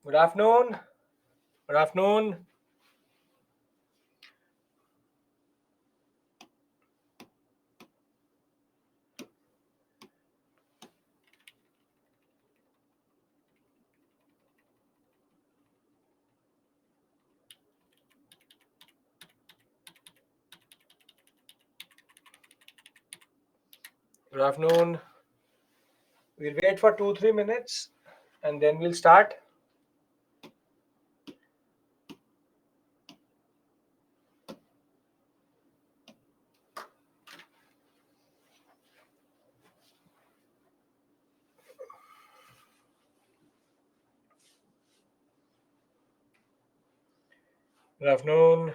Good afternoon. Good afternoon. Good afternoon. We'll wait for 2-3 minutes and then we'll start. Good afternoon.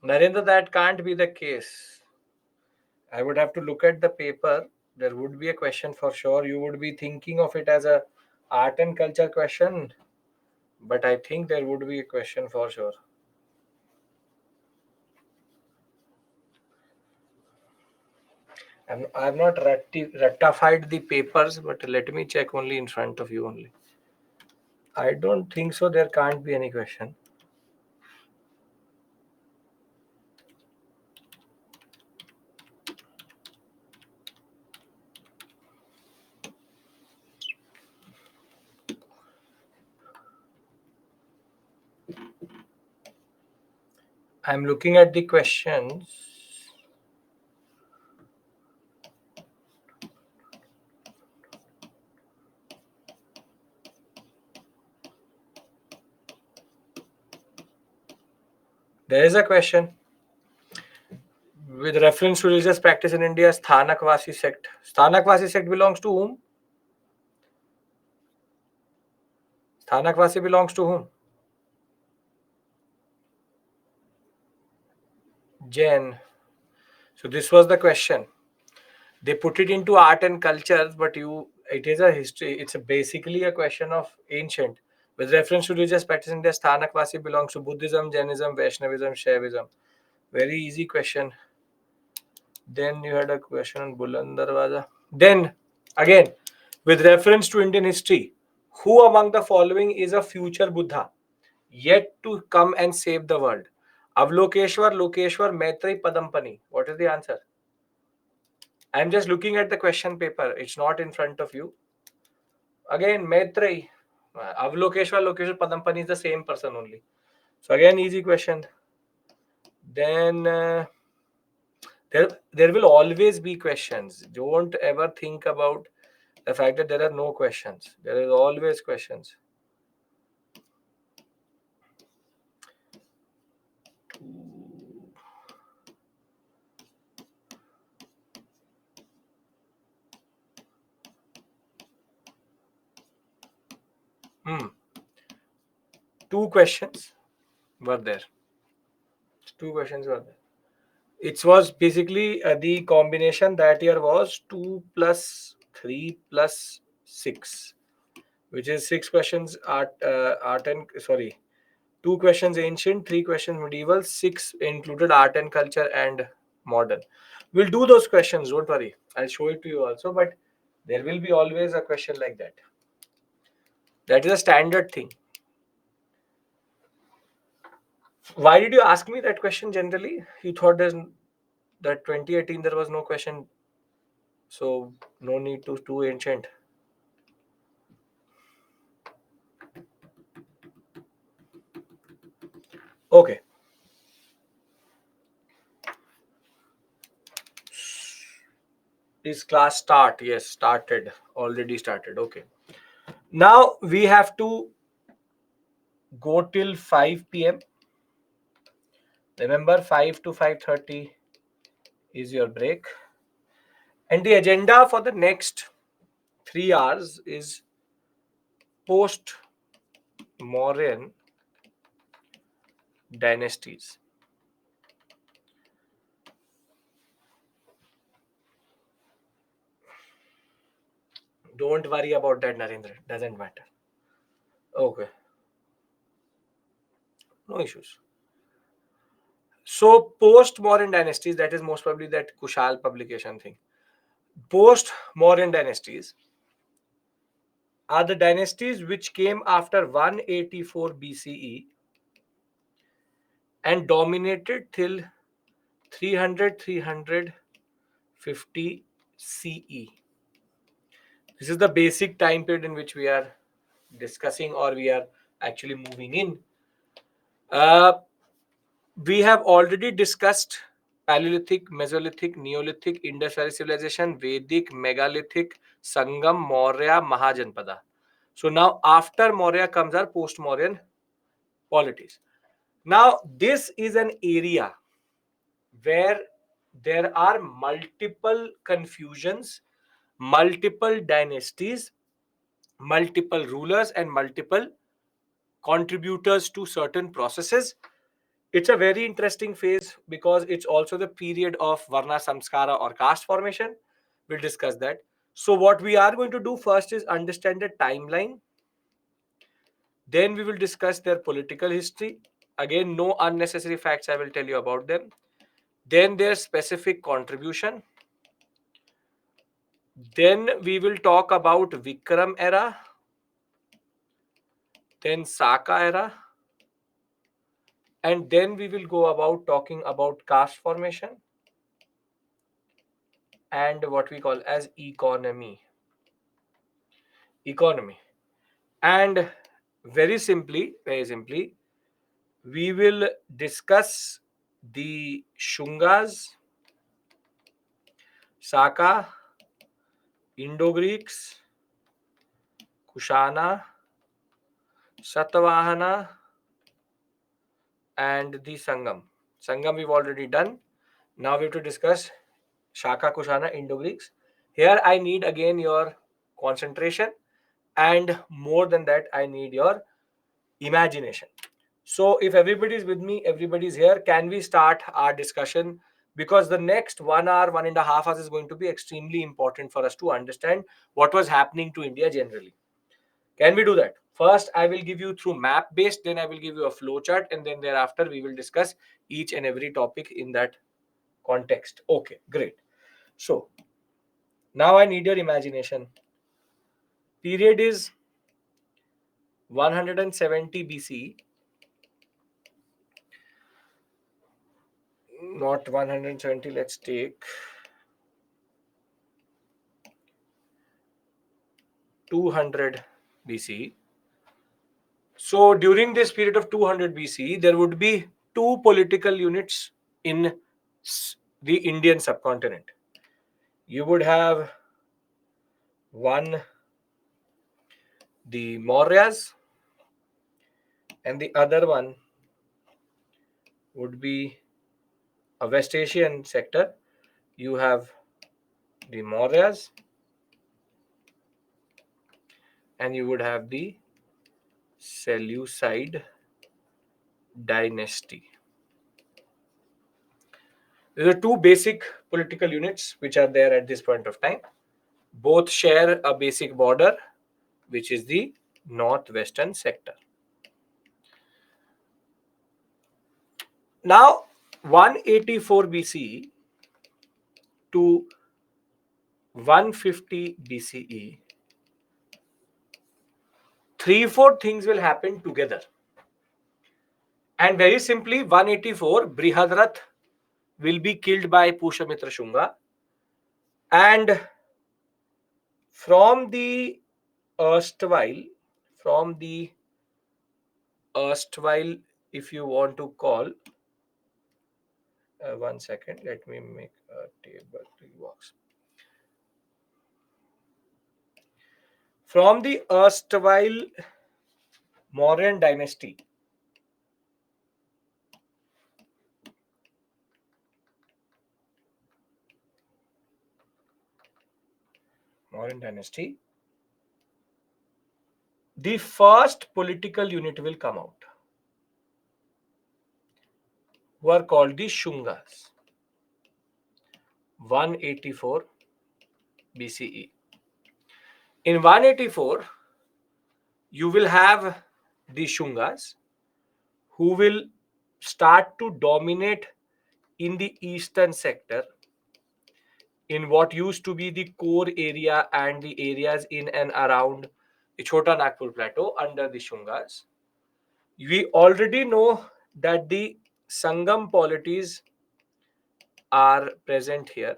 Narendra, that can't be the case. I would have to look at the paper. There would be a question for sure. You would be thinking of it as a art and culture question, but I think there would be a question for sure. I've not ratified the papers, but let me check only in front of you only. I don't think so. There can't be any question. I'm looking at the questions. There is a question. With reference to religious practice in India, Sthanakvasi sect. Sthanakvasi sect belongs to whom? Sthanakvasi belongs to whom? Jain. So this was the question. They put it into art and culture, but it is a history. It's basically a question of ancient. With reference to religious practice in India, Sthanakvasi belongs to Buddhism, Jainism, Vaishnavism, Shaivism. Very easy question. Then you had a question on Buland Darwaza. Then again, with reference to Indian history, who among the following is a future Buddha yet to come and save the world? Avlokeshwar, Lokeshwar, Maitreyi, Padampani. What is the answer? I'm just looking at the question paper. It's not in front of you. Again, Maitreyi. Avlokeshwar, Lokeshwar, Padampani is the same person only. So again, easy question. Then there will always be questions. Don't ever think about the fact that there are no questions. There is always questions. Two questions were there. Two questions were there. It was basically the combination that year was 2 plus 3 plus 6, which is 6 questions art and sorry, 2 questions ancient, 3 questions medieval, 6 included art and culture and modern. We'll do those questions, don't worry. I'll show it to you also, but there will be always a question like that. That is a standard thing. Why did you ask me that question generally? You thought that 2018 there was no question, so no need to do ancient. Okay. Is class start? Yes, started. Already started. Okay. Now we have to go till 5 p.m. Remember, 5 to 5:30 is your break. And the agenda for the next 3 hours is post-Mauryan dynasties. Don't worry about that, Narendra. Doesn't matter. Okay. No issues. So post-modern dynasties, that is most probably that Kushal publication thing. Post-modern dynasties are the dynasties which came after 184 BCE and dominated till 350 CE. This is the basic time period in which we are discussing, or we are actually moving in. We have already discussed Paleolithic, Mesolithic, Neolithic, Indus Valley Civilization, Vedic, Megalithic, Sangam, Maurya, Mahajanpada. So now after Maurya comes our post-Mauryan polities. Now this is an area where there are multiple confusions, multiple dynasties, multiple rulers, and multiple contributors to certain processes. It's a very interesting phase because it's also the period of Varna Samskara or caste formation. We'll discuss that. So what we are going to do first is understand the timeline. Then we will discuss their political history. Again, no unnecessary facts I will tell you about them. Then their specific contribution. Then we will talk about Vikram era. Then Saka era. And then we will go about talking about caste formation and what we call as economy. And very simply, we will discuss the Shungas, Saka, Indo-Greeks, Kushana, Satavahana, and the Sangam. Sangam we've already done. Now we have to discuss Shaka, Kushana, Indo-Greeks. Here I need again your concentration, and more than that, I need your imagination. So if everybody is with me, everybody's here, can we start our discussion? Because the next 1 hour, 1.5 hours is going to be extremely important for us to understand what was happening to India generally. Can we do that? First, I will give you through map based, then I will give you a flow chart, and then thereafter we will discuss each and every topic in that context. Okay, great. So now I need your imagination. Period is 170 BC, not 170, let's take 200 BC. So during this period of 200 BC, there would be two political units in the Indian subcontinent. You would have one, the Mauryas, and the other one would be a West Asian sector. You have the Mauryas, and you would have the Seleucid dynasty. There are two basic political units which are there at this point of time. Both share a basic border, which is the northwestern sector. Now, 184 BCE to 150 BCE, 3-4 things will happen together. And very simply, 184, Brihadrath will be killed by Pushyamitra Shunga. And from the erstwhile, if you want to call, one second, let me make a table to works. From the erstwhile Mauryan dynasty, the first political unit will come out, who are called the Shungas. 184 BCE. In 184, you will have the Shungas who will start to dominate in the eastern sector, in what used to be the core area and the areas in and around the Chota Nagpur plateau under the Shungas. We already know that the Sangam polities are present here.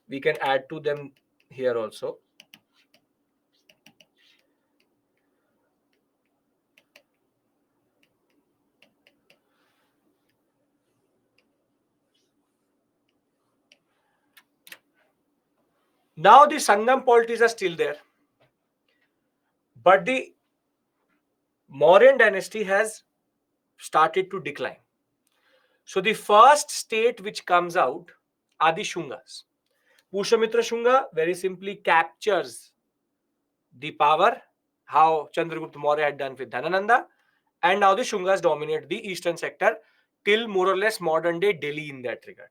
We can add to them here also. Now the Sangam polities are still there, but the Mauryan dynasty has started to decline. So the first state which comes out are the Shungas. Pushyamitra Shunga very simply captures the power, how Chandragupta Maurya had done with Dhanananda, and now the Shungas dominate the eastern sector till more or less modern day Delhi in that regard.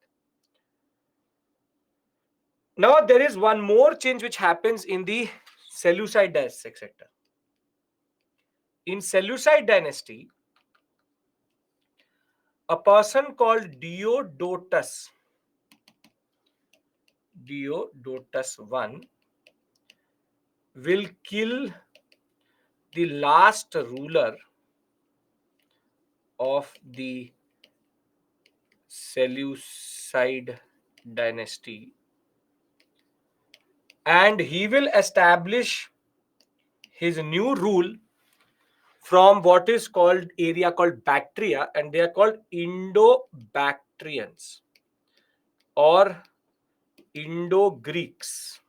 Now there is one more change which happens in the Seleucid sector. In Seleucid dynasty, a person called Diodotus I will kill the last ruler of the Seleucid dynasty, and he will establish his new rule from what is called area called Bactria, and they are called Indo-Bactrians or Indo-Greeks.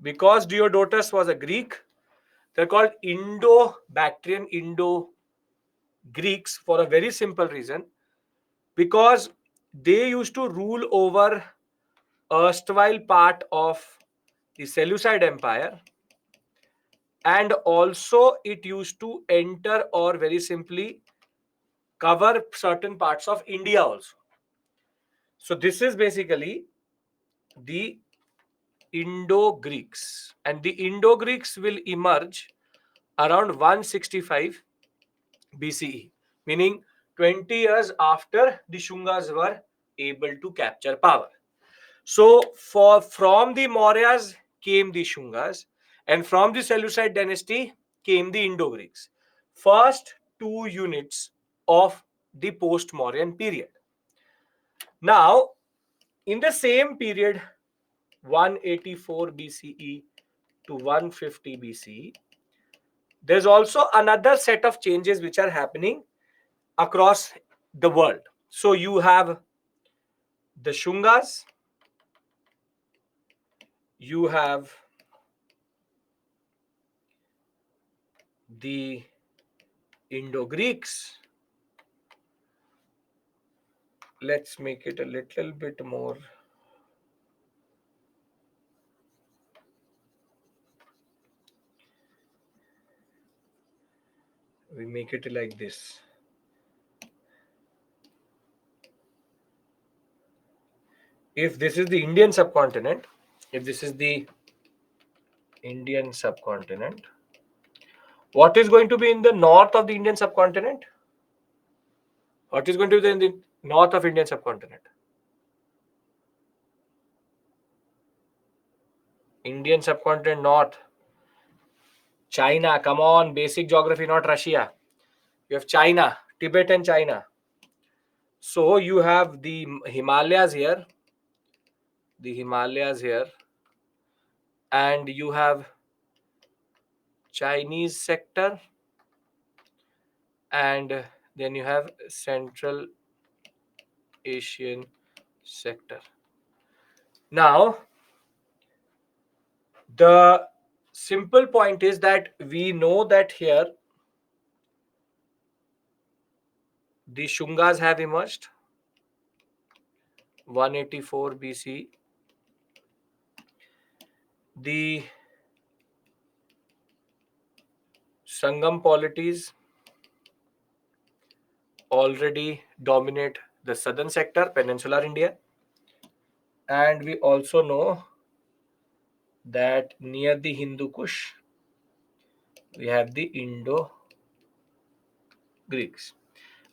Because Diodotus was a Greek, they're called Indo-Bactrian, Indo-Greeks for a very simple reason, because they used to rule over erstwhile part of the Seleucid Empire, and also it used to enter or very simply cover certain parts of India also. So this is basically the Indo-Greeks, and the Indo-Greeks will emerge around 165 BCE, meaning 20 years after the Shungas were able to capture power. So from the Mauryas came the Shungas, and from the Seleucid dynasty came the Indo-Greeks. First two units of the post-Mauryan period. Now, in the same period, 184 BCE to 150 BCE, there's also another set of changes which are happening across the world. So you have the Shungas, you have the Indo-Greeks. Let's make it a little bit more. We make it like this. If this is the Indian subcontinent, what is going to be in the north of the Indian subcontinent? What is going to be in the north of Indian subcontinent? Indian subcontinent north. China, come on, basic geography, not Russia. You have China, Tibet and China. So you have the Himalayas here, and you have Chinese sector, and then you have Central Asian sector. Now, the simple point is that we know that here the Shungas have emerged 184 BC. The Sangam polities already dominate the southern sector, peninsular India, and we also know that near the Hindu Kush, we have the Indo-Greeks.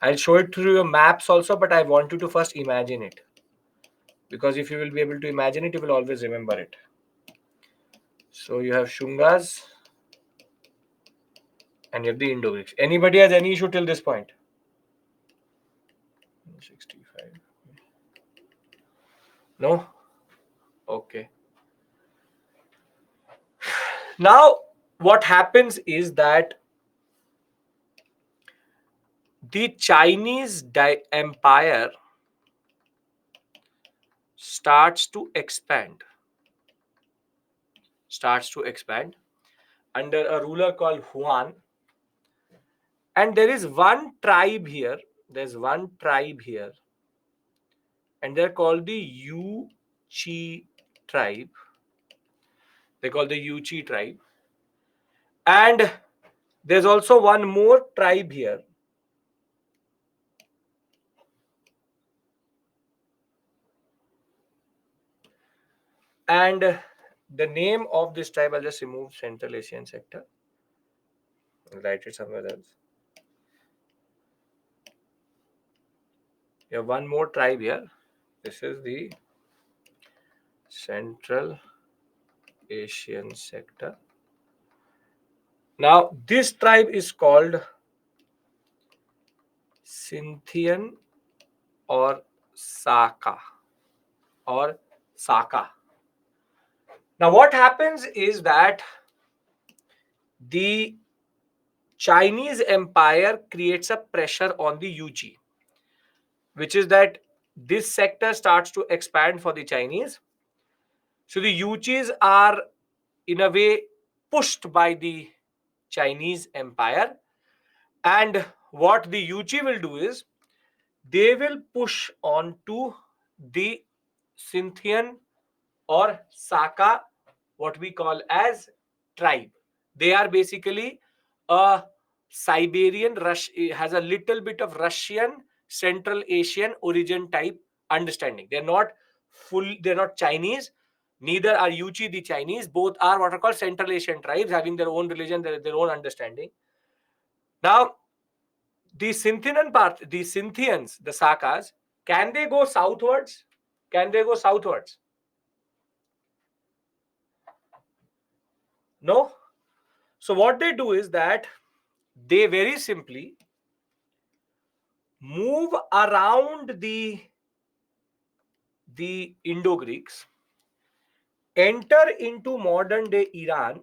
I'll show it through your maps also, but I want you to first imagine it. Because if you will be able to imagine it, you will always remember it. So you have Shungas and you have the Indo-Greeks. Anybody has any issue till this point? 65. No? Okay. Now, what happens is that the Chinese empire starts to expand under a ruler called Huan. And there is one tribe here. And they're called the Yuchi tribe. And there's also one more tribe here. And the name of this tribe, I'll just remove Central Asian sector. I'll write it somewhere else. You have one more tribe here. This is the Central Asian sector. Now, this tribe is called Scythian or Saka. Now, what happens is that the Chinese empire creates a pressure on the Yuchi, which is that this sector starts to expand for the Chinese. So the Yuchis are in a way pushed by the Chinese empire. And what the Yuchi will do is they will push on to the Scythian or Saka, what we call as tribe. They are basically a Siberian, has a little bit of Russian, Central Asian origin type understanding. They're not Chinese. Neither are Yuchi the Chinese. Both are what are called Central Asian tribes, having their own religion, their own understanding. Now, the Scythian the Scythians, the Sakas, can they go southwards? No. So what they do is that they very simply move around the Indo-Greeks, enter into modern day Iran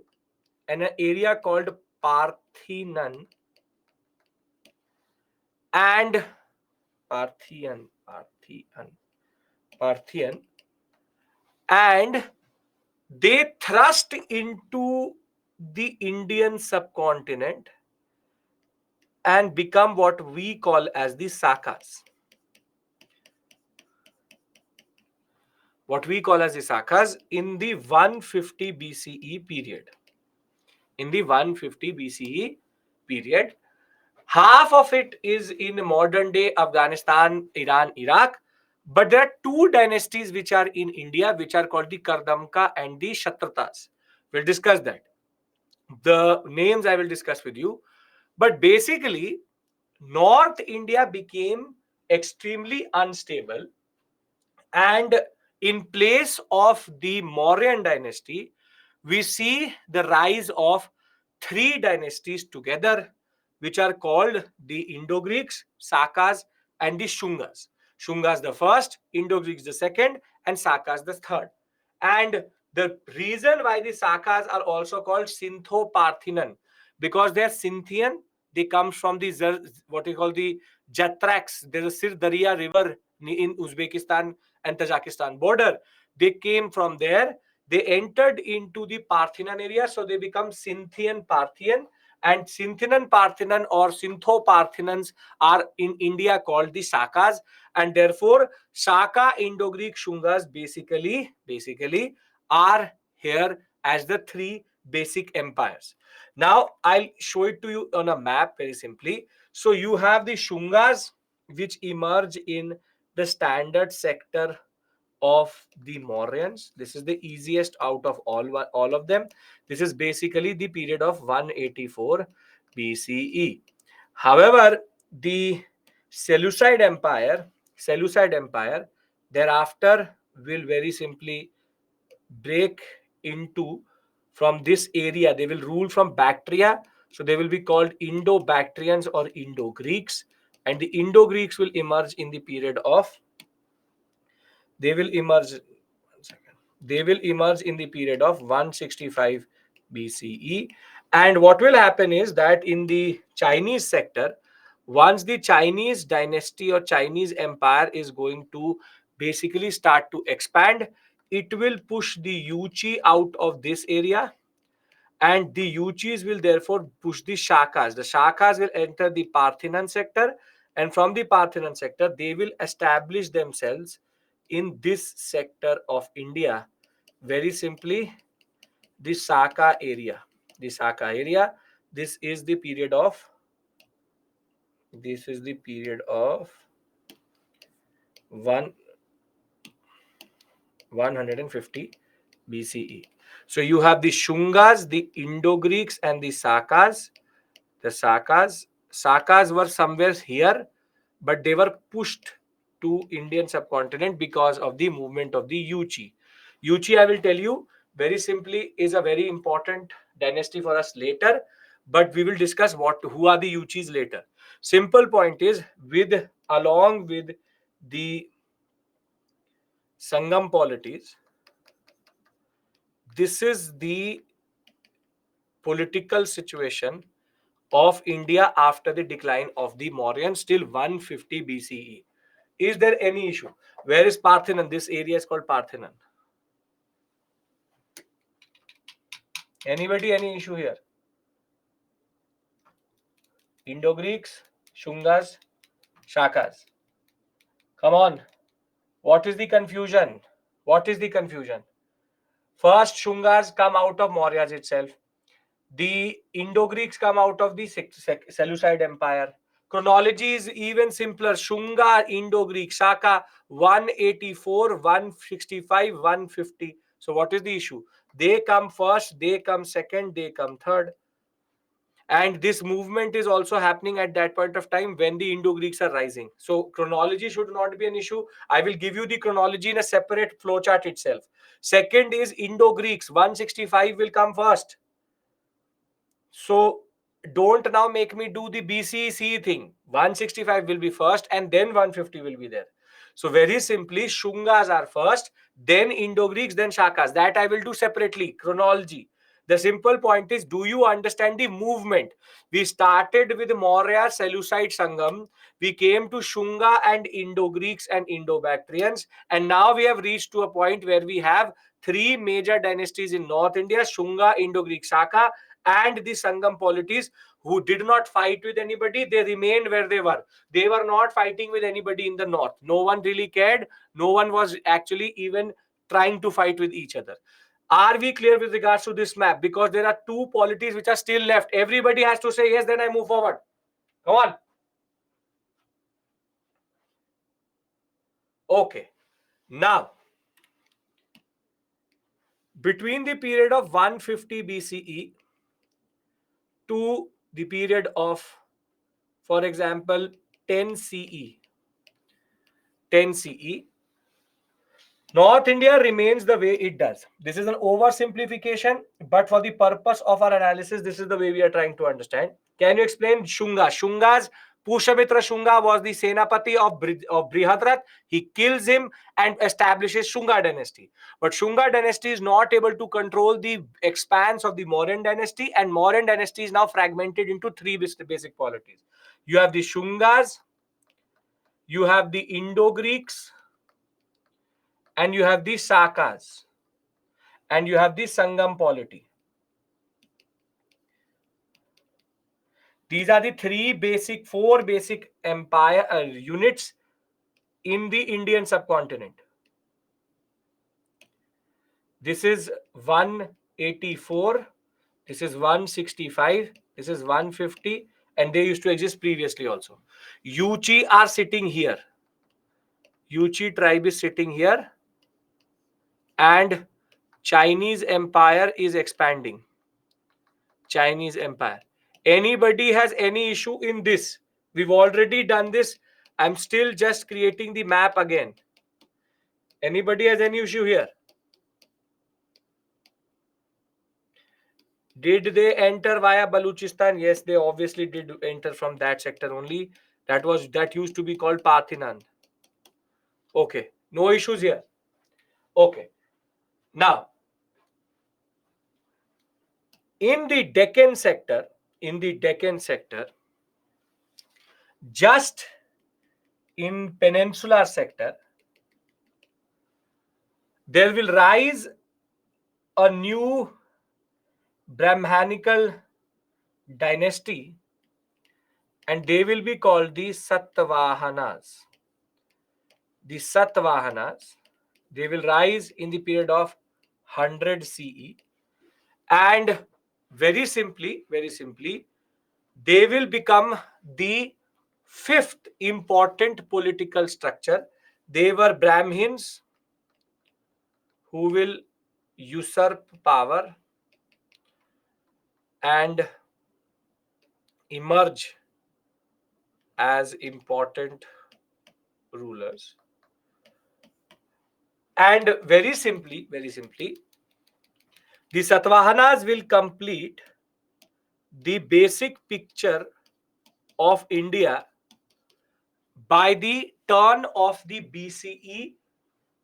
and an area called Parthian and Parthian, and they thrust into the Indian subcontinent and become what we call as the Sakas. In the 150 BCE period. Half of it is in modern day Afghanistan, Iran, Iraq. But there are two dynasties which are in India, which are called the Kardamka and the Kshatratas. We'll discuss that. The names I will discuss with you. But basically, North India became extremely unstable. And in place of the Mauryan dynasty, we see the rise of three dynasties together, which are called the Indo-Greeks, Sakas, and the Shungas. Shungas the first, Indo-Greeks the second, and Sakas the third. And the reason why the Sakas are also called Sintho-Parthian, because they are Scythian, they come from the what we call the Jatraks. There's a Sir Darya river in Uzbekistan and Tajikistan border. They came from there. They entered into the Parthian area, so they become Scythian Parthian. And Scythian Parthian or Sintho-Parthians are in India called the Sakas, and therefore Saka, Indo-Greek, Shungas basically are here as the three basic empires. Now I'll show it to you on a map very simply. So you have the Shungas, which emerge in the standard sector of the Mauryans. This is the easiest out of all of them. This is basically the period of 184 BCE. However, the Seleucid Empire thereafter will very simply break into from this area. They will rule from Bactria, so they will be called Indo-Bactrians or Indo-Greeks, and the Indo-Greeks will emerge in the period of they will emerge one second. They will emerge in the period of 165 BCE. And what will happen is that in the Chinese sector, once the Chinese dynasty or Chinese empire is going to basically start to expand, it will push the Yuchi out of this area, and the Yuchis will therefore push the Shakas. The Shakas will enter the Parthenon sector, and from the Parthenon sector, they will establish themselves in this sector of India. Very simply, the Saka area. The Saka area. This is the period of. This is the period of 150 BCE. So you have the Shungas, the Indo-Greeks, and the Sakas. The Sakas were somewhere here, but they were pushed to Indian subcontinent because of the movement of the Yuchi. Yuchi, I will tell you very simply, is a very important dynasty for us later, but we will discuss who are the Yuchis later. Simple point is, along with the Sangam polities, this is the political situation of India after the decline of the Mauryans till 150 BCE. Is there any issue? Where is Parthenon? This area is called Parthenon. Anybody, any issue here? Indo-Greeks, Shungas, Shakas. Come on. What is the confusion? What is the confusion? First, Shungas come out of Mauryas itself. The Indo-Greeks come out of the Seleucid Empire. Chronology is even simpler. Shunga, Indo-Greek, Shaka, 184, 165, 150. So what is the issue? They come first, they come second, they come third. And this movement is also happening at that point of time when the Indo-Greeks are rising. So chronology should not be an issue. I will give you the chronology in a separate flowchart itself. Second is Indo-Greeks. 165 will come first. So don't now make me do the BCC thing. 165 will be first and then 150 will be there. So very simply, Shungas are first, then Indo-Greeks, then Shakas. That I will do separately, chronology. The simple point is, do you understand the movement? We started with Maurya, Seleucid, Sangam. We came to Shunga and Indo-Greeks and Indo-Bactrians. And now we have reached to a point where we have three major dynasties in North India, Shunga, Indo-Greek, Shaka, and the Sangam polities, who did not fight with anybody. They remained where they were. They were not fighting with anybody in the north. No one really cared. No one was actually even trying to fight with each other. Are we clear with regards to this map? Because there are two polities which are still left. Everybody has to say yes, then I move forward. Come on. Okay. Now, between the period of 150 BCE to the period of, for example, 10 CE, North India remains the way it does. This is an oversimplification, but for the purpose of our analysis, this is the way we are trying to understand. Can you explain Shunga? Shunga's Pushamitra Shunga was the Senapati of Brihadrat. He kills him and establishes Shunga dynasty. But Shunga dynasty is not able to control the expanse of the Mauryan dynasty, and Mauryan dynasty is now fragmented into three basic polities. You have the Shungas, you have the Indo-Greeks, and you have the Sakas, and you have the Sangam polity. These are the four basic empire units in the Indian subcontinent. This is 184, this is 165, this is 150, and they used to exist previously also. Yuchi are sitting here. Yuchi tribe is sitting here. and Chinese empire is expanding. Chinese empire. Anybody has any issue in this? We've already done this. I'm still just creating the map again. Anybody has any issue here? Did they enter via Baluchistan? Yes, they obviously did enter from that sector only. That used to be called Parthinan. Okay, no issues here. Okay, now in the Deccan sector, just in peninsular sector, there will rise a new Brahmanical dynasty, and they will be called the Satavahanas. The Satavahanas, they will rise in the period of 100 CE, and very simply, they will become the fifth important political structure. They were Brahmins who will usurp power and emerge as important rulers. And very simply, the Satavahanas will complete the basic picture of India by the turn of the BCE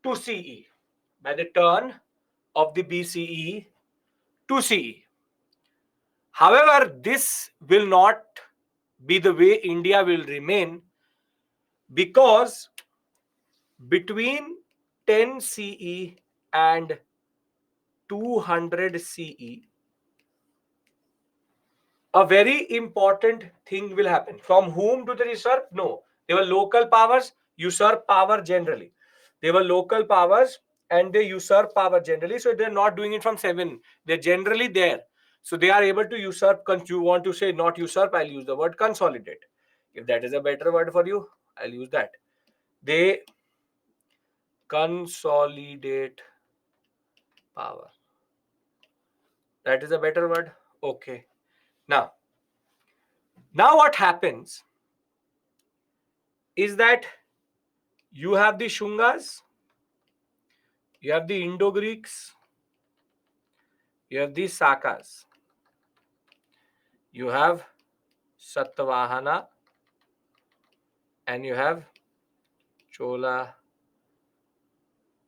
to CE. By the turn of the BCE to CE. However, this will not be the way India will remain, because between 10 CE and 200 CE, a very important thing will happen. From whom do they usurp? No. They were local powers, usurp power generally. They were local powers and they usurp power generally. So they're not doing it from 7. They're generally there. So they are able to usurp. You want to say not usurp, I'll use the word consolidate. If that is a better word for you, I'll use that. They consolidate power. That is a better word. Okay. Now what happens is that you have the Shungas, you have the Indo-Greeks, you have the Sakas, you have Satavahana, and you have Chola,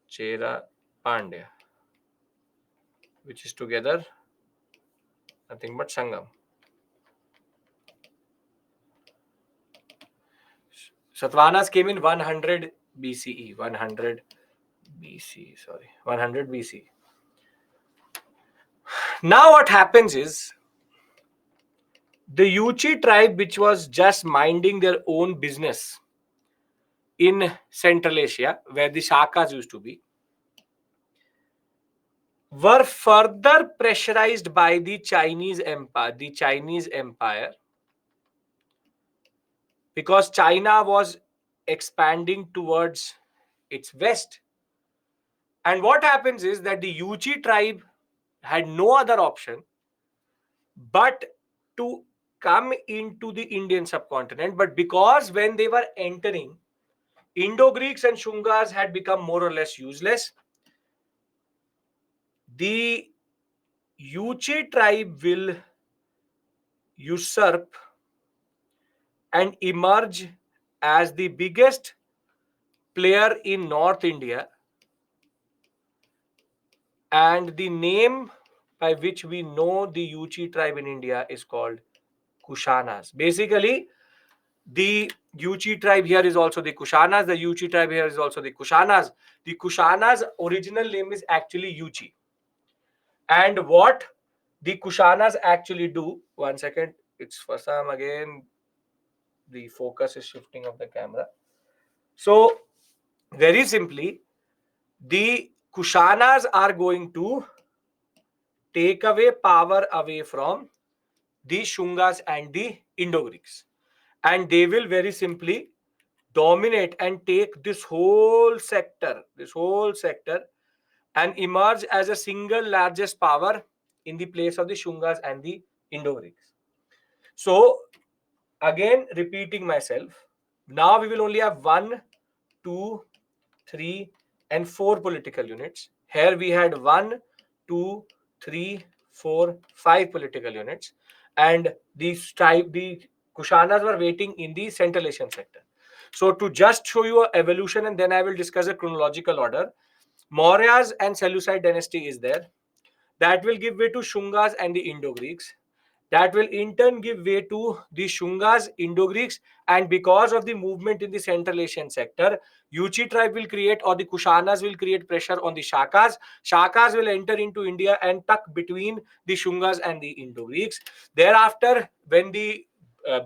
Chera, Pandya, which is together nothing but Sangam. Satavahanas came in 100 BCE. 100 BC. Now what happens is, the Yuchi tribe, which was just minding their own business in Central Asia, where the Shakas used to be, were further pressurized by the Chinese Empire, because China was expanding towards its west. And what happens is that the Yuchi tribe had no other option but to come into the Indian subcontinent. But because when they were entering, Indo-Greeks and Shungas had become more or less useless, the Yuchi tribe will usurp and emerge as the biggest player in North India, and the name by which we know the Yuchi tribe in India is called Kushanas. Basically, the Yuchi tribe here is also the Kushanas. The Yuchi tribe here is also the Kushanas. The Kushanas' original name is actually Yuchi. And what the Kushanas actually do, one second, it's for some again, the focus is shifting of the camera. So, very simply, the Kushanas are going to take away power away from the Shungas and the Indo-Greeks. And they will very simply dominate and take this whole sector, and emerge as a single largest power in the place of the Shungas and the Indo-Greeks. So again, repeating myself, now we will only have 1, 2, 3, and 4 political units. Here we had 1, 2, 3, 4, 5 political units, and the Kushanas were waiting in the Central Asian sector. So to just show you a evolution, and then I will discuss a chronological order. Mauryas and Seleucid dynasty is there. That will give way to Shungas and the Indo-Greeks. That will in turn give way to the Shungas, Indo-Greeks, and because of the movement in the Central Asian sector, Yuchi tribe will create, or the Kushanas will create pressure on the Shakas. Shakas will enter into India and tuck between the Shungas and the Indo-Greeks. Thereafter, when the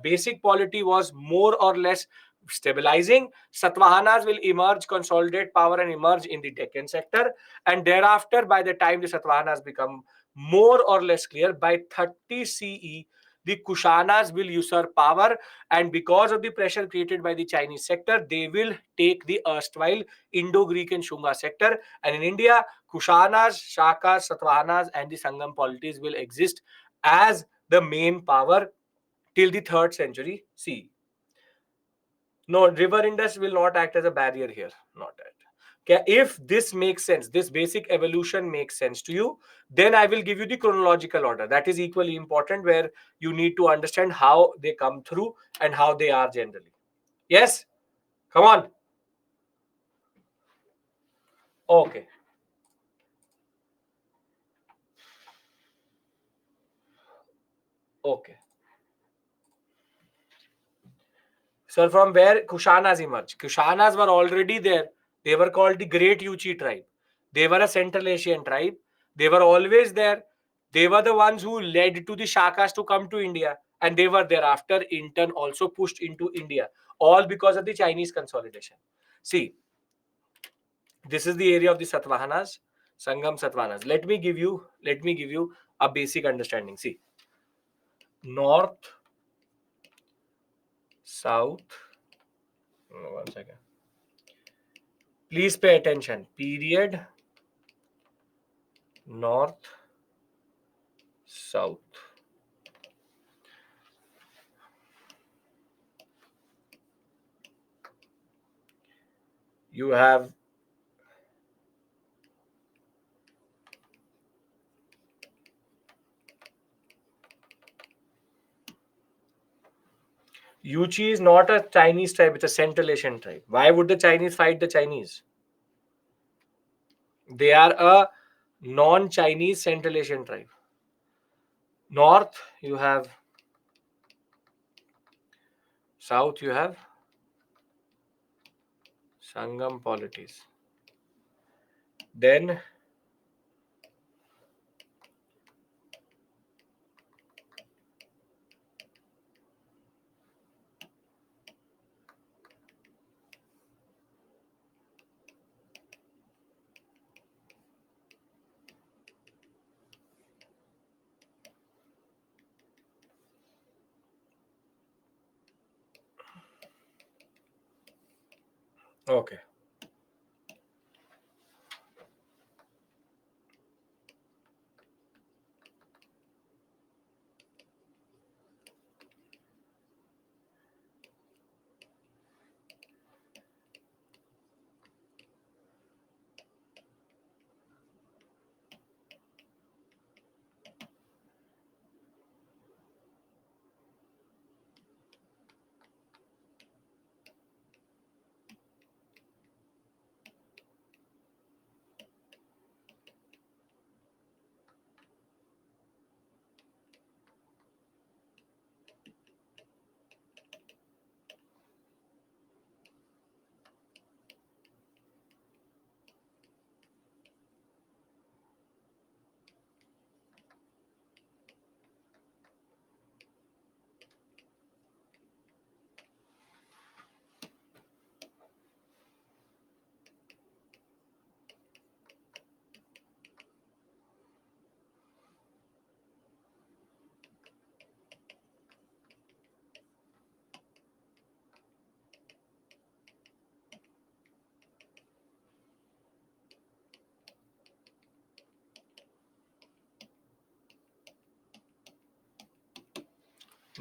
basic polity was more or less stabilizing, Satavahanas will emerge, consolidate power, and emerge in the Deccan sector. And thereafter, by the time the Satavahanas become more or less clear, by 30 CE, the Kushanas will usurp power, and because of the pressure created by the Chinese sector, they will take the erstwhile Indo-Greek and Shunga sector. And in India, Kushanas, Shakas, Satavahanas, and the Sangam polities will exist as the main power till the 3rd century CE. No, river Indus will not act as a barrier here. Not that. Okay, if this makes sense, this basic evolution makes sense to you, then I will give you the chronological order. That is equally important, where you need to understand how they come through and how they are generally. Yes? Come on. Okay. Okay. So from where Kushanas emerged? Kushanas were already there. They were called the Great Yuchi tribe. They were a Central Asian tribe. They were always there. They were the ones who led to the Shakas to come to India. And they were thereafter in turn also pushed into India. All because of the Chinese consolidation. See, this is the area of the Satavahanas, Sangam Satavahanas. Let me give you a basic understanding. See, north, south. One second. Please pay attention. Period. North, south. You have Yuchi is not a Chinese tribe, it's a Central Asian tribe. Why would the Chinese fight the Chinese? They are a non-Chinese Central Asian tribe. North, you have. South, you have Sangam polities. Then okay.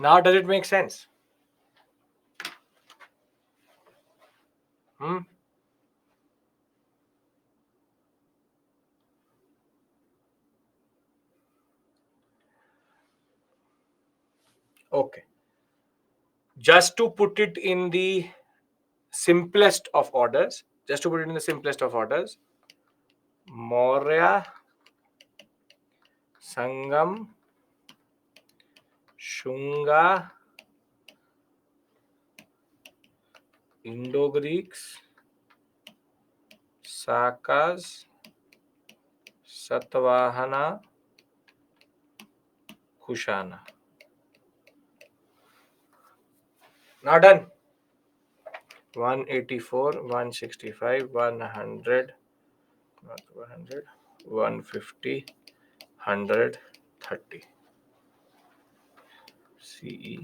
Now, does it make sense? Hmm? Okay. Just to put it in the simplest of orders, Maurya, Sangam, Shunga, Indo-Greeks, Sakas, Satvahana, Kushana. Now done. 184, 165, 100, not 100, 150, 130. CE.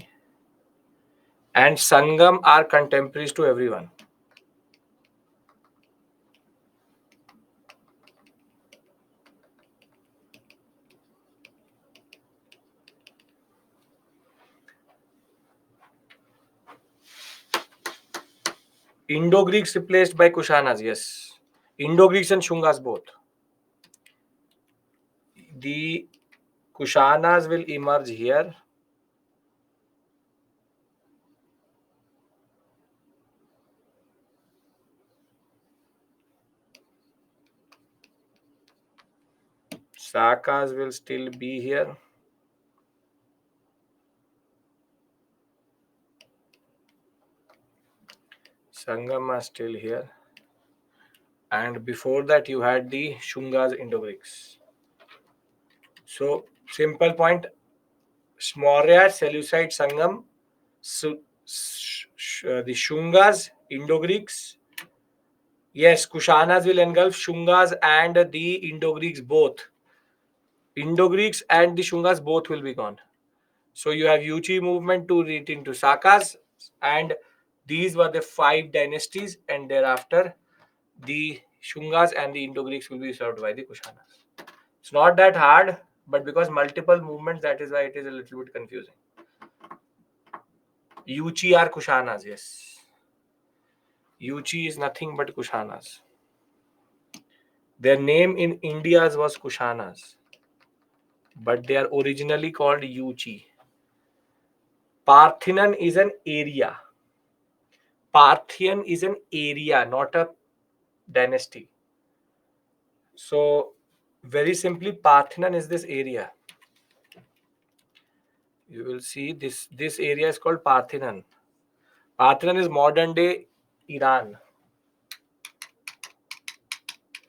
And Sangam are contemporaries to everyone. Indo-Greeks replaced by Kushanas, yes. Indo-Greeks and Shungas both. The Kushanas will emerge here. Sakas will still be here. Sangam are still here. And before that, you had the Shungas, Indo-Greeks. So, simple point. Maurya, Seleucid, Sangam, the Shungas, Indo-Greeks. Yes, Kushanas will engulf Shungas and the Indo-Greeks both. Indo-Greeks and the Shungas both will be gone. So you have Yuchi movement to reach into Sakas, and these were the 5 dynasties, and thereafter the Shungas and the Indo-Greeks will be served by the Kushanas. It's not that hard, but because multiple movements, that is why it is a little bit confusing. Yuchi are Kushanas, yes. Yuchi is nothing but Kushanas. Their name in India's was Kushanas, but they are originally called Yuchi. Parthian is an area. Parthian is an area, not a dynasty. So, very simply, Parthian is this area. You will see this area is called Parthian. Parthian is modern day Iran.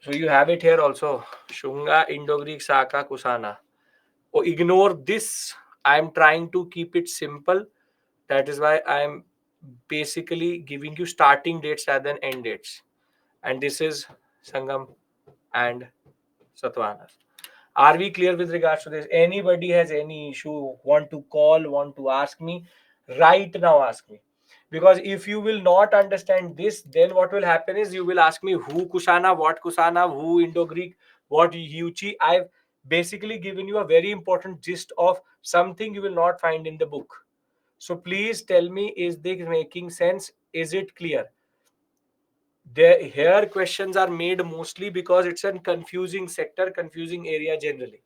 So you have it here also. Shunga, Indo-Greek, Saka, Kusana. Oh, ignore this. I am trying to keep it simple. That is why I am basically giving you starting dates rather than end dates. And this is Sangam and Satvahanas. Are we clear with regards to this? Anybody has any issue, want to call, want to ask me, right now ask me. Because if you will not understand this, then what will happen is you will ask me who Kusana, who Indo-Greek, what Yuchi. I've basically given you a very important gist of something you will not find in the book. So please tell me, is this making sense? Is it clear? Here questions are made mostly because it's a confusing sector, confusing area generally.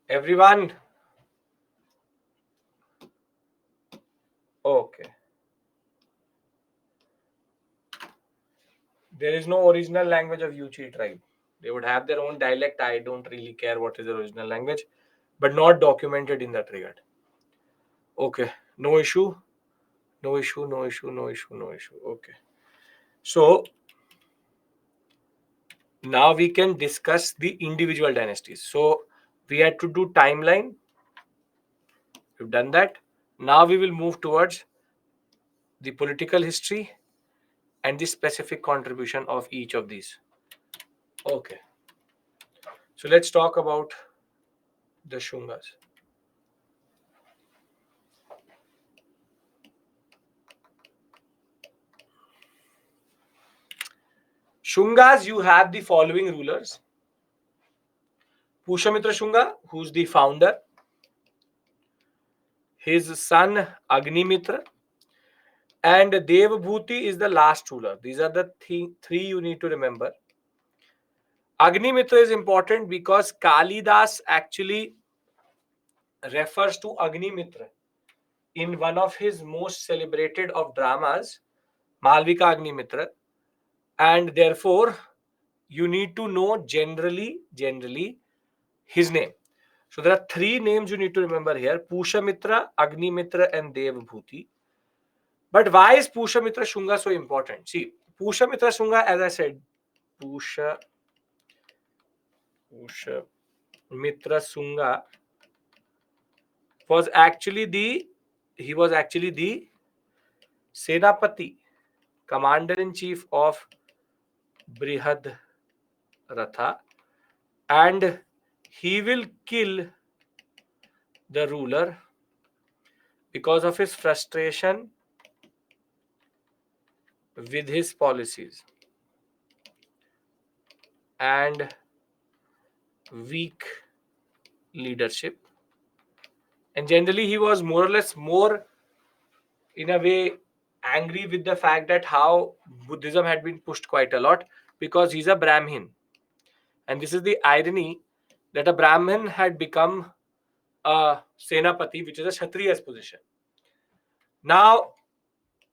Everyone? Okay. There is no original language of Yuchi tribe. They would have their own dialect. I don't really care what is the original language, but not documented in that regard. Okay. No issue. No issue. No issue. No issue. No issue. Okay. So now we can discuss the individual dynasties. So we had to do timeline. We've done that. Now we will move towards the political history and the specific contribution of each of these. Okay. So let's talk about the Shungas. Shungas, you have the following rulers. Pushamitra Shunga, who's the founder, his son Agnimitra, and Devabhuti is the last ruler. These are the three you need to remember. Agnimitra is important because Kalidas actually refers to Agnimitra in one of his most celebrated of dramas, Malvika Agnimitra, and therefore you need to know generally his name. So there are three names you need to remember here: Pushamitra, Agnimitra, and Devabhuti. But why is Pushamitra Shunga so important? See, Pushamitra Shunga, as I said, Pushamitra Shunga was actually the Senapati, commander in chief of Brihad Ratha, and he will kill the ruler because of his frustration with his policies and weak leadership. And generally, he was more or less more, in a way, angry with the fact that how Buddhism had been pushed quite a lot because he's a Brahmin. And this is the irony that a Brahmin had become a Senapati, which is a Kshatriya's position. Now,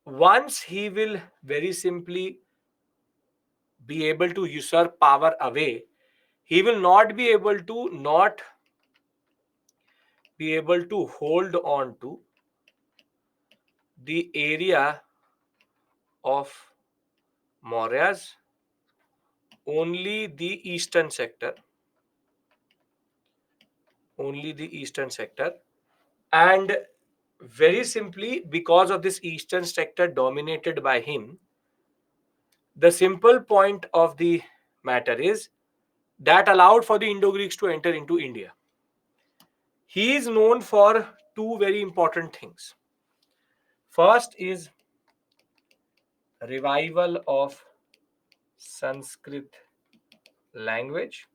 once he will very simply be able to usurp power away, he will not be able to hold on to the area of Mauryas, only the eastern sector, and very simply because of this eastern sector dominated by him, the simple point of the matter is that allowed for the Indo-Greeks to enter into India. He is known for two very important things. First is revival of Sanskrit language,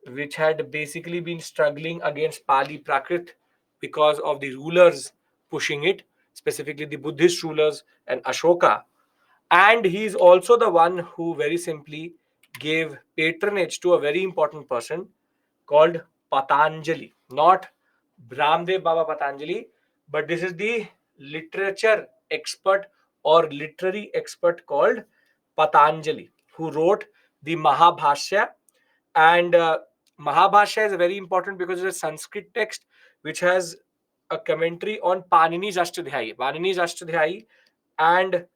which had basically been struggling against Pali Prakrit because of the rulers pushing it, specifically the Buddhist rulers and Ashoka. And he is also the one who very simply gave patronage to a very important person called Patanjali. Not Brahmdev Baba Patanjali, but this is the literature expert or literary expert called Patanjali, who wrote the Mahabhashya. And Mahabhashya is very important because it's a Sanskrit text which has a commentary on Panini's Ashtadhyayi. Panini's Ashtadhyayi and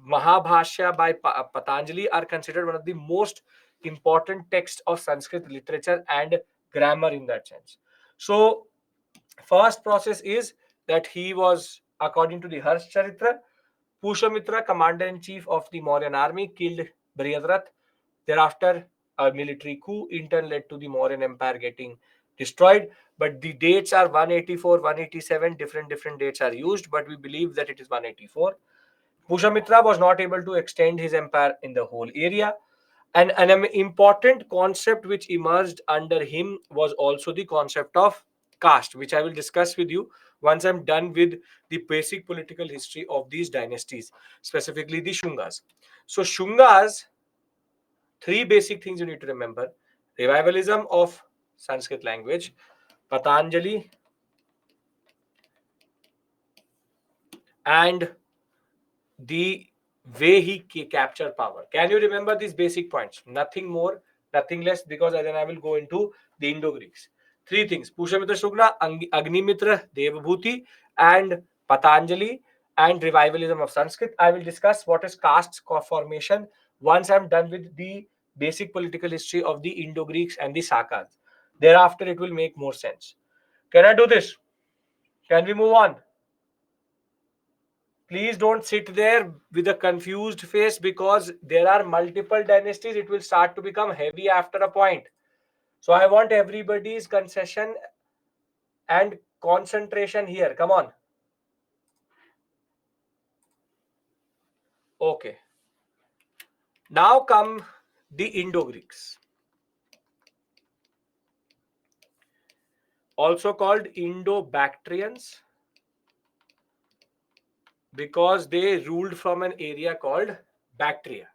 Mahabhashya by Patanjali are considered one of the most important texts of Sanskrit literature and grammar in that sense. So, first process is that he was, according to the Harsh Charitra, Pushamitra, commander-in-chief of the Mauryan army, killed Brihadrat. Thereafter, a military coup in turn led to the Mauryan Empire getting destroyed. But the dates are 184, 187, different dates are used, but we believe that it is 184. Pushamitra was not able to extend his empire in the whole area. And an important concept which emerged under him was also the concept of caste, which I will discuss with you once I'm done with the basic political history of these dynasties, specifically the Shungas. So, Shungas, three basic things you need to remember: revivalism of Sanskrit language, Patanjali, and the way he captured power. Can you remember these basic points? Nothing more, nothing less, because then I will go into the Indo-Greeks. Three things: Pushamitra Shugna, Agnimitra, Devabhuti, and Patanjali, and revivalism of Sanskrit. I will discuss what is caste formation once I'm done with the basic political history of the Indo-Greeks and the Sakas. Thereafter, it will make more sense. Can I do this? Can we move on? Please don't sit there with a confused face, because there are multiple dynasties. It will start to become heavy after a point. So I want everybody's concession and concentration here. Come on. Okay. Now come the Indo-Greeks. also called Indo-Bactrians, because they ruled from an area called Bactria.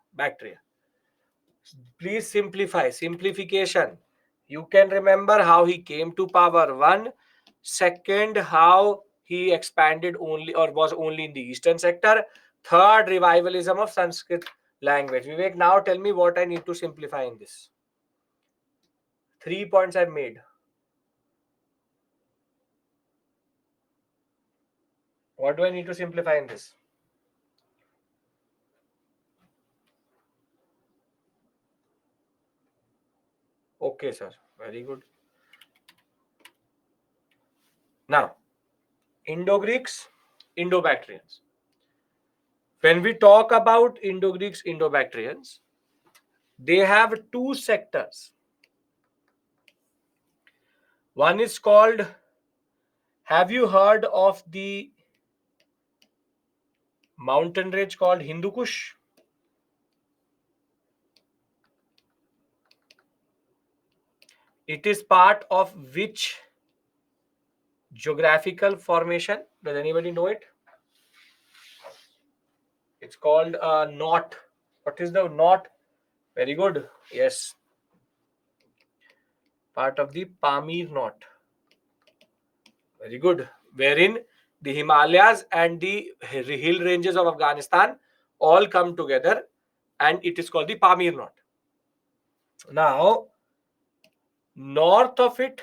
Please simplify. Simplification. You can remember how he came to power. One. Second, how he expanded only or was only in the eastern sector. Third, revivalism of Sanskrit language. Vivek, now tell me what I need to simplify in this. 3 points I've made. What do I need to simplify in this? Okay, sir. Very good. Now, Indo-Greeks, Indo-Bactrians. When we talk about Indo-Greeks, Indo-Bactrians, they have two sectors. One is called, have you heard of the mountain range called Hindu Kush? It is part of which geographical formation? Does anybody know it? It's called knot. What is the knot? Very good. Yes. Part of the Pamir knot. Very good. Wherein the Himalayas and the hill ranges of Afghanistan all come together, and it is called the Pamir knot. Now, north of it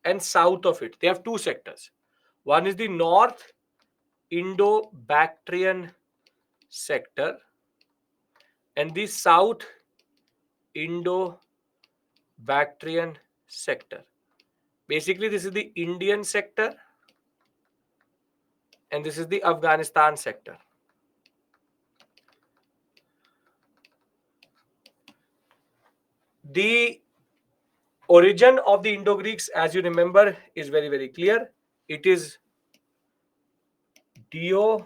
and south of it, they have two sectors. One is the North Indo-Bactrian sector and the South Indo-Bactrian sector. Basically, this is the Indian sector and this is the Afghanistan sector. The origin of the Indo-Greeks, as you remember, is very, very clear. It is Diodotus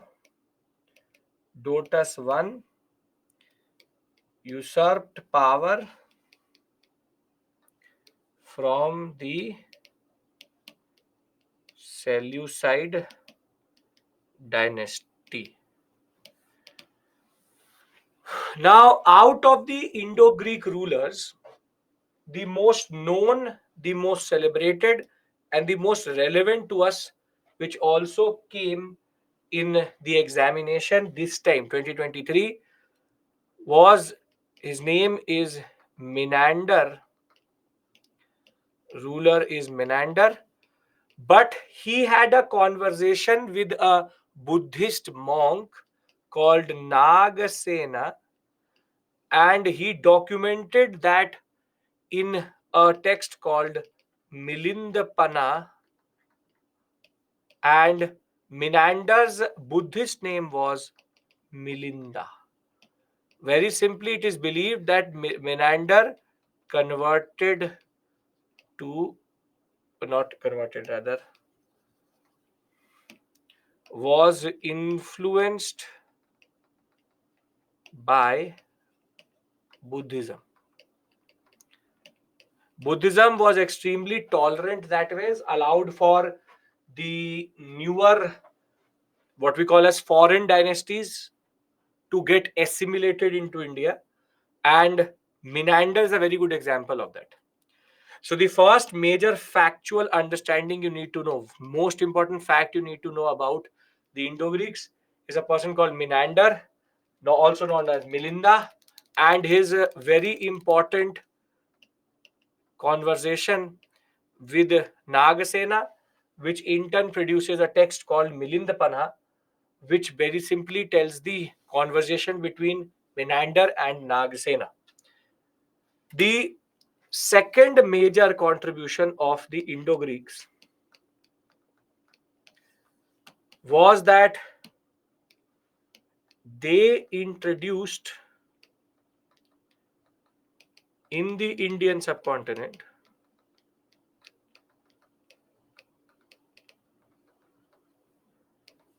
I usurped power from the Seleucid dynasty. Now, out of the Indo-Greek rulers, the most known, the most celebrated, and the most relevant to us, which also came in the examination this time, 2023, was, his name is Menander. Ruler is Menander, but he had a conversation with a Buddhist monk called Nagasena, and he documented that in a text called Milindapana, and Menander's Buddhist name was Milinda. Very simply, it is believed that Menander converted to, not converted rather, was influenced by Buddhism. Buddhism was extremely tolerant that ways, allowed for the newer, what we call as foreign dynasties, to get assimilated into India. And Menander is a very good example of that. So the first major factual understanding you need to know, most important fact you need to know about the Indo-Greeks, is a person called Menander, also known as Milinda, and his very important conversation with Nagasena, which in turn produces a text called Milindapana, which very simply tells the conversation between Menander and Nagasena. The second major contribution of the Indo-Greeks was that they introduced in the Indian subcontinent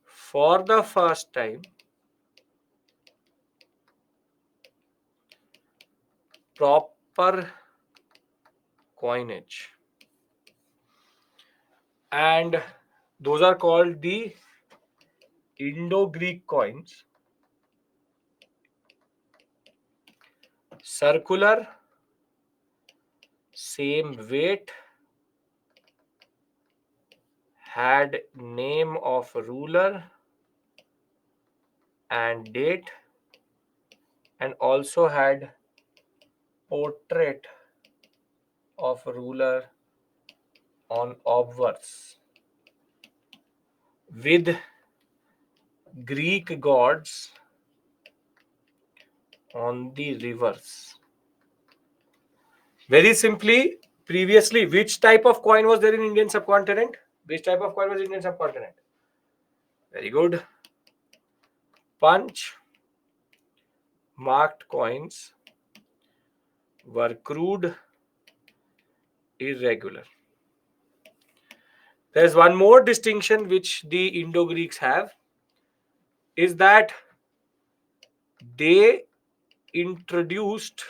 for the first time proper coinage. and those are called the Indo-Greek coins. Circular, same weight, had name of ruler and date, and also had portrait of ruler on obverse with Greek gods on the reverse. Very simply, previously, which type of coin was there in Indian subcontinent? Which type of coin was Indian subcontinent? Very good. Punch marked coins were crude, irregular. There's one more distinction which the Indo-Greeks have, is that they introduced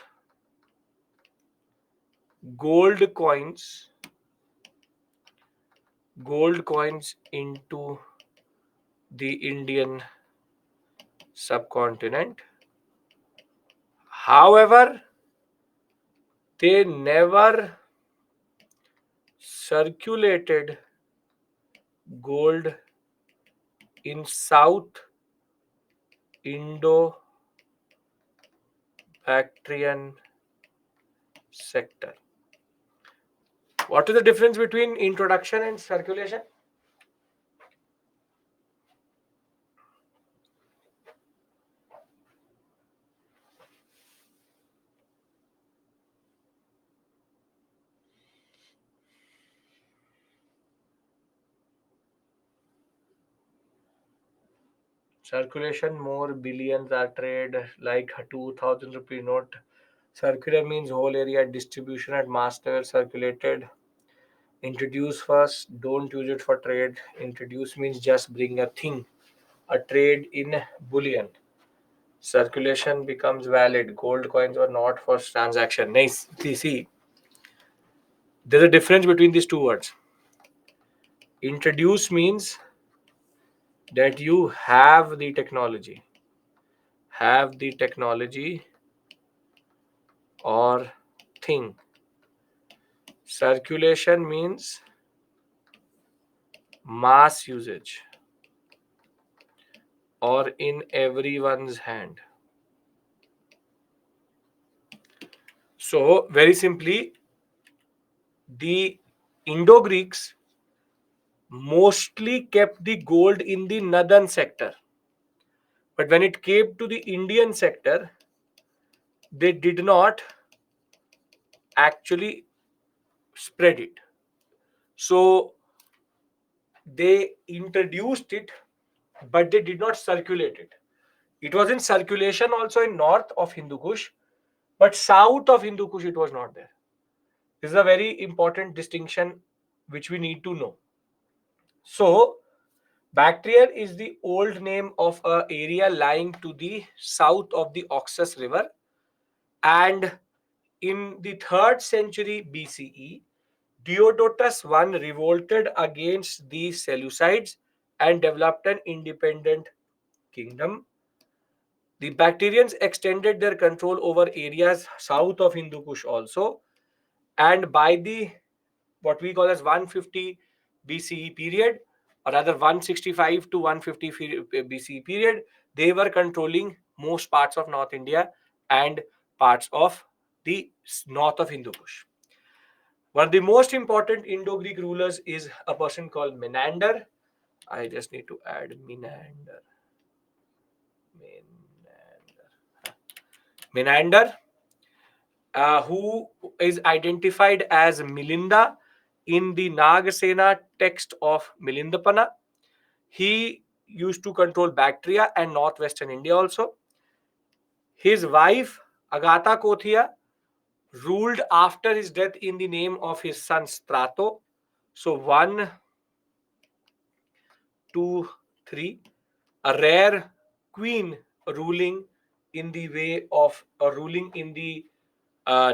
gold coins into the Indian subcontinent. However, they never circulated gold in South Indo-Bactrian sector. What is the difference between introduction and circulation? Circulation, more billions are traded, like a 2000 rupee note. Circular means whole area, distribution at mass level, circulated. Introduce first, don't use it for trade. Introduce means just bring a thing, a trade in bullion. Circulation becomes valid. Gold coins were not for transaction. Nice. See, there's a difference between these two words. Introduce means that you have the technology. Have the technology or thing. Circulation means mass usage or in everyone's hand. So, very simply, the Indo-Greeks mostly kept the gold in the northern sector. But when it came to the Indian sector, they did not actually spread it. So they introduced it, but they did not circulate it. It was in circulation also in north of Hindu Kush, but south of Hindu Kush it was not there. This is a very important distinction which we need to know. So Bactria is the old name of an area lying to the south of the Oxus River, and in the 3rd century BCE, Diodotus I revolted against the Seleucids and developed an independent kingdom. The Bactrians extended their control over areas south of Hindu Kush also, and by the what we call as 150 BCE period, or rather 165 to 150 BCE period, they were controlling most parts of North India and parts of the north of Hindu Kush. One of the most important Indo-Greek rulers is a person called Menander. I just need to add Menander. Menander, who is identified as Milinda in the Nagasena text of Milindapana. He used to control Bactria and northwestern India also. His wife, Agatha Kothia, ruled after his death in the name of his son Strato. So 1, 2, 3. A rare queen ruling in the way of ruling in the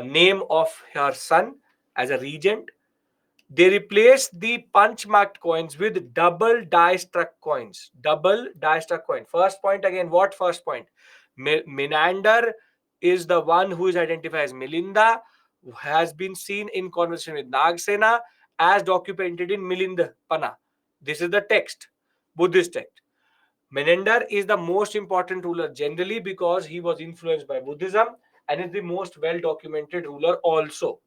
name of her son as a regent. They replaced the punch marked coins with double die struck coins. Double die struck coin. First point again. What first point? Menander is the one who is identified as Milinda, who has been seen in conversation with Nagsena as documented in Milindapana. This is the text, Buddhist text. Menander is the most important ruler generally because he was influenced by Buddhism and is the most well documented ruler also.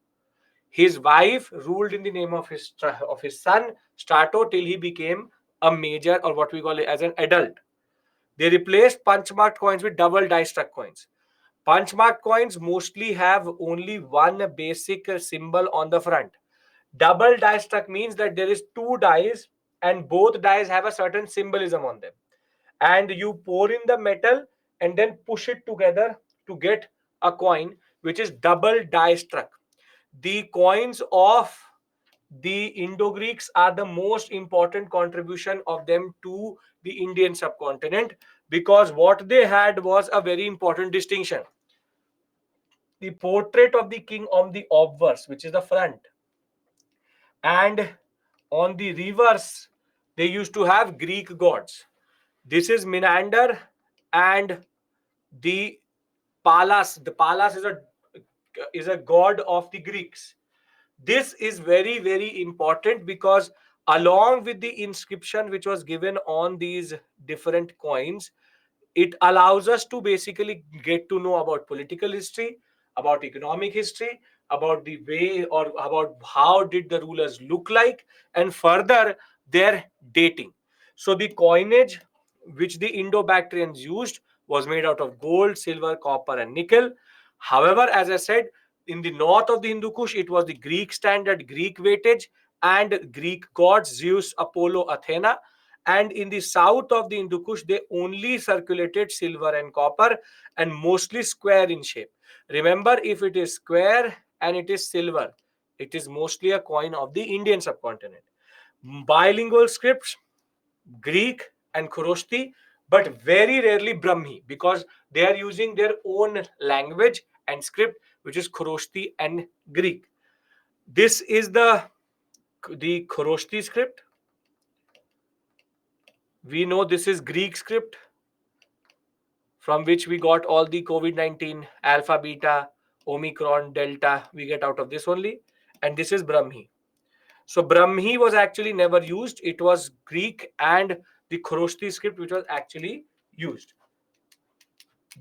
His wife ruled in the name of his son Strato till he became a major, or what we call it as an adult. They replaced punch marked coins with double die struck coins. Punch marked coins mostly have only one basic symbol on the front. Double die struck means that there is two dies and both dies have a certain symbolism on them. And you pour in the metal and then push it together to get a coin which is double die struck. The coins of the Indo-Greeks are the most important contribution of them to the Indian subcontinent, because what they had was a very important distinction. The portrait of the king on the obverse, which is the front, and on the reverse, they used to have Greek gods. This is Menander and the Pallas. The Pallas is a god of the Greeks. This is very, very important because along with the inscription which was given on these different coins, it allows us to basically get to know about political history, about economic history, about the way or about how did the rulers look like, and further their dating. So the coinage which the Indo-Bactrians used was made out of gold, silver, copper, and nickel. However, as I said, in the north of the Hindu Kush, it was the Greek standard, Greek weightage, and Greek gods Zeus, Apollo, Athena. And in the south of the Hindu Kush, they only circulated silver and copper, and mostly square in shape. Remember, if it is square and it is silver, it is mostly a coin of the Indian subcontinent. Bilingual scripts, Greek and Khoroshti, but very rarely Brahmi, because they are using their own language and script, which is Khoroshti and Greek. This is the Khoroshti script. We know this is Greek script, from which we got all the COVID-19, alpha, beta, omicron, delta, we get out of this only. And this is Brahmi. So Brahmi was actually never used. It was Greek and the Khoroshti script which was actually used.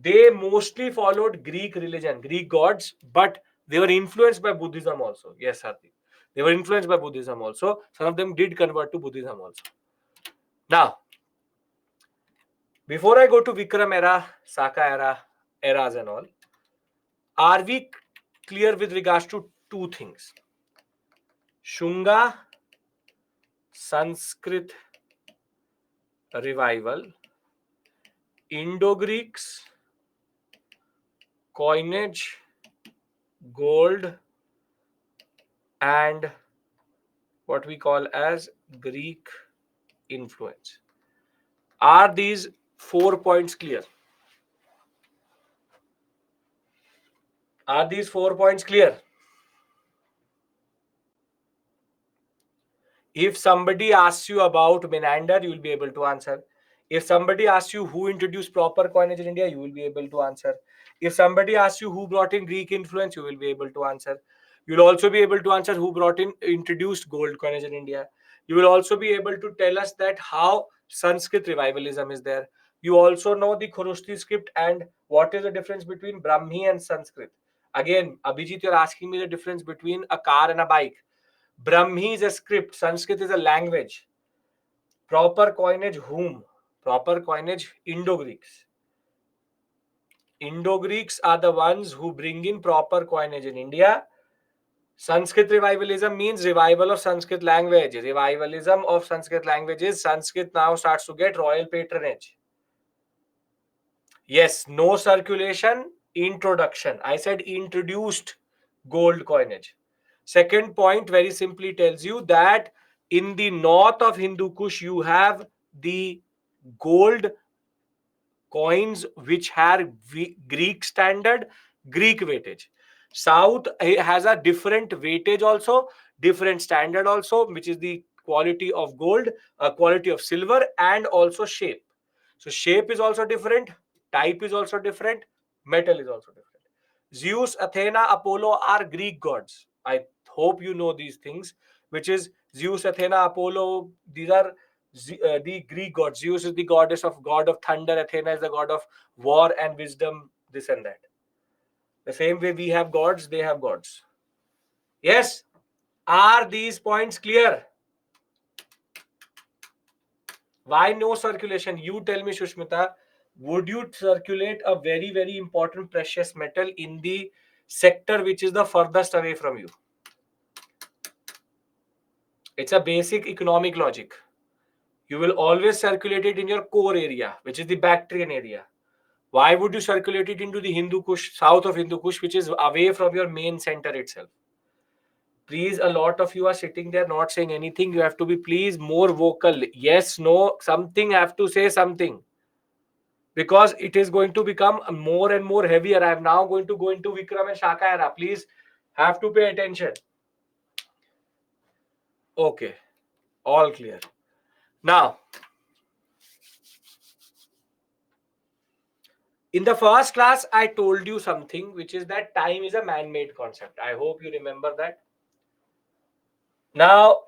They mostly followed Greek religion, Greek gods, but they were influenced by Buddhism also. Yes, Hardik. They were influenced by Buddhism also. Some of them did convert to Buddhism also. Now, before I go to Vikram era, Saka era, eras and all, are we clear with regards to two things? Shunga Sanskrit revival, Indo-Greeks, coinage, gold, and what we call as Greek influence. Are these 4 points clear? Are these 4 points clear? If somebody asks you about Menander, you will be able to answer. If somebody asks you who introduced proper coinage in India, you will be able to answer. If somebody asks you who brought in Greek influence, you will be able to answer. You will also be able to answer who introduced gold coinage in India. You will also be able to tell us that how Sanskrit revivalism is there. You also know the Khoroshti script and what is the difference between Brahmi and Sanskrit. Again, Abhijit, you're asking me the difference between a car and a bike. Brahmi is a script, Sanskrit is a language. Proper coinage, whom? Proper coinage, Indo-Greeks. Indo-Greeks are the ones who bring in proper coinage in India. Sanskrit revivalism means revival of Sanskrit language. Revivalism of Sanskrit language is Sanskrit now starts to get royal patronage. Yes, no circulation, introduction. I said introduced gold coinage. Second point very simply tells you that in the north of Hindu Kush, you have the gold coins which have Greek standard, Greek weightage. South has a different weightage also. different standard also, which is the quality of gold, quality of silver, and also shape. So shape is also different, type is also different, metal is also different. Zeus, Athena, Apollo are Greek gods. I hope you know these things, which is Zeus, Athena, Apollo. These are the Greek gods. Zeus is the god of thunder. Athena is the god of war and wisdom. This and that. The same way we have gods, they have gods. Yes. Are these points clear? Why no circulation? You tell me, Shushmita. Would you circulate a very, very important precious metal in the sector which is the furthest away from you? It's a basic economic logic. You will always circulate it in your core area, which is the Bactrian area. Why would you circulate it into the Hindu Kush, south of Hindu Kush, which is away from your main center itself? Please, a lot of you are sitting there not saying anything. You have to be, please, more vocal. Yes, no, something, have to say something. Because it is going to become more and more heavier. I am now going to go into Vikram and Shaka era. Please have to pay attention. Okay, all clear. Now, in the first class, I told you something, which is that time is a man-made concept. I hope you remember that. Now,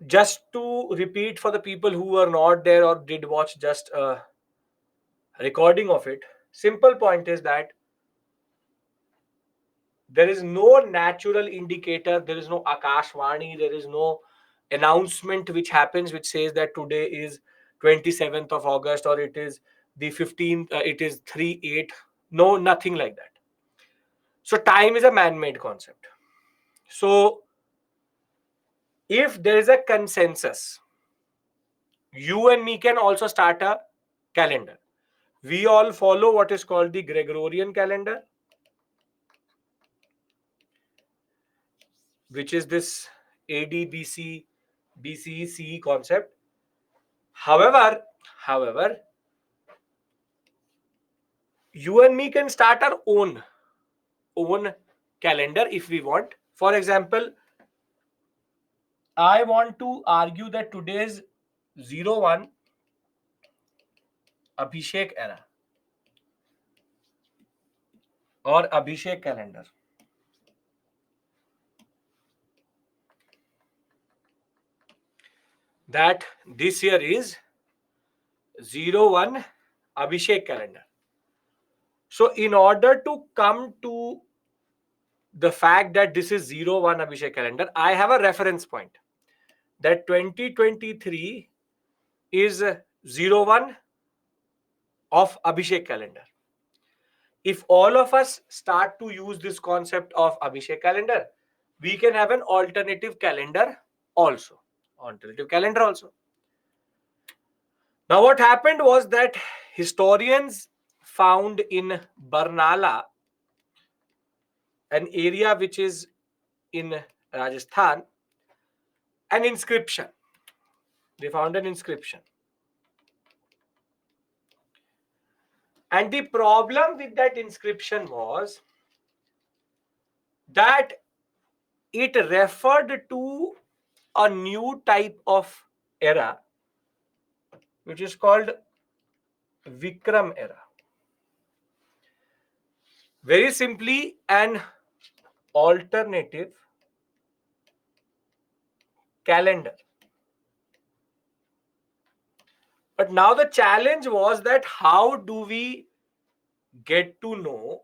just to repeat for the people who were not there or did watch just a recording of it, simple point is that there is no natural indicator, there is no Akashvani, there is no announcement which happens which says that today is 27th of August or it is the 15th, it is 3/8. No, nothing like that. So time is a man-made concept. So if there is a consensus, you and me can also start a calendar. We all follow what is called the Gregorian calendar, which is this AD, BC, BC, CE concept. However, you and me can start our own calendar if we want. For example, I want to argue that today's 01 Abhishek era or Abhishek calendar. That this year is 01 Abhishek calendar. So in order to come to the fact that this is 01 Abhishek calendar, I have a reference point that 2023 is 01 of Abhishek calendar. If all of us start to use this concept of Abhishek calendar, we can have an alternative calendar also. Now what happened was that historians found in Barnala, an area which is in Rajasthan, an inscription. They found an inscription. And the problem with that inscription was that it referred to a new type of era, which is called Vikram era. Very simply, an alternative calendar. But now the challenge was that how do we get to know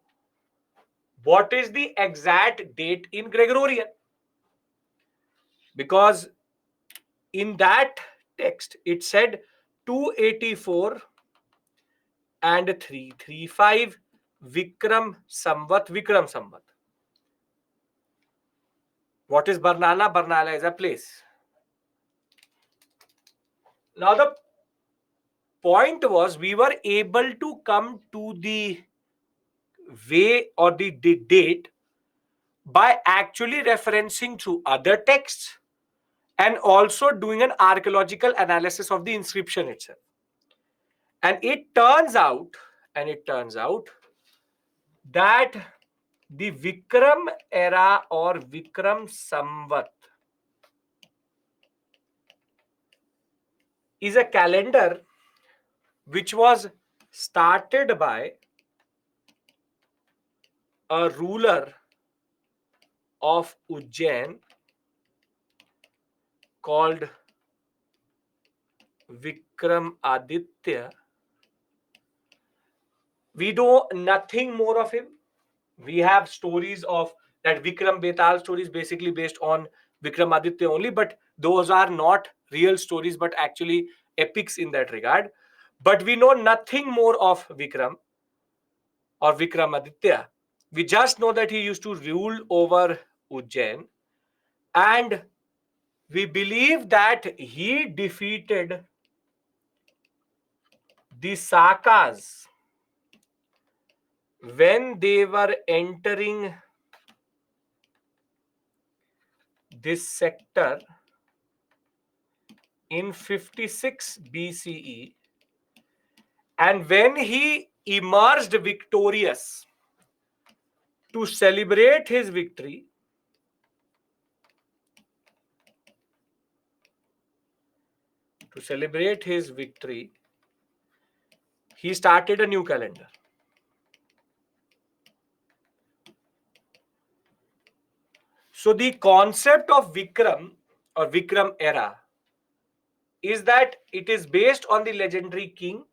what is the exact date in Gregorian? Because in that text, it said 284 and 335 Vikram Samvat. What is Barnala? Barnala is a place. Now the point was we were able to come to the way or the date by actually referencing to other texts and also doing an archaeological analysis of the inscription itself. And it turns out that the Vikram era or Vikram Samvat is a calendar which was started by a ruler of Ujjain called Vikram Aditya. We know nothing more of him. We have stories of that Vikram Betal stories basically based on Vikramaditya only, but those are not real stories but actually epics in that regard. But we know nothing more of Vikram or Vikramaditya. We just know that he used to rule over Ujjain, and we believe that he defeated the Sakas when they were entering this sector in 56 BCE, and when he emerged victorious to celebrate his victory, he started a new calendar. So the concept of Vikram or Vikram era is that it is based on the legendary king.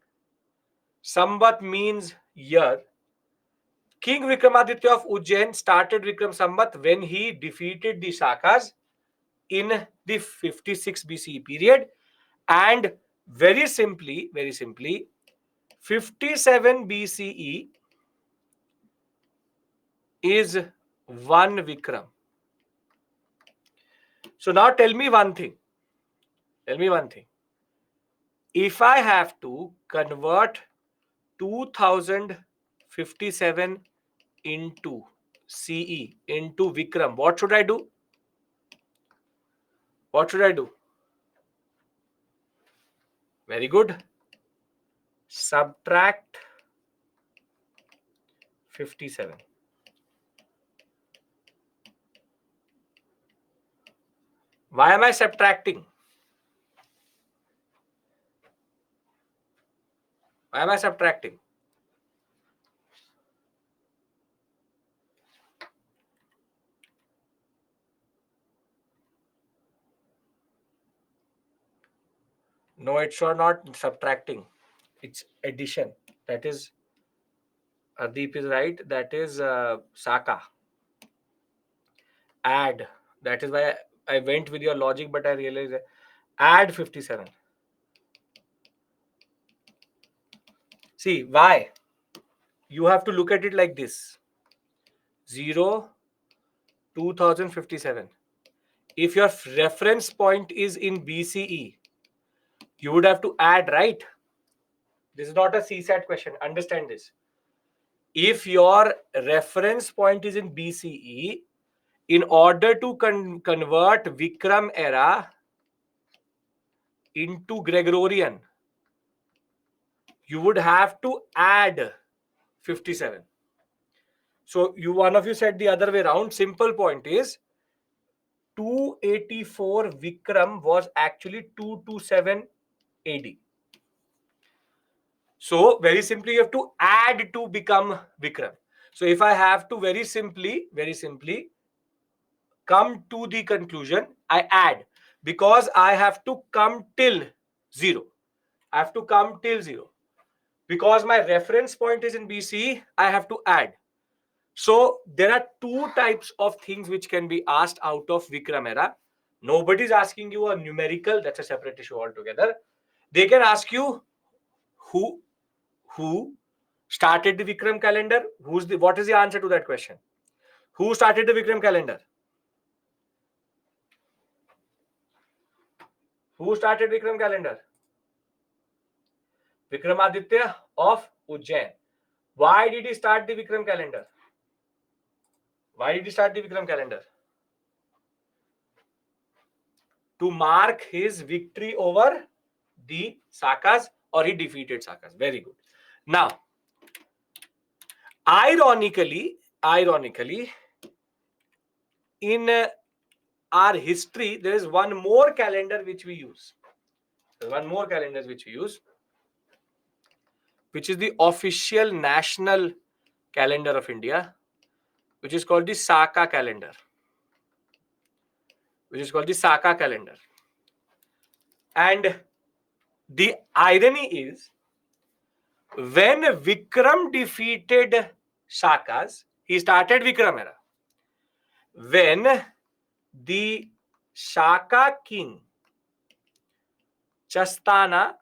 Sambat means year. King Vikramaditya of Ujjain started Vikram Sambat when he defeated the Shakas in the 56 BCE period, and very simply 57 BCE is one Vikram. So now tell me one thing. If I have to convert 2057 into CE into Vikram, what should I do? Very good. Subtract 57. Why am I subtracting? No, it's not subtracting. It's addition. That is, Ardeep is right. That is Saka. Add. That is why I went with your logic, but I realized add 57. See, why? You have to look at it like this. 0, 2057. If your reference point is in BCE, you would have to add, right? This is not a CSAT question. Understand this. If your reference point is in BCE, in order to convert Vikram era into Gregorian, you would have to add 57. So one of you said the other way around. Simple point is 284 Vikram was actually 227 AD. So very simply, you have to add to become Vikram. So if I have to very simply come to the conclusion, I add, because I have to come till 0. Because my reference point is in BC, I have to add. So there are two types of things which can be asked out of Vikram era. Nobody is asking you a numerical, that's a separate issue altogether. They can ask you who started the Vikram calendar. What is the answer to that question? Who started the Vikram calendar? Vikramaditya of Ujjain. Why did he start the Vikram calendar? To mark his victory over the Sakas, or he defeated Sakas. Very good. Now, ironically, ironically, in our history, there is one more calendar which we use. There's one more calendar which we use, which is the official national calendar of India, which is called the Saka calendar. And the irony is, when Vikram defeated Shakas, he started Vikram era. When the Shaka king Chastana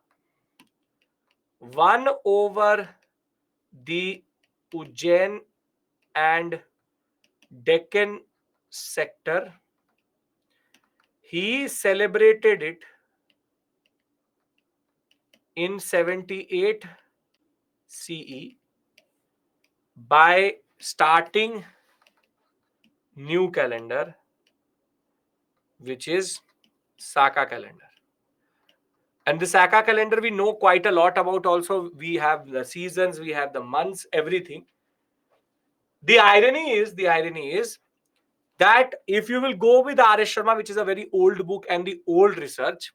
won over the Ujjain and Deccan sector, he celebrated it in 78 CE by starting new calendar, which is Saka calendar. And the Saka calendar we know quite a lot about also. We have the seasons, we have the months, everything. The irony is that if you will go with R.S. Sharma, which is a very old book and the old research,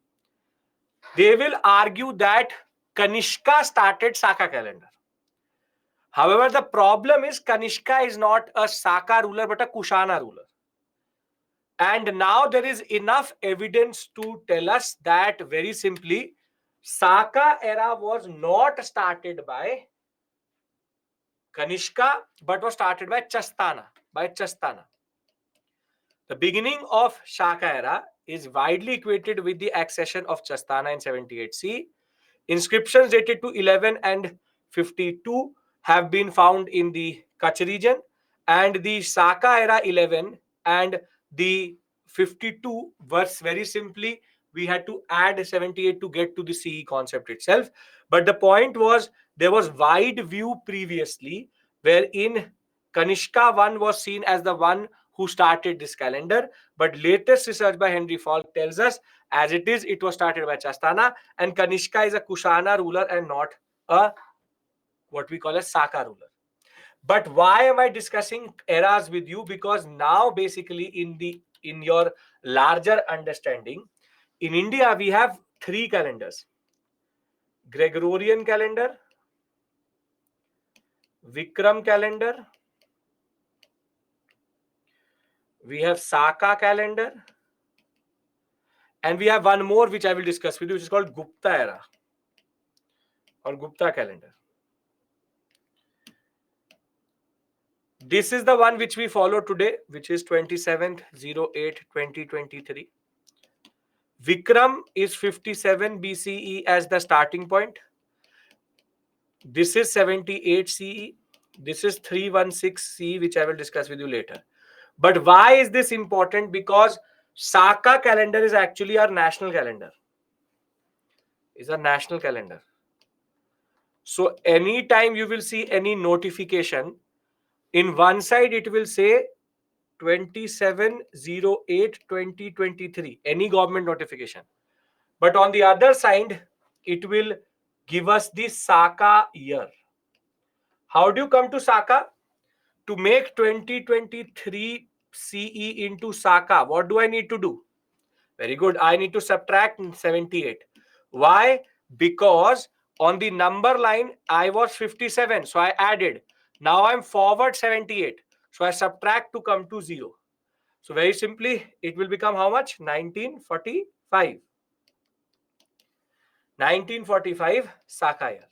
they will argue that Kanishka started Saka calendar. However, the problem is Kanishka is not a Saka ruler but a Kushana ruler. And now there is enough evidence to tell us that, very simply, Saka era was not started by Kanishka but was started by Chastana. The beginning of Shaka era is widely equated with the accession of Chastana in 78 C. Inscriptions dated to 11 and 52 have been found in the Kutch region, and the Saka era 11 and the 52 was, very simply, we had to add 78 to get to the CE concept itself. But the point was, there was wide view previously wherein Kanishka I was seen as the one who started this calendar, but latest research by Henry Falk tells us, as it was started by Chastana, and Kanishka is a Kushana ruler and not a what we call a Saka ruler. But why am I discussing eras with you? Because now, basically, in your larger understanding, in India we have three calendars: Gregorian calendar, Vikram calendar, we have Saka calendar, and we have one more which I will discuss with you, which is called Gupta era or Gupta calendar. This is the one which we follow today, which is 27/08/2023. Vikram is 57 BCE as the starting point. This is 78 CE. This is 316 CE, which I will discuss with you later. But why is this important? Because Saka calendar is actually our national calendar. So anytime you will see any notification, in one side it will say 27/08/2023, any government notification. But on the other side, it will give us the Saka year. How do you come to Saka? To make 2023 CE into Saka, what do I need to do? Very good. I need to subtract 78. Why? Because on the number line, I was 57. So I added. Now I'm forward 78. So I subtract to come to 0. So very simply, it will become how much? 1945. 1945 Saka year.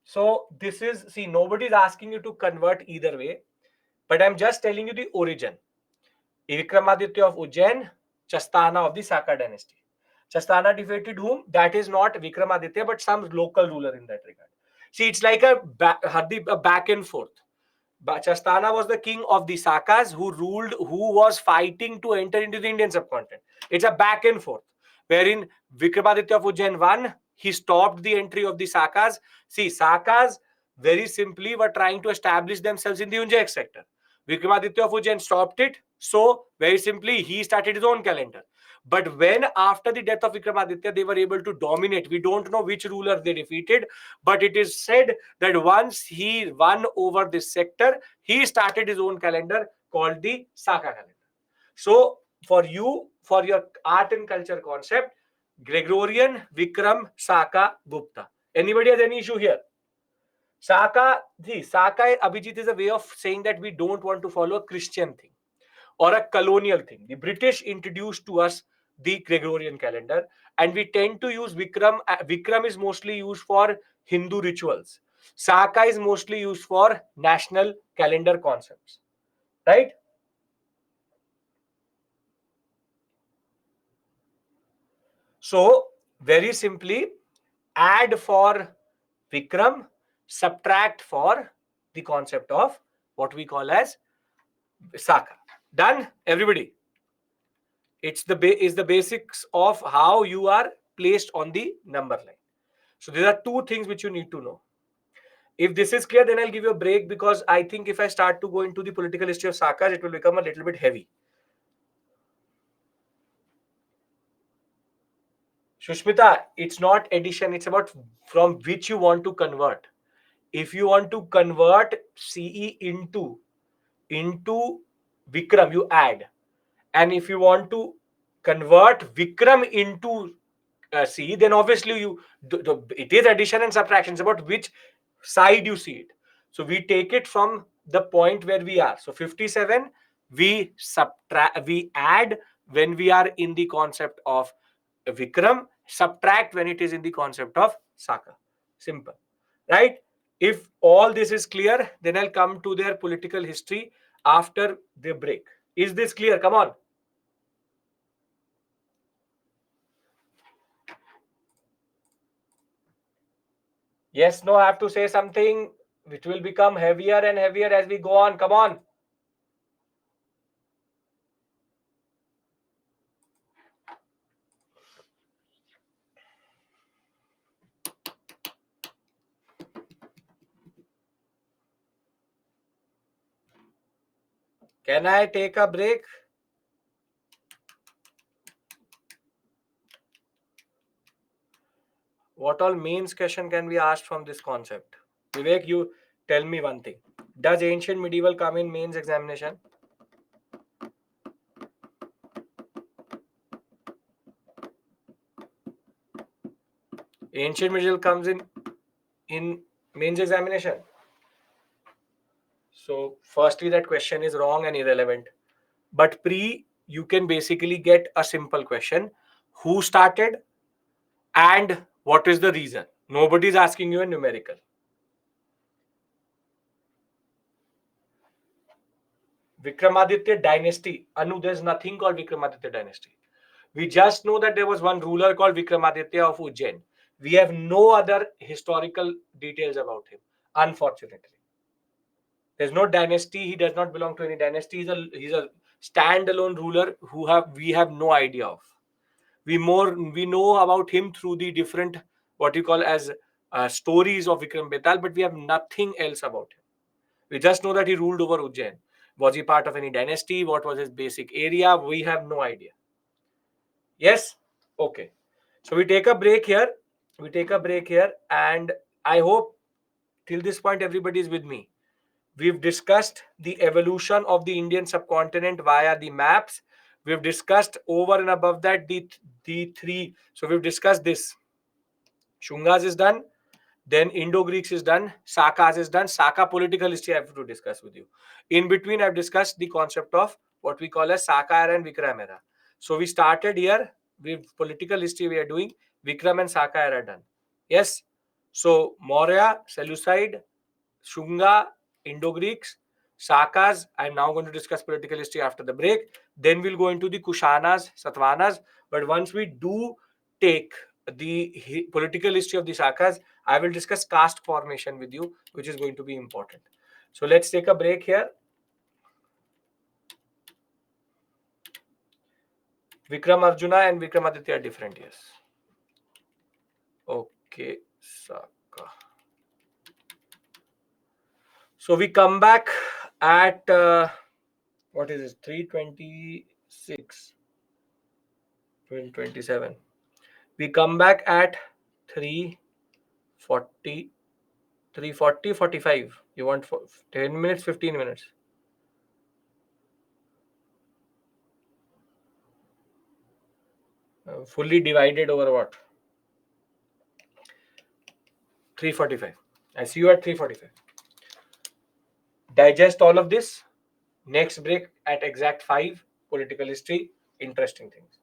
So this is, see, nobody is asking you to convert either way, but I'm just telling you the origin. Vikramaditya of Ujjain, Chastana of the Saka dynasty. Chastana defeated whom? That is not Vikramaditya, but some local ruler in that regard. See, it's like a back and forth. Chastana was the king of the Sakas who was fighting to enter into the Indian subcontinent. It's a back and forth, wherein Vikramaditya of Ujjain won. He stopped the entry of the Sakas. See, Sakas very simply were trying to establish themselves in the Ujjain sector. Vikramaditya of Ujjain stopped it. So, very simply, he started his own calendar. But when after the death of Vikramaditya, they were able to dominate. We don't know which ruler they defeated, but it is said that once he won over this sector, he started his own calendar called the Saka calendar. So for you, for your art and culture concept, Gregorian, Vikram, Saka, Gupta. Anybody has any issue here? Saka, see, Saka, Abhijit, is a way of saying that we don't want to follow a Christian thing or a colonial thing. The British introduced to us the Gregorian calendar, and we tend to use Vikram. Vikram is mostly used for Hindu rituals. Saka is mostly used for national calendar concepts, right? So, very simply, add for Vikram, subtract for the concept of what we call as Saka. Done, everybody. It's the basics of how you are placed on the number line. So there are two things which you need to know. If this is clear, then I'll give you a break, because I think if I start to go into the political history of Sakas, it will become a little bit heavy. Shushmita, it's not addition, it's about from which you want to convert. If you want to convert CE into Vikram, you add. And if you want to convert Vikram into CE, then obviously it is addition and subtraction. It's about which side you see it. So we take it from the point where we are. So 57, we add when we are in the concept of Vikram, subtract when it is in the concept of Saka. Simple, right? If all this is clear, then I'll come to their political history after the break. Is this clear? Come on. Yes, no, I have to say something which will become heavier and heavier as we go on. Come on. Can I take a break? What all means question can be asked from this concept? Vivek, you tell me one thing. Does ancient medieval come in mains examination? Ancient medieval comes in mains examination. So firstly, that question is wrong and irrelevant. But you can basically get a simple question. Who started and what is the reason? Nobody is asking you a numerical. Vikramaditya dynasty. Anu, there's nothing called Vikramaditya dynasty. We just know that there was one ruler called Vikramaditya of Ujjain. We have no other historical details about him, unfortunately. There's no dynasty. He does not belong to any dynasty. He's a standalone ruler we have no idea of. We know about him through the different what you call as stories of Vikram Betal, but we have nothing else about him. We just know that he ruled over Ujjain. Was he part of any dynasty? What was his basic area? We have no idea. Yes? Okay. So we take a break here. And I hope till this point everybody is with me. We've discussed the evolution of the Indian subcontinent via the maps. We've discussed over and above that the three. So we've discussed this. Shungas is done. Then Indo-Greeks is done. Sakas is done. Saka political history I have to discuss with you. In between, I've discussed the concept of what we call as Saka era and Vikram era. So we started here with political history we are doing. Vikram and Saka era done. Yes. So Maurya, Seleucid, Shunga, Indo-Greeks, Sakas. I'm now going to discuss political history after the break. Then we'll go into the Kushanas, Satavahanas. But once we do take the political history of the Sakas, I will discuss caste formation with you, which is going to be important. So let's take a break here. Vikram Arjuna and Vikramaditya are different, yes. Okay, Saka. So we come back at what is this? 3:26. 12:27. We come back at 3:40, 3:40, 45. You want 10 minutes, 15 minutes? Fully divided over what? 3:45. I see you at 3:45. Digest all of this. Next break at exact 5. Political history. Interesting things.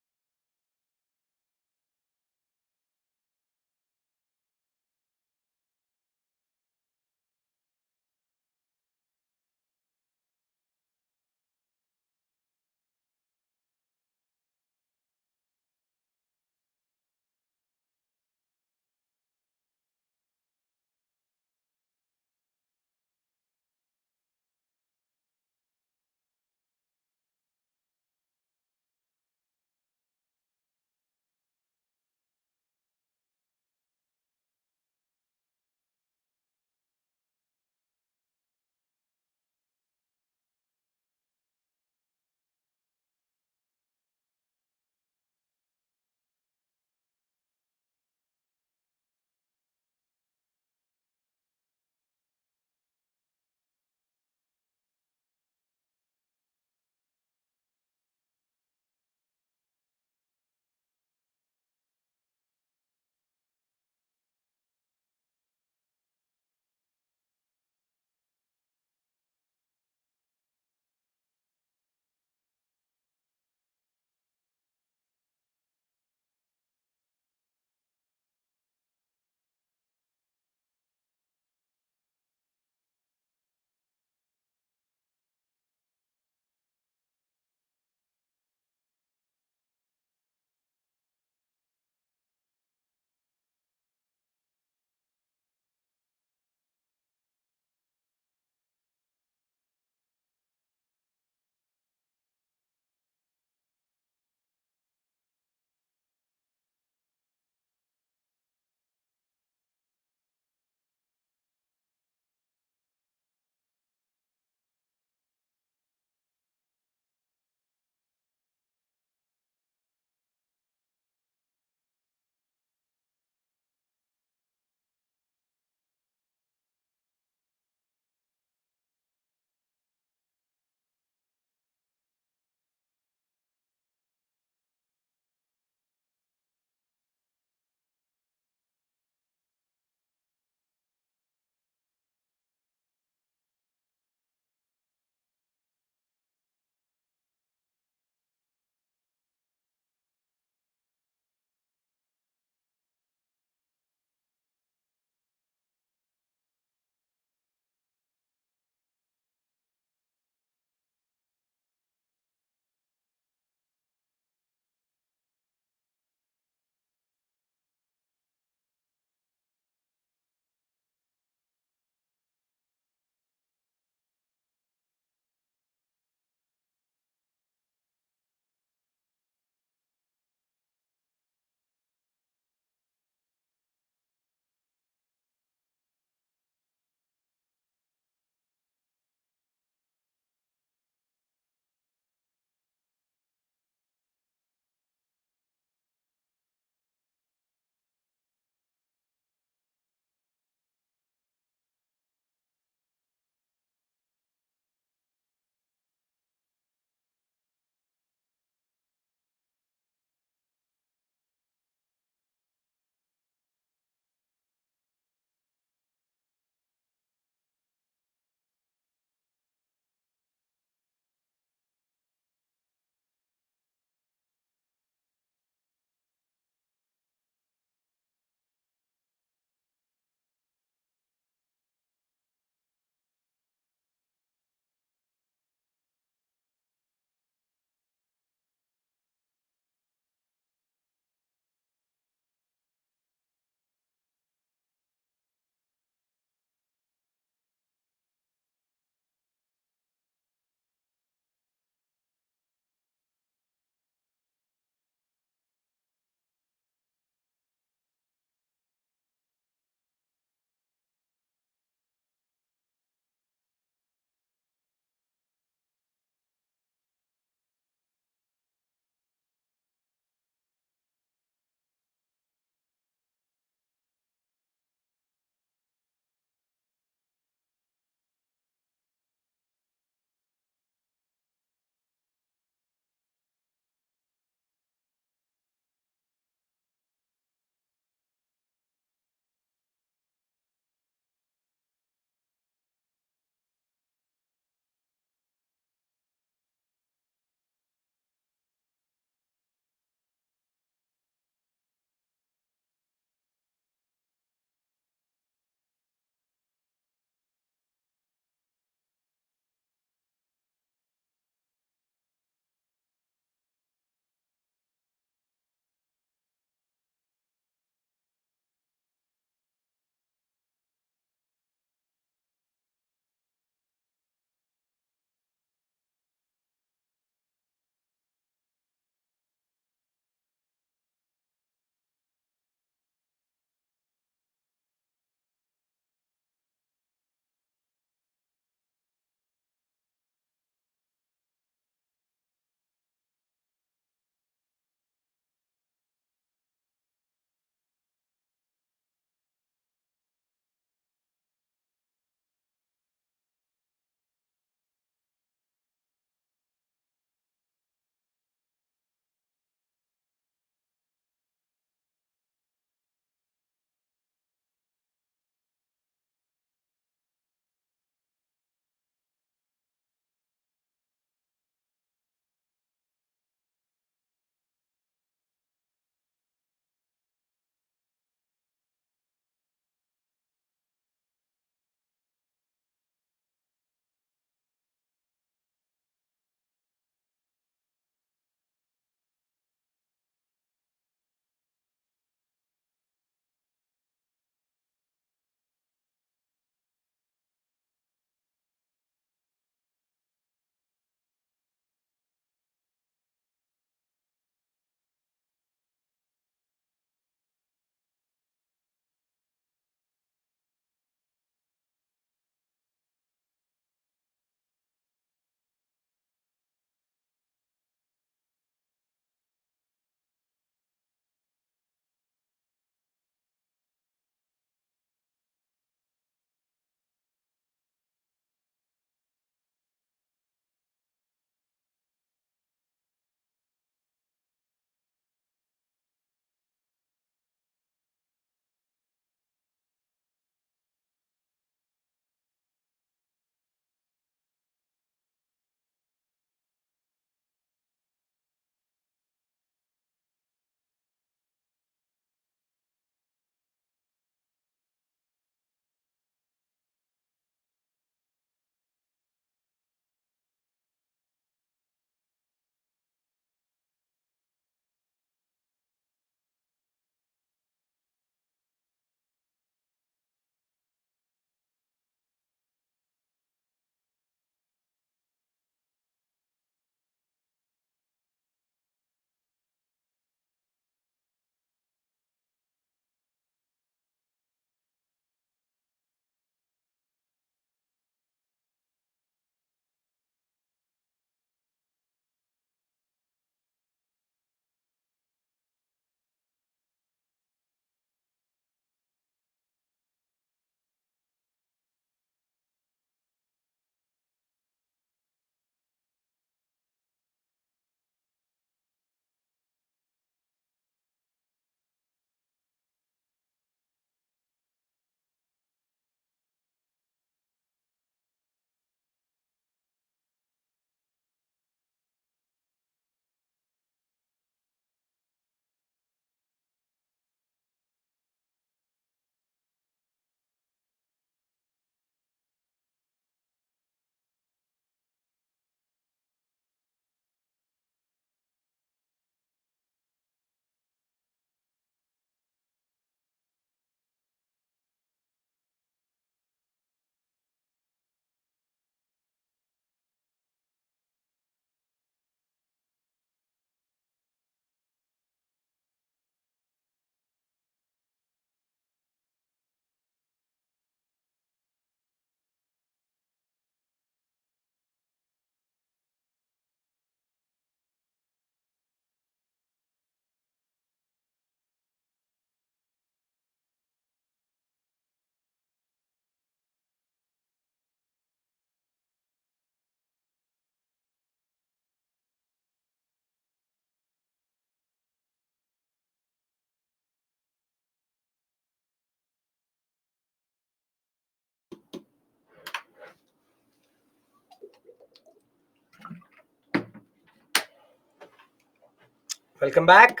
Welcome back.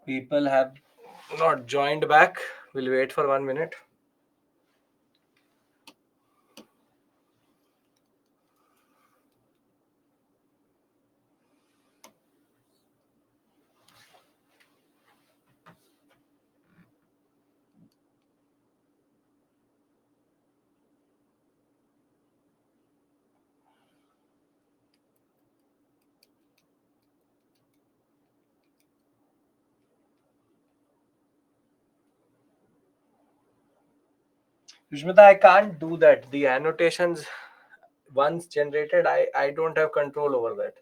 People have not joined back. We'll wait for 1 minute. Yushmita, I can't do that. The annotations once generated, I don't have control over that.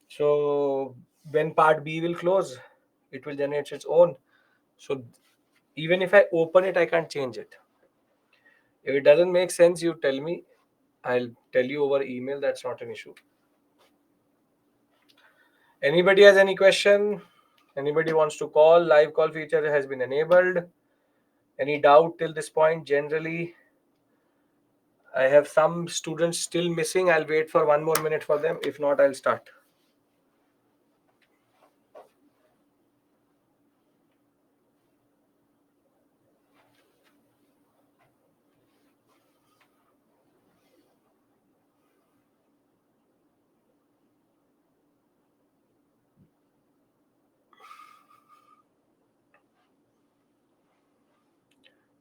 So when part B will close, it will generate its own. So even if I open it, I can't change it. If it doesn't make sense, you tell me. I'll tell you over email. That's not an issue. Anybody has any question? Anybody wants to call? Live call feature has been enabled. Any doubt till this point? Generally, I have some students still missing. I'll wait for 1 more minute for them. If not, I'll start.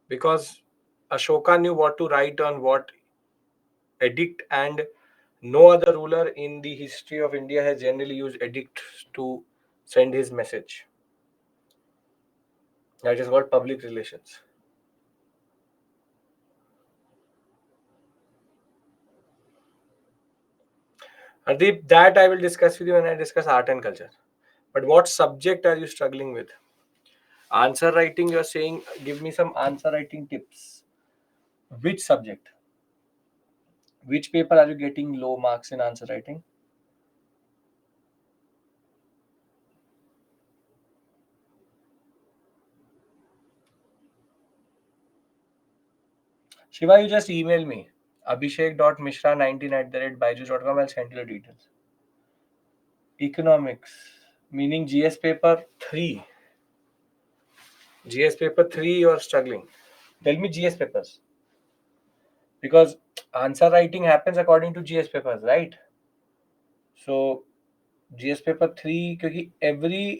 Because Ashoka knew what to write on what edict, and no other ruler in the history of India has generally used edict to send his message. That is called public relations. Hardeep, that I will discuss with you when I discuss art and culture. But what subject are you struggling with? Answer writing, you're saying, give me some answer writing tips. Which subject? Which paper are you getting low marks in answer writing? Shiva, you just email me. abhishek.mishra19@byju's.com. I'll send you the details. Economics, meaning GS paper 3. GS paper 3, you are struggling. Tell me GS papers. Because answer writing happens according to GS papers, right? So GS paper 3, because every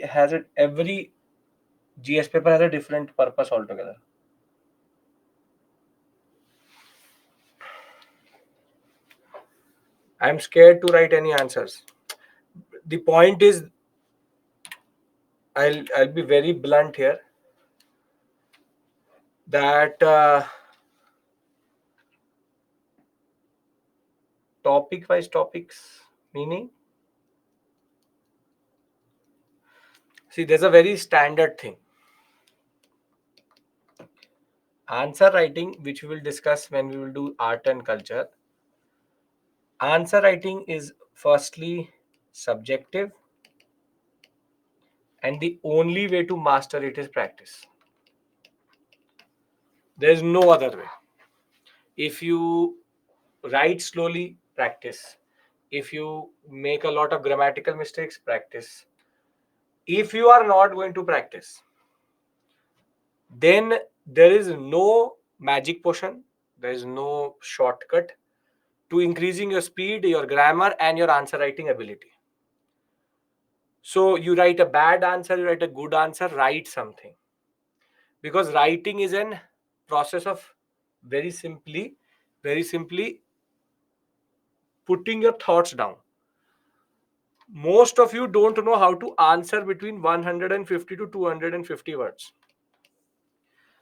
GS paper has a different purpose altogether. I'm scared to write any answers. The point is, I'll be very blunt here, that topic wise topics, meaning, see, there's a very standard thing. Answer writing, which we will discuss when we will do art and culture. Answer writing is firstly subjective, and the only way to master it is practice. There's no other way. If you write slowly, practice. If you make a lot of grammatical mistakes, practice. If you are not going to practice, then there is no magic potion, there is no shortcut to increasing your speed, your grammar, and your answer writing ability. So you write a bad answer, you write a good answer, write something. Because writing is an process of very simply putting your thoughts down. Most of you don't know how to answer between 150 to 250 words.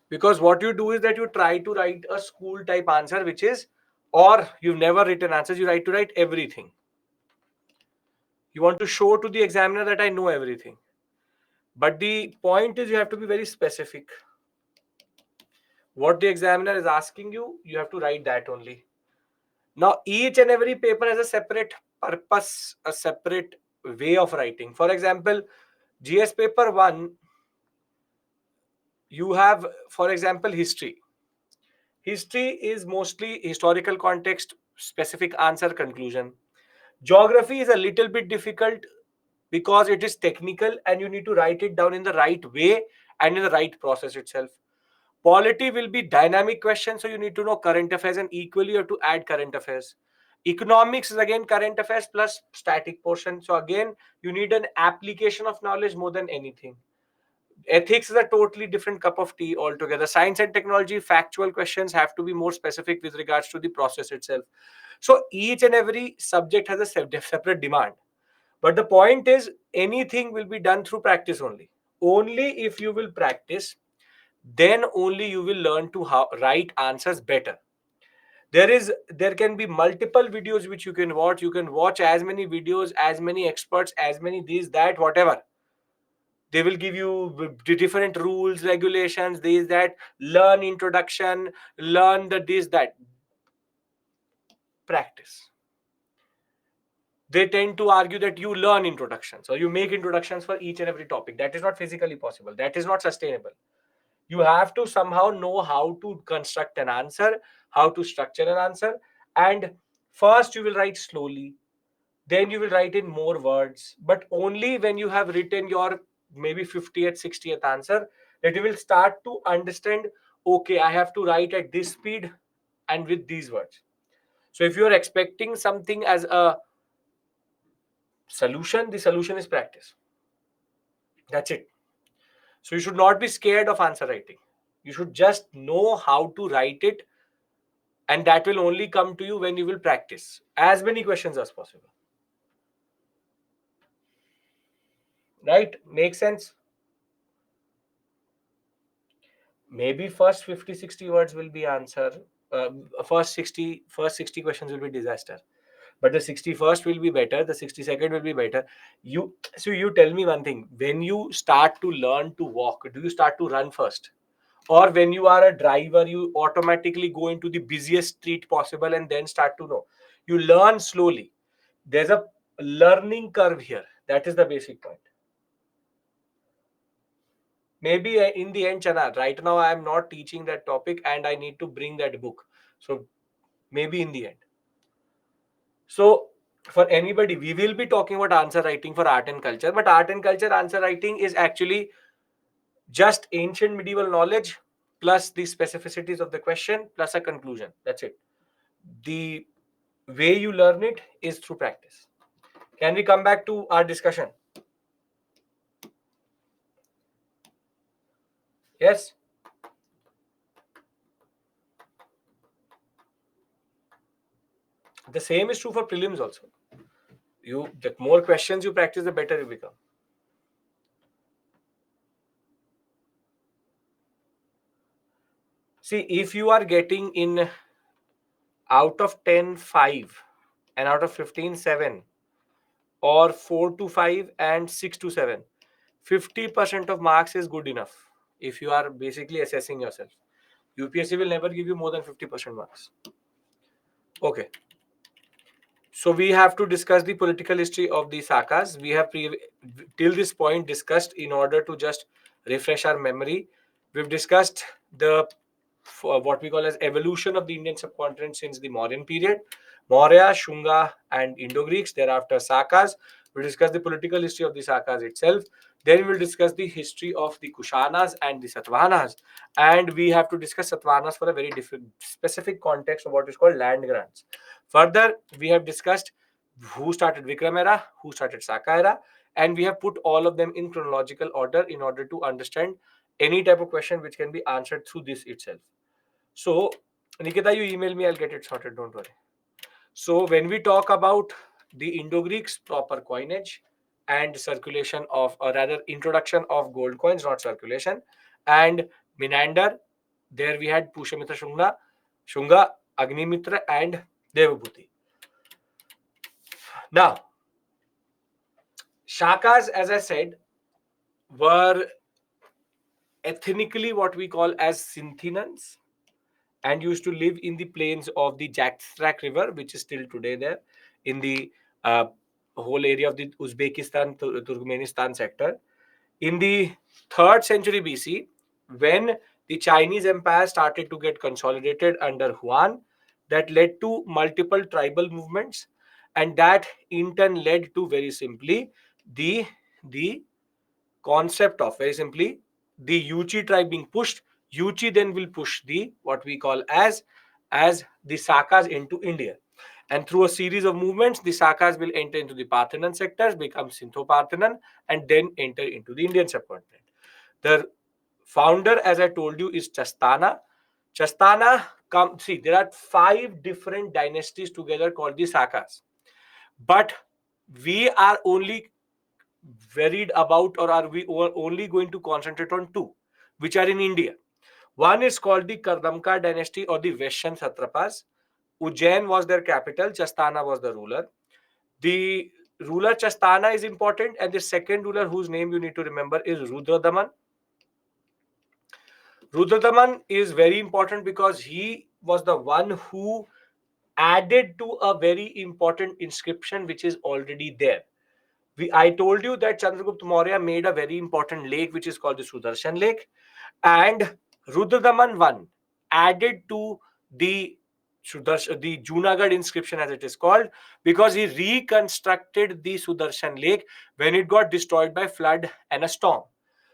Because what you do is that you try to write a school type answer, which is, or you've never written answers, you try to write everything. You want to show to the examiner that I know everything. But the point is, you have to be very specific. What the examiner is asking you, you have to write that only. Now, each and every paper has a separate purpose, a separate way of writing. For example, GS paper 1, you have, for example, history. History is mostly historical context, specific answer, conclusion. Geography is a little bit difficult because it is technical and you need to write it down in the right way and in the right process itself. Polity will be dynamic questions, so you need to know current affairs, and equally you have to add current affairs. Economics is again current affairs plus static portion. So again, you need an application of knowledge more than anything. Ethics is a totally different cup of tea altogether. Science and technology, factual questions have to be more specific with regards to the process itself. So each and every subject has a separate demand. But the point is, anything will be done through practice only. Only if you will practice, then only you will learn to write answers better. There can be multiple videos which you can watch. You can watch as many videos, as many experts, as many this, that, whatever. They will give you the different rules, regulations, this, that. Learn introduction, learn the this, that. Practice. They tend to argue that you learn introductions or you make introductions for each and every topic. That is not physically possible. That is not sustainable. You have to somehow know how to construct an answer, how to structure an answer. And first you will write slowly, then you will write in more words, but only when you have written your maybe 50th 60th answer, that you will start to understand, okay, I have to write at this speed and with these words. So if you are expecting something as a solution, the solution is practice. That's it. So you should not be scared of answer writing. You should just know how to write it, and that will only come to you when you will practice as many questions as possible. Right? Makes sense? Maybe first 50 60 words will be answer. First 60 questions will be disaster, but the 61st will be better, the 62nd will be better. You tell me one thing: when you start to learn to walk, do you start to run first, or when you are a driver you automatically go into the busiest street possible and then start to know? You learn slowly. There's a learning curve here. That is the basic point. Maybe in the end, Chana, right now I am not teaching that topic and I need to bring that book. So maybe in the end. So for anybody, we will be talking about answer writing for art and culture, but art and culture answer writing is actually just ancient medieval knowledge plus the specificities of the question plus a conclusion. That's it. The way you learn it is through practice. Can we come back to our discussion? Yes. The same is true for prelims also. The more questions you practice, the better you become. See, if you are getting in out of 10 5 and out of 15 7, or 4 to 5 and 6 to 7, 50% of marks is good enough if you are basically assessing yourself. UPSC will never give you more than 50% marks. Okay. So we have to discuss the political history of the Sakas. We have till this point discussed, in order to just refresh our memory, we've discussed the what we call as evolution of the Indian subcontinent since the Mauryan period, Maurya, Shunga, and Indo-Greeks. Thereafter, Sakas. We discuss the political history of the Sakas itself. Then we'll discuss the history of the Kushanas and the Satavahanas. And we have to discuss Satavahanas for a very different, specific context of what is called land grants. Further, we have discussed who started Vikram era, who started Saka era, and we have put all of them in chronological order in order to understand any type of question which can be answered through this itself. So, Nikita, you email me, I'll get it sorted, don't worry. So, when we talk about the Indo-Greeks proper coinage and circulation of, or rather introduction of gold coins, not circulation, and Menander, there we had Pushyamitra Shunga, Agnimitra, and Devabhuti. Now, Shakas, as I said, were ethnically what we call as Sinthinans, and used to live in the plains of the Jakstrak River, which is still today there in the uh, whole area of the Uzbekistan, Turkmenistan sector. In the 3rd century BC, when the Chinese empire started to get consolidated under Huan. That led to multiple tribal movements, and that in turn led to, very simply, the concept of, very simply, the Yuchi tribe being pushed. Yuchi then will push the, what we call as the Sakas into India. And through a series of movements, the Sakas will enter into the Parthenon sectors, become Sindho-Parthenon, and then enter into the Indian subcontinent. The founder, as I told you, is Chastana. Chastana, see, there are 5 different dynasties together called the Sakas. But we are only worried about, or are we only going to concentrate on 2, which are in India. One is called the Kardamka dynasty, or the Vaishyan Satrapas. Ujjain was their capital, Chastana was the ruler. The ruler Chastana is important, and the second ruler, whose name you need to remember, is Rudradaman. Rudradaman is very important because he was the one who added to a very important inscription which is already there. I told you that Chandragupta Maurya made a very important lake which is called the Sudarshan Lake, and Rudradaman I added to the the Junagadh inscription, as it is called, because he reconstructed the Sudarshan Lake when it got destroyed by flood and a storm.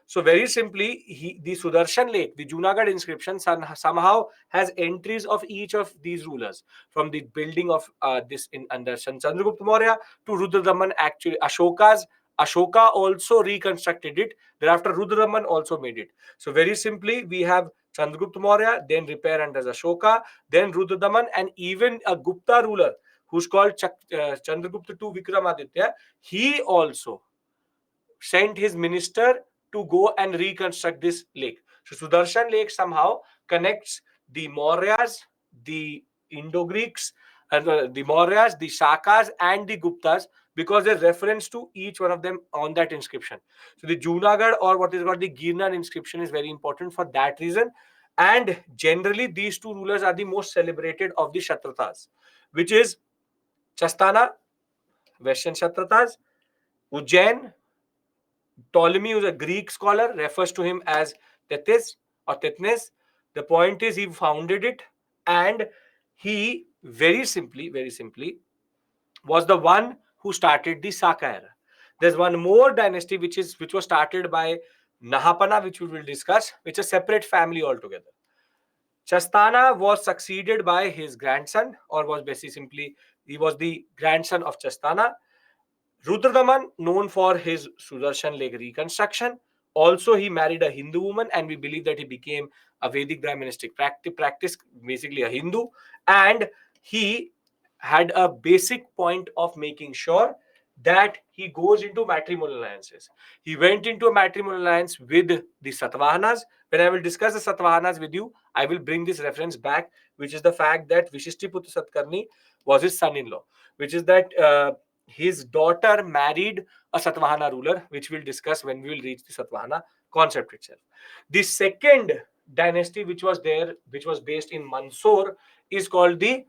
So very simply, the Sudarshan Lake, the Junagadh inscription, somehow has entries of each of these rulers, from the building of this in under Chandragupta Maurya to Rudradaman. Actually, Ashoka also reconstructed it. Thereafter, Rudradaman also made it. So very simply, we have Chandragupta Maurya, then repair under Ashoka, then Rudradaman, and even a Gupta ruler who's called Chandragupta II Vikramaditya. He also sent his minister to go and reconstruct this lake. So Sudarshan Lake somehow connects the Mauryas, the Indo-Greeks, the Mauryas, the Shakas, and the Guptas, because there's reference to each one of them on that inscription. So the Junagadh, or what is called the Girnar inscription, is very important for that reason. And generally, these 2 rulers are the most celebrated of the Kshatratas, which is Chastana, Western Kshatratas, Ujjain. Ptolemy, who's a Greek scholar, refers to him as Tethys or Tethnes. The point is, he founded it, and he very simply, was the one who started the Saka era. There's one more dynasty which was started by Nahapana, which we will discuss, which is a separate family altogether. Chastana was succeeded by his grandson, or was basically simply, he was the grandson of Chastana. Rudradaman, known for his Sudarshan Lake reconstruction. Also, he married a Hindu woman, and we believe that he became a Vedic Brahmanistic practice, basically a Hindu. And he had a basic point of making sure that he goes into matrimonial alliances. He went into a matrimonial alliance with the Satavahanas. When I will discuss the Satavahanas with you, I will bring this reference back, which is the fact that Vishishtiputta Satkarni was his son-in-law, which is that his daughter married a Satvahana ruler, which we'll discuss when we will reach the Satvahana concept itself. The second dynasty which was there, which was based in Mysore, is called the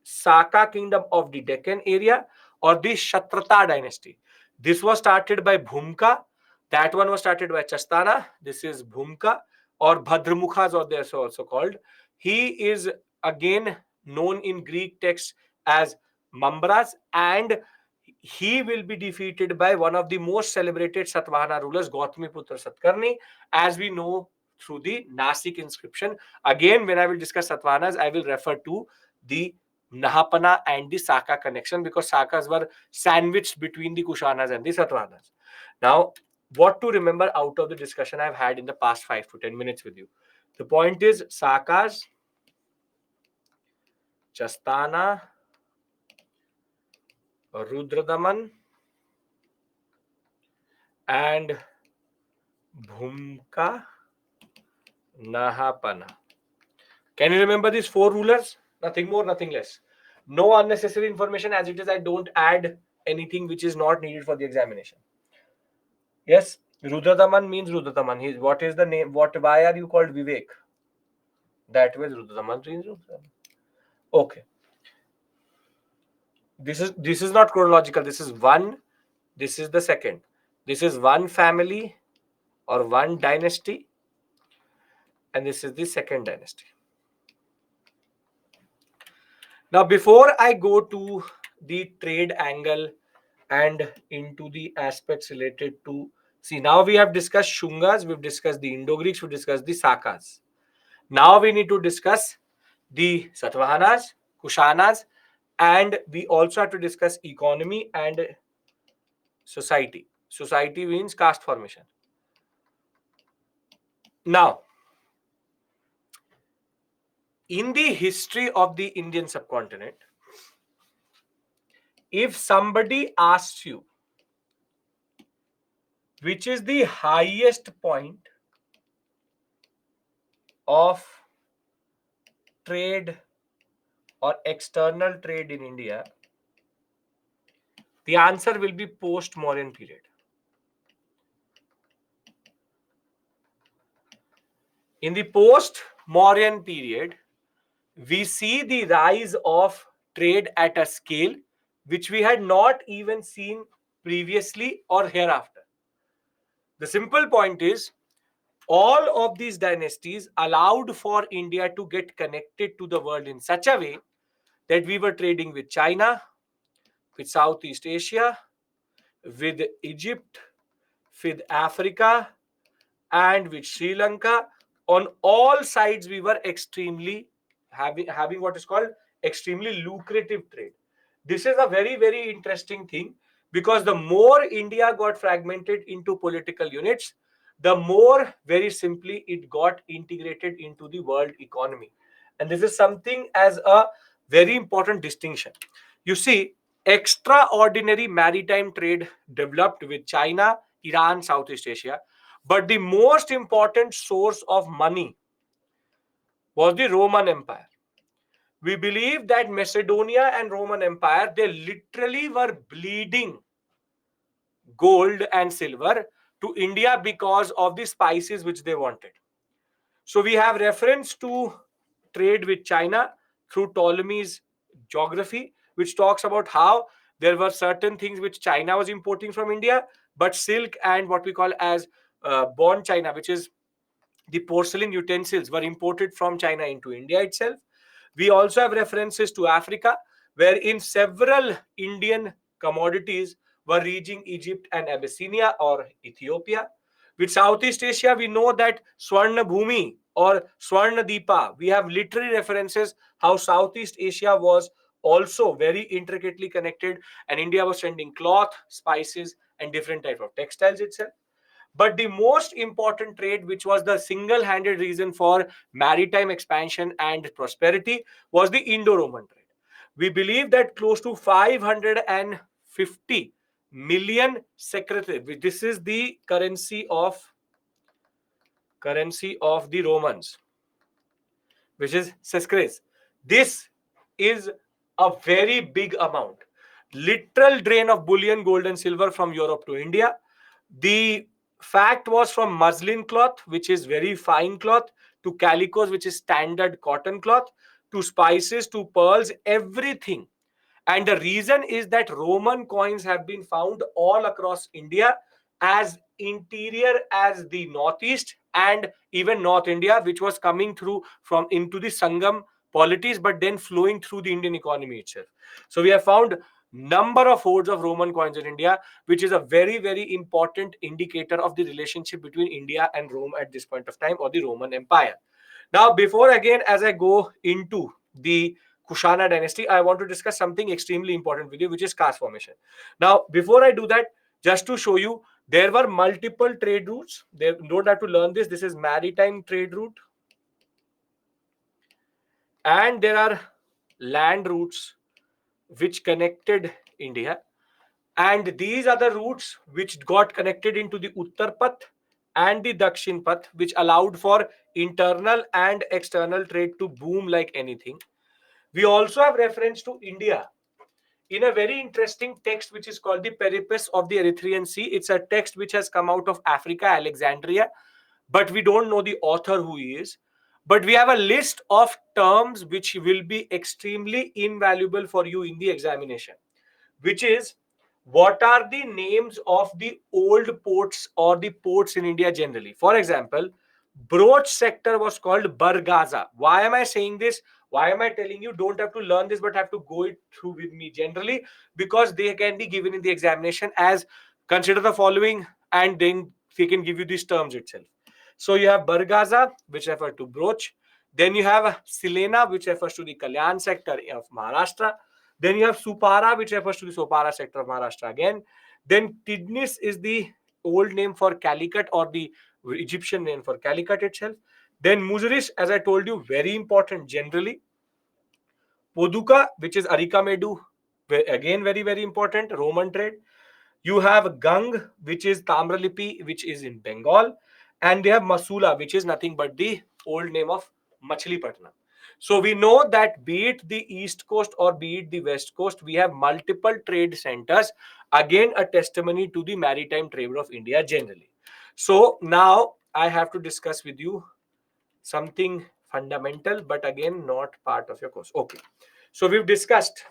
Saka kingdom of the Deccan area, or the Kshatrata dynasty. This was started by Bhumka. That one was started by Chastana. This is Bhumka, or Bhadramukhas, or they're also called. He is again known in Greek texts as Mambras, and he will be defeated by one of the most celebrated Satvahana rulers, Gautamiputra Satkarni, as we know through the Nasik inscription. Again, when I will discuss Satvahanas, I will refer to the Nahapana and the Saka connection, because Sakas were sandwiched between the Kushanas and the Satvahanas. Now, what to remember out of the discussion I've had in the past 5 to 10 minutes with you? The point is, Sakas, Chastana, Rudradaman, and Bhumka, Nahapana. Can you remember these 4 rulers? Nothing more, nothing less. No unnecessary information, as it is. I don't add anything which is not needed for the examination. Yes, Rudradaman means Rudradaman. What is the name? Why are you called Vivek? That was Rudradaman means Rudradaman. Okay. This is not chronological. This is one. This is the second. This is one family or one dynasty. and this is the second dynasty. Now, before I go to the trade angle and into the aspects related to, see, now we have discussed Shungas, we've discussed the Indo-Greeks, we've discussed the Sakas. Now we need to discuss the Satavahanas, Kushanas, and we also have to discuss economy and society. Society means caste formation. Now, in the history of the Indian subcontinent, if somebody asks you which is the highest point of trade or external trade in India, the answer will be post-Mauryan period. In the post-Mauryan period, we see the rise of trade at a scale which we had not even seen previously or hereafter. The simple point is, all of these dynasties allowed for India to get connected to the world in such a way that we were trading with China, with Southeast Asia, with Egypt, with Africa, and with Sri Lanka. On all sides, we were extremely having what is called extremely lucrative trade. This is a very, very interesting thing, because the more India got fragmented into political units, the more, very simply, it got integrated into the world economy. And this is something as a very important distinction. You see, extraordinary maritime trade developed with China, Iran, Southeast Asia. But the most important source of money was the Roman Empire. We believe that Macedonia and Roman Empire, they literally were bleeding gold and silver to India because of the spices which they wanted. So we have reference to trade with China through Ptolemy's geography, which talks about how there were certain things which China was importing from India, but silk and what we call as bond China, which is the porcelain utensils, were imported from China into India itself. We also have references to Africa, wherein several Indian commodities were reaching Egypt and Abyssinia or Ethiopia. With Southeast Asia, we know that Swarna Bhumi or Swarna Deepa, we have literary references how Southeast Asia was also very intricately connected, and India was sending cloth, spices, and different type of textiles itself. But the most important trade, which was the single-handed reason for maritime expansion and prosperity, was the Indo-Roman trade. We believe that close to 550 million sequitri, this is the currency of the Romans, which is sequitris. This is a very big amount. Literal drain of bullion, gold and silver from Europe to India. The fact was from muslin cloth, which is very fine cloth, to calicos, which is standard cotton cloth, to spices, to pearls, everything. And the reason is that Roman coins have been found all across India, as interior as the northeast and even North India, which was coming through from into the Sangam polities, but then flowing through the Indian economy itself. So we have found number of hoards of Roman coins in India, which is a very, very important indicator of the relationship between India and Rome at this point of time, or the Roman Empire. Now, before again, as I go into the Kushana dynasty, I want to discuss something extremely important with you, which is caste formation. Now, before I do that, just to show you, there were multiple trade routes. They don't have to learn this. This is maritime trade route. And there are land routes which connected India. And these are the routes which got connected into the Uttar Path and the Dakshin Path, which allowed for internal and external trade to boom like anything. We also have reference to India in a very interesting text which is called the Periplus of the Erythraean Sea. It's a text which has come out of Africa, Alexandria, but we don't know the author who he is. But we have a list of terms which will be extremely invaluable for you in the examination, which is, what are the names of the old ports or the ports in India generally? For example, Broach sector was called Bargaza. Why am I saying this? Why am I telling you don't have to learn this but have to go it through with me generally? Because they can be given in the examination as consider the following and then they can give you these terms itself. So you have Bargaza, which refers to Broach. Then you have Silena, which refers to the Kalyan sector of Maharashtra. Then you have Supara, which refers to the Sopara sector of Maharashtra again. Then Tidnis is the old name for Calicut or the Egyptian name for Calicut itself. Then Muziris, as I told you, very important generally. Poduka, which is Arika Medu, again very, very important, Roman trade. You have Gang, which is Tamralipi, which is in Bengal. And they have Masula, which is nothing but the old name of Machilipatnam. So we know that be it the East Coast or be it the West Coast, we have multiple trade centers. Again, a testimony to the maritime trade of India generally. So now I have to discuss with you something fundamental, but again, not part of your course. Okay. So we've discussed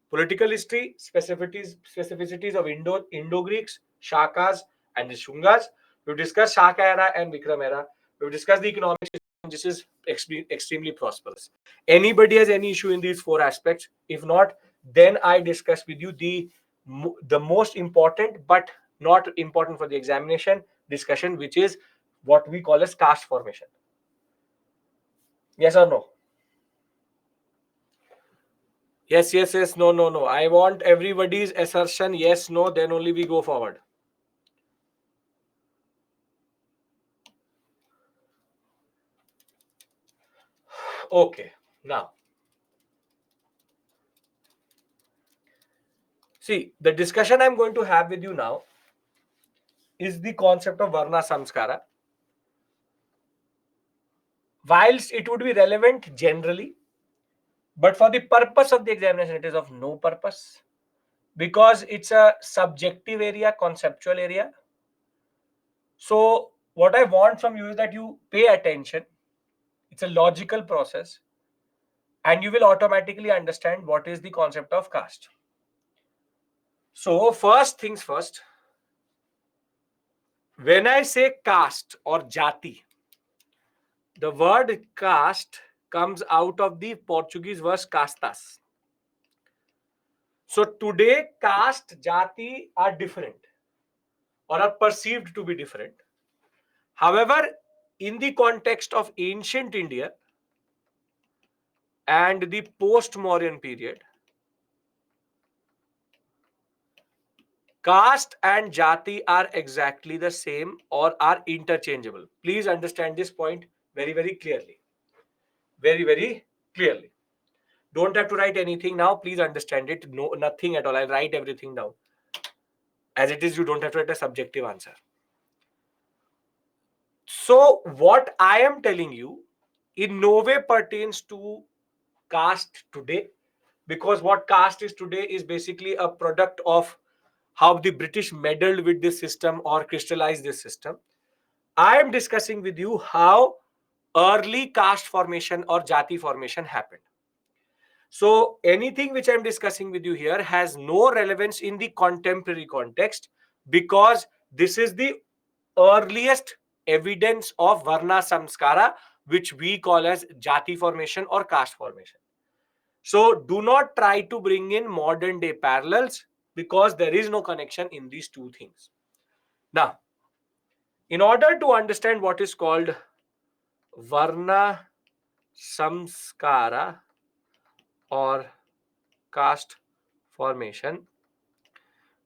political history, specificities of Indo-Greeks, Shakas, and the Shungas. We've discussed Shaka era and Vikram era. We've discussed the economic system, which is extremely prosperous. Anybody has any issue in these four aspects? If not, then I discuss with you the most important but not important for the examination discussion, which is what we call as caste formation. Yes or no? Yes, yes, yes, no, no, no. I want everybody's assertion yes, no, then only we go forward. Okay, now. See, the discussion I'm going to have with you now is the concept of Varna Samskara. Whilst it would be relevant generally, but for the purpose of the examination, it is of no purpose because it's a subjective area, conceptual area. So, what I want from you is that you pay attention. It's a logical process, and you will automatically understand what is the concept of caste. So, first things first, when I say caste or jati, the word caste comes out of the Portuguese word castas. So, today, caste, jati are different or are perceived to be different. However, in the context of ancient India and the post-Mauryan period, caste and jati are exactly the same or are interchangeable. Please understand this point very, very clearly. Very, very clearly. Don't have to write anything now. Please understand it. No, nothing at all. I'll write everything down. As it is, you don't have to write a subjective answer. So, what I am telling you in no way pertains to caste today, because what caste is today is basically a product of how the British meddled with this system or crystallized this system. I am discussing with you how early caste formation or jati formation happened. So anything which I'm discussing with you here has no relevance in the contemporary context because this is the earliest evidence of Varna Samskara, which we call as jati formation or caste formation. So do not try to bring in modern day parallels because there is no connection in these two things. Now, in order to understand what is called Varna Samskara or caste formation,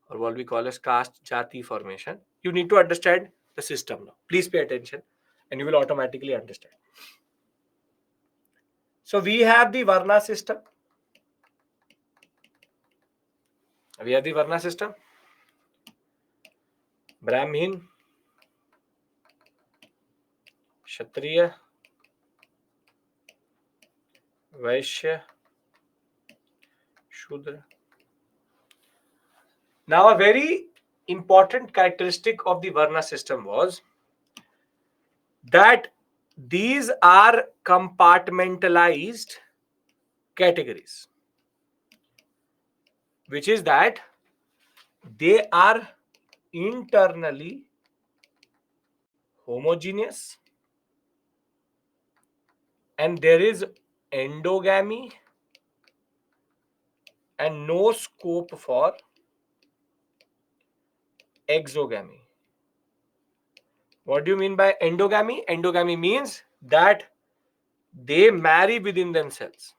or what we call as caste jati formation, you need to understand the system now. Please pay attention and you will automatically understand. So we have the Varna system. We have the Varna system. Brahmin, Kshatriya, Vaishya, Shudra. Now a very important characteristic of the Varna system was that these are compartmentalized categories, which is that they are internally homogeneous, and there is endogamy and no scope for exogamy. What do you mean by endogamy? Endogamy means that they marry within themselves.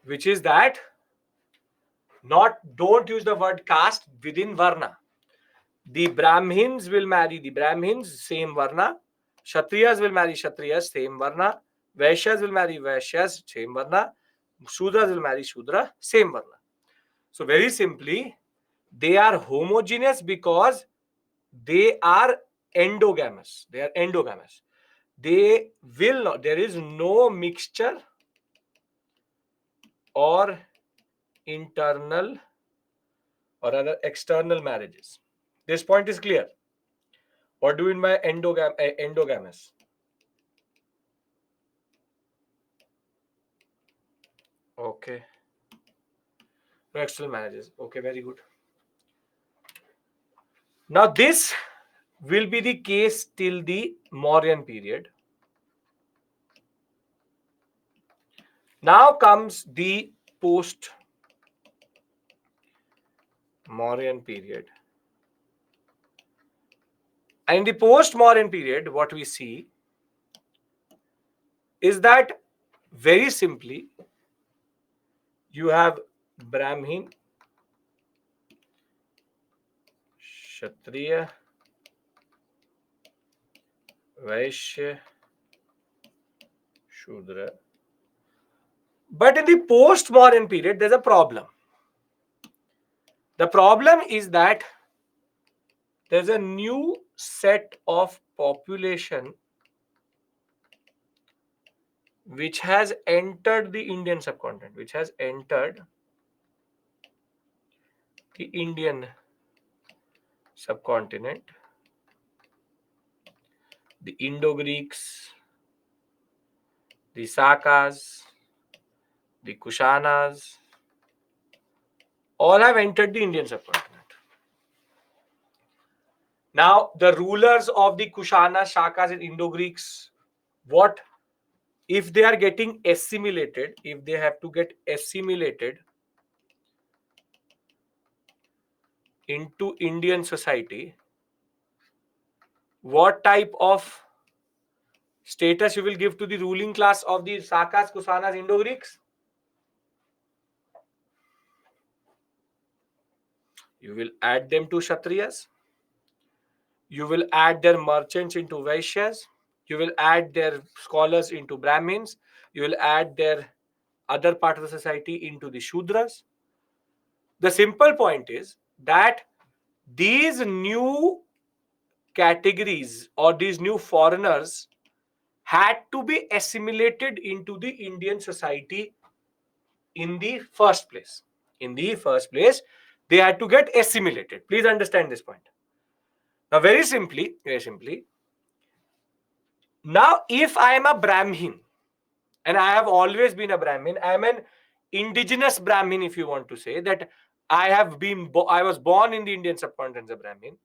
Which is that don't use the word caste within Varna. The Brahmins will marry the Brahmins, same Varna. Kshatriyas will marry Kshatriyas, same Varna. Vaishyas will marry Vaishyas, same Varna. Shudras will marry Shudra, same Varna. So very simply, they are homogeneous because they are endogamous. They are endogamous. They will not, there is no mixture or internal or other external marriages. This point is clear. What do you mean by endogamous? Okay. No external marriages. Okay, very good. Now this will be the case till the Mauryan period. Now comes the post Mauryan period. And in the post Mauryan period, what we see is that very simply you have Brahmin, Kshatriya, Vaishya, Shudra. But in the post Mauryan period, there's a problem. The problem is that there's a new set of population which has entered the Indian subcontinent, which has entered the Indian subcontinent. The Indo-Greeks, the Sakas, the Kushanas, all have entered the Indian subcontinent. Now, the rulers of the Kushanas, Shakas, and Indo-Greeks, what if they are getting assimilated, if they have to get assimilated into Indian society, what type of status you will give to the ruling class of the Sakas, Kusanas, Indo-Greeks? You will add them to Kshatriyas. You will add their merchants into Vaishyas. You will add their scholars into Brahmins. You will add their other part of the society into the Shudras. The simple point is that these new categories or these new foreigners had to be assimilated into the Indian society in the first place. In the first place, they had to get assimilated. Please understand this point. Now, very simply, now if I am a Brahmin, and I have always been a Brahmin, I am an indigenous Brahmin, if you want to say that I was born in the Indian subcontinent as a Brahmin,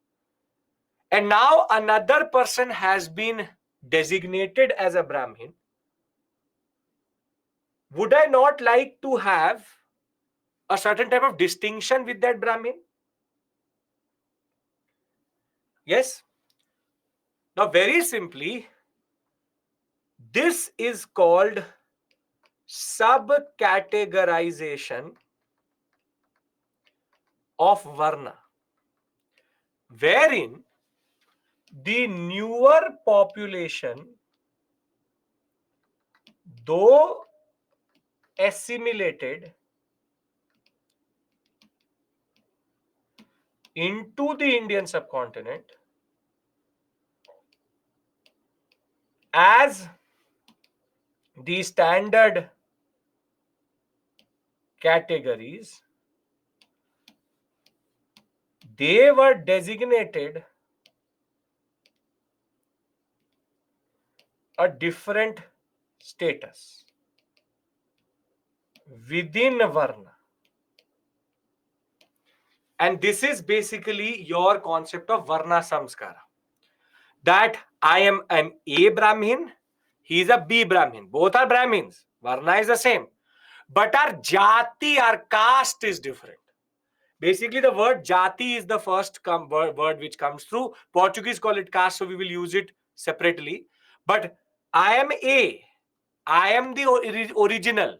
and now another person has been designated as a Brahmin. Would I not like to have a certain type of distinction with that Brahmin? Yes. Now, very simply, this is called subcategorization of Varna, wherein the newer population, though assimilated into the Indian subcontinent as the standard categories, they were designated a different status within Varna. And this is basically your concept of Varna Samskara. That I am an A Brahmin, he is a B Brahmin. Both are Brahmins. Varna is the same. But our jati, our caste is different. Basically, the word jati is the first word which comes through. Portuguese call it caste, so we will use it separately. But I am A. I am the original.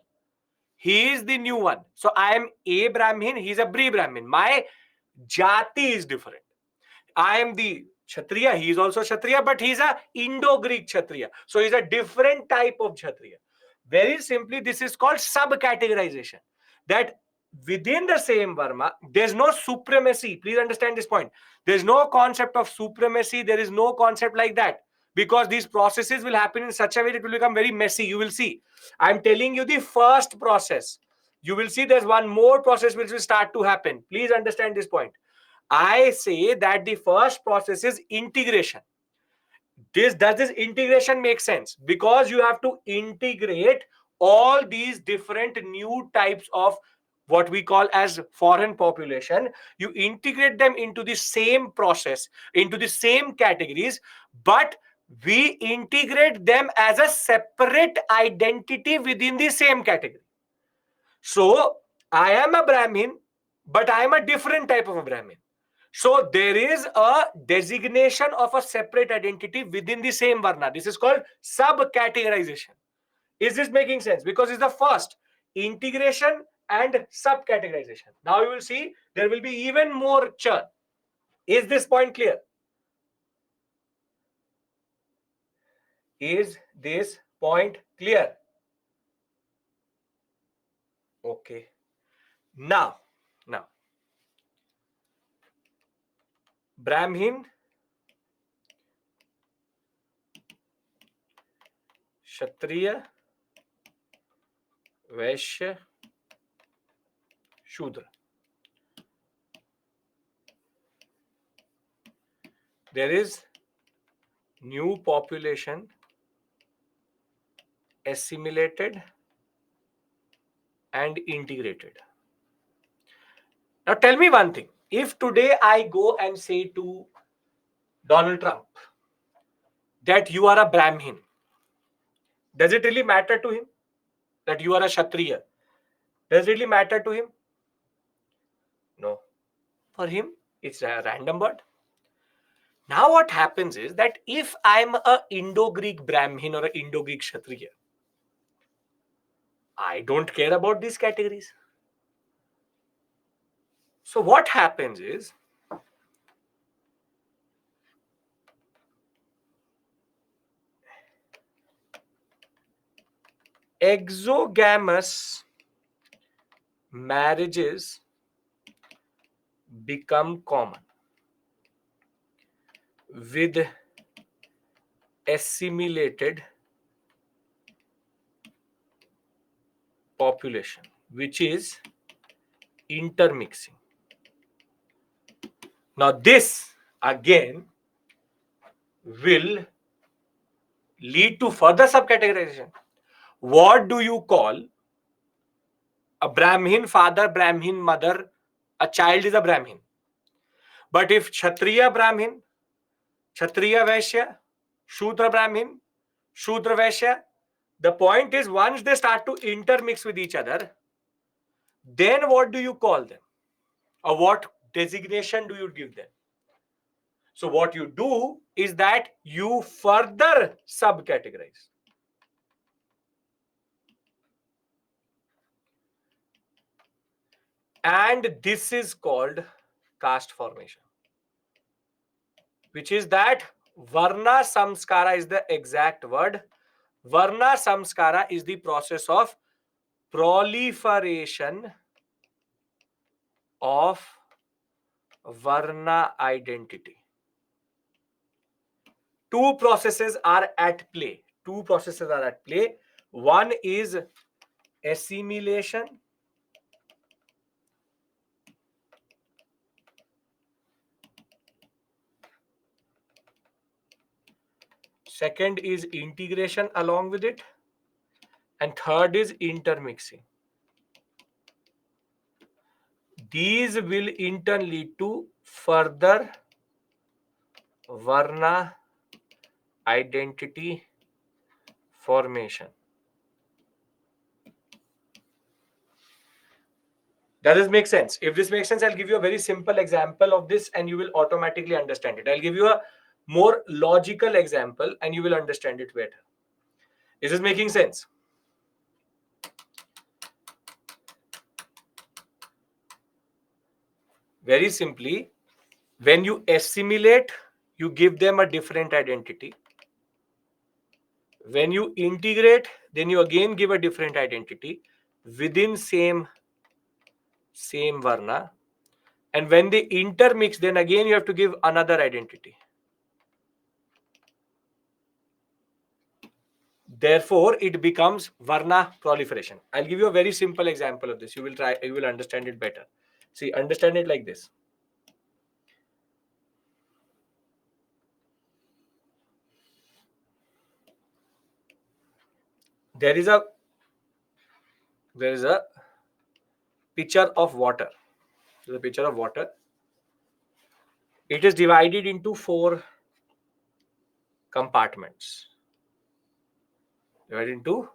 He is the new one. So I am A Brahmin, he is a B Brahmin. My jati is different. I am the Kshatriya, he is also Kshatriya, but he's a Indo-Greek Kshatriya. So he's a different type of Kshatriya. Very simply, this is called sub-categorization. That within the same Varma, there's no supremacy. Please understand this point. There's no concept of supremacy. There is no concept like that. Because these processes will happen in such a way that it will become very messy. You will see. I'm telling you the first process. You will see there's one more process which will start to happen. Please understand this point. I say that the first process is integration. Does this integration make sense? Because you have to integrate all these different new types of what we call as foreign population. You integrate them into the same process, into the same categories, but we integrate them as a separate identity within the same category. So I am a Brahmin, but I am a different type of a Brahmin. So there is a designation of a separate identity within the same Varna. This is called sub-categorization. Is this making sense? Because it's the first integration and sub-categorization. Now you will see there will be even more churn. Is this point clear? Is this point clear? Okay. Now, Brahmin, Kshatriya, Vaishya, Shudra. There is new population assimilated and integrated. Now tell me one thing. If today I go and say to Donald Trump that you are a Brahmin, does it really matter to him that you are a Kshatriya? Does it really matter to him? No. For him, it's a random bird. Now what happens is that if I'm a Indo-Greek Brahmin or an Indo-Greek Kshatriya, I don't care about these categories. So what happens is exogamous marriages become common with assimilated population, which is intermixing. Now this again will lead to further subcategorization. What do you call a Brahmin father, Brahmin mother? A child is a Brahmin. But if Kshatriya Brahmin, Kshatriya Vaishya, Shudra Brahmin, Shudra Vaishya, the point is once they start to intermix with each other, then what do you call them? Or what designation do you give them? So what you do is that you further subcategorize. And this is called caste formation, which is that Varna Samskara is the exact word. Varna Samskara is the process of proliferation of Varna identity. Two processes are at play. One is assimilation. Second is integration along with it. And third is intermixing. these will in turn lead to further Varna identity formation. Does this make sense? If this makes sense, I'll give you a very simple example of this and you will automatically understand it. I'll give you a more logical example and you will understand it better. Is this making sense? Very simply, when you assimilate, you give them a different identity. When you integrate, then you again give a different identity within same Varna. And when they intermix, then again you have to give another identity. Therefore, it becomes Varna proliferation. I'll give you a very simple example of this. You will understand it better. See, understand it like this. There is a pitcher of water. There's a pitcher of water. It is divided into 4 compartments. Divided into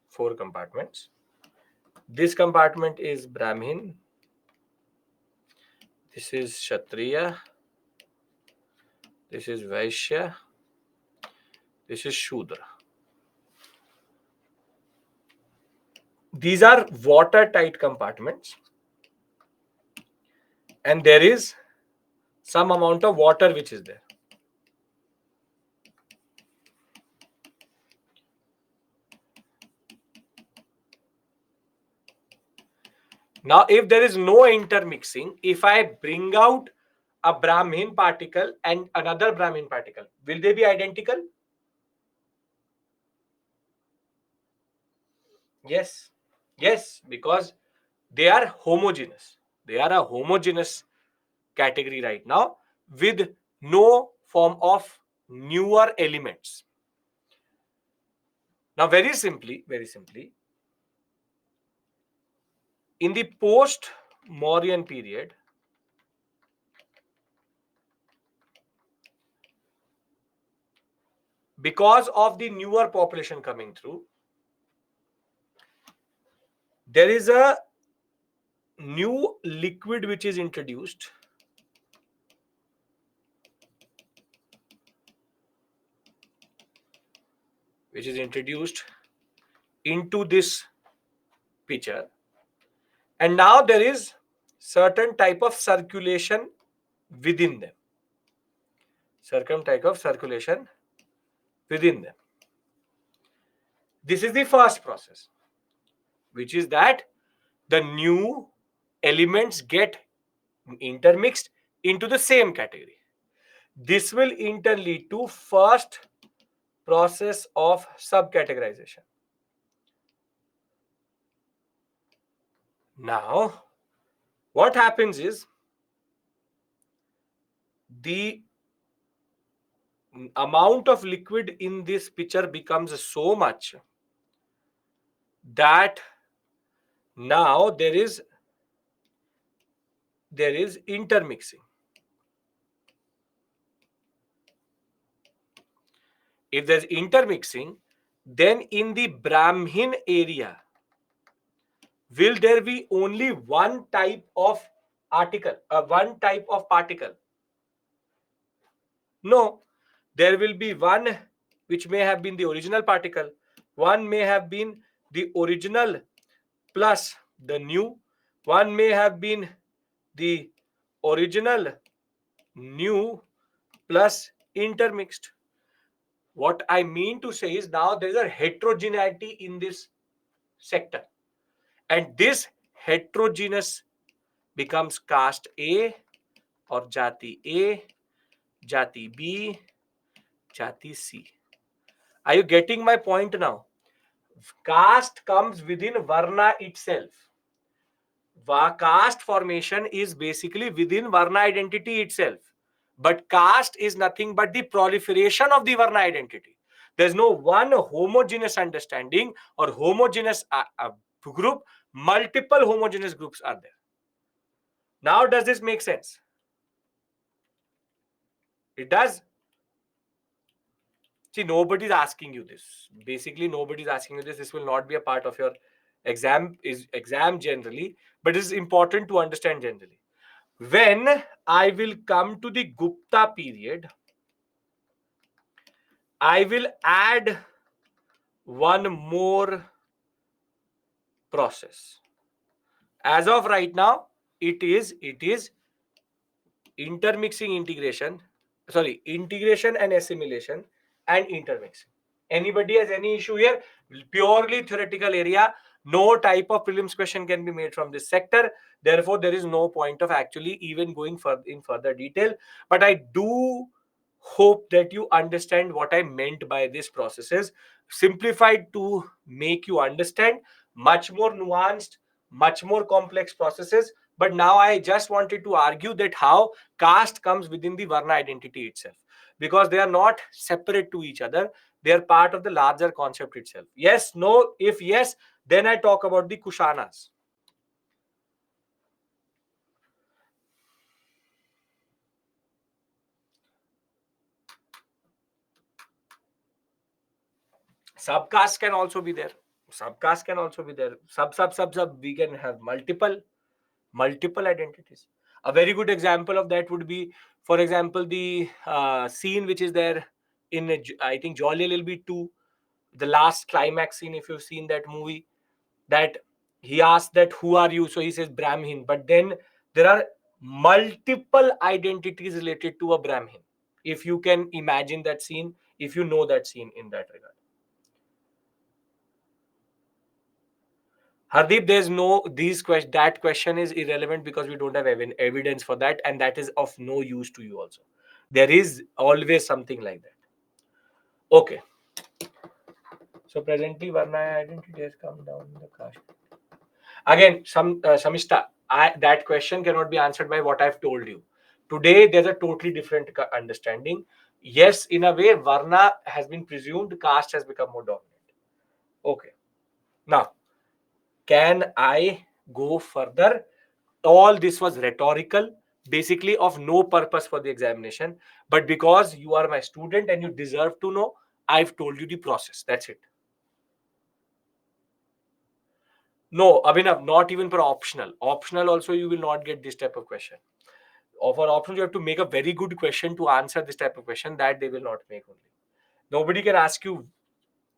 4 compartments. This compartment is Brahmin. This is Kshatriya. This is Vaishya. This is Shudra. These are watertight compartments. And there is some amount of water which is there. Now, if there is no intermixing, if I bring out a Brahmin particle and another Brahmin particle, will they be identical? Yes. Yes, because they are homogeneous. They are a homogeneous category right now with no form of newer elements. Now, very simply, in the post-Mauryan period, because of the newer population coming through, there is a new liquid which is introduced, into this pitcher, and now there is certain type of circulation within them. This is the first process, which is that the new elements get intermixed into the same category. This will in turn lead to first process of subcategorization. Now, what happens is the amount of liquid in this pitcher becomes so much that now there is intermixing. If there's intermixing, then in the Brahmin area, will there be only one type of one type of particle? No, there will be one which may have been the original particle, one may have been the original plus the new, one may have been the original new plus intermixed. What I mean to say is now there is a heterogeneity in this sector, and this heterogeneous becomes caste A or Jati A, Jati B, Jati C. Are you getting my point now? Caste comes within Varna itself. Caste formation is basically within Varna identity itself. But caste is nothing but the proliferation of the Varna identity. There's no one homogeneous understanding or homogeneous group. Multiple homogeneous groups are there. Now, does this make sense? It does. See, nobody's asking you this. Basically, nobody's asking you this. This will not be a part of your exam generally, but it is important to understand generally. When I will come to the Gupta period, I will add one more process. As of right now, it is integration and assimilation and intermixing. Anybody has any issue here? Purely theoretical area. No type of prelims question can be made from this sector. Therefore, there is no point of actually even going in further detail. But I do hope that you understand what I meant by this processes. Simplified to make you understand, much more nuanced, much more complex processes. But now I just wanted to argue that how caste comes within the Varna identity itself, because they are not separate to each other. They are part of the larger concept itself. Yes, no, if yes, then I talk about the Kushanas. Subcaste can also be there. Subcaste can also be there. Sub. We can have multiple identities. A very good example of that would be, for example, the scene which is there in, I think, Jolly LLB 2, the last climax scene, if you've seen that movie, that he asks that who are you, so he says Brahmin, but then there are multiple identities related to a Brahmin. If you can imagine that scene, if you know that scene in that regard. Hardeep, there's no these question. That question is irrelevant because we don't have evidence for that, and that is of no use to you. Also, there is always something like that. Okay. So presently, Varna identity has come down in the caste. Again, Samishta, that question cannot be answered by what I've told you. Today, there's a totally different understanding. Yes, in a way, Varna has been presumed, caste has become more dominant. Okay. Now, can I go further? All this was rhetorical, basically of no purpose for the examination. But because you are my student and you deserve to know, I've told you the process. That's it. No, Abhinav, not even for optional. Optional also, you will not get this type of question. Or for optional, you have to make a very good question to answer this type of question that they will not make only. Nobody can ask you.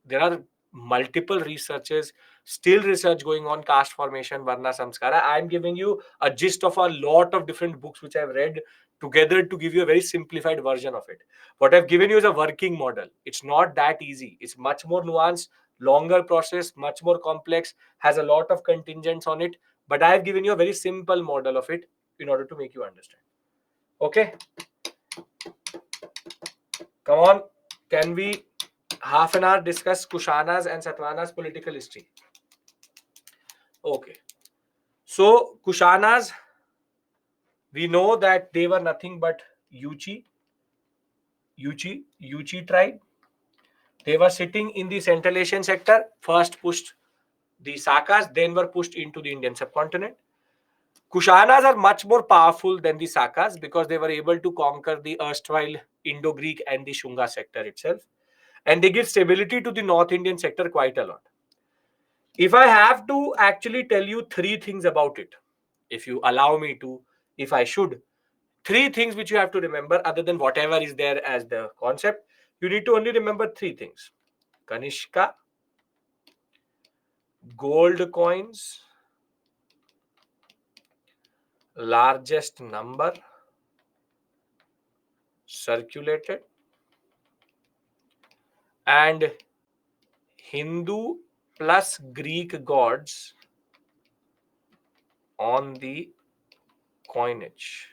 There are multiple researches, still research going on, caste formation, Varna Samskara. I'm giving you a gist of a lot of different books which I've read together to give you a very simplified version of it. What I've given you is a working model. It's not that easy. It's much more nuanced, longer process, much more complex, has a lot of contingents on it. But I've given you a very simple model of it in order to make you understand. Okay, come on. Can we half an hour discuss Kushana's and Satvana's political history? Okay. So Kushanas, we know that they were nothing but Yuchi tribe. They were sitting in the Central Asian sector, first pushed the Sakas, then were pushed into the Indian subcontinent. Kushanas are much more powerful than the Sakas because they were able to conquer the erstwhile Indo-Greek and the Shunga sector itself. And they give stability to the North Indian sector quite a lot. If I have to actually tell you three things about it, if you allow me to, if I should, three things which you have to remember other than whatever is there as the concept, you need to only remember three things. Kanishka, gold coins, largest number circulated, and Hindu plus Greek gods on the coinage.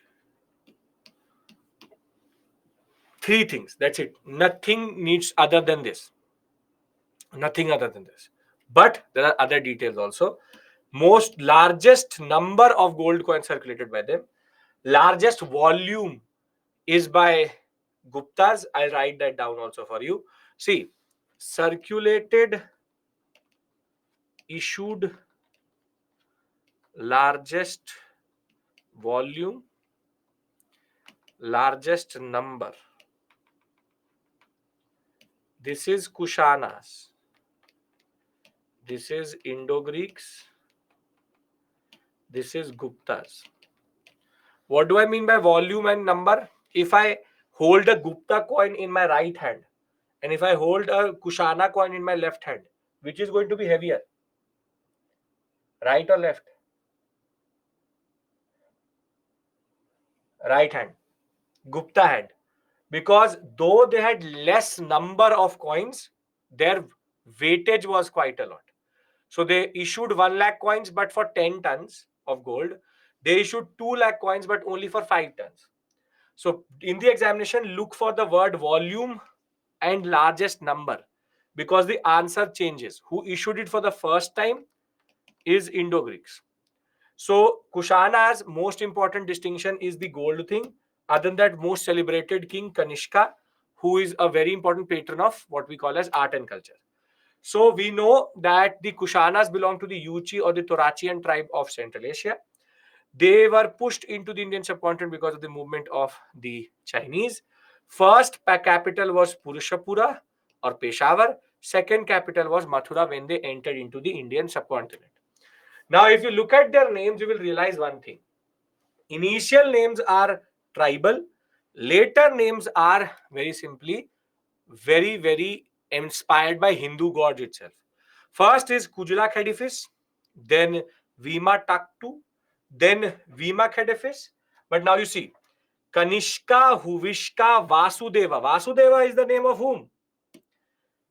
Three things. That's it. Nothing needs other than this. Nothing other than this. But there are other details also. Most largest number of gold coins circulated by them. Largest volume is by Guptas. I'll write that down also for you. See, circulated, issued largest volume, largest number. This is Kushanas. This is Indo-Greeks. This is Guptas. What do I mean by volume and number? If I hold a Gupta coin in my right hand and if I hold a Kushana coin in my left hand, which is going to be heavier? Right or left? Right hand. Gupta hand. Because though they had less number of coins, their weightage was quite a lot. So they issued 1 lakh coins, but for 10 tons of gold. They issued 2 lakh coins, but only for 5 tons. So in the examination, look for the word volume and largest number, because the answer changes. Who issued it for the first time is Indo-Greeks. So Kushana's most important distinction is the gold thing. Other than that, most celebrated king Kanishka, who is a very important patron of what we call as art and culture. So we know that the Kushanas belong to the Yuchi or the Torachian tribe of Central Asia. They were pushed into the Indian subcontinent because of the movement of the Chinese. First capital was Purushapura or Peshawar. Second capital was Mathura when they entered into the Indian subcontinent. Now, if you look at their names, you will realize one thing. Initial names are tribal. Later names are very simply very inspired by Hindu gods itself. First is Kujula edifice, then Vima Taktu, then Vima edifice. But now you see, Kanishka, Huvishka, Vasudeva. Vasudeva is the name of whom?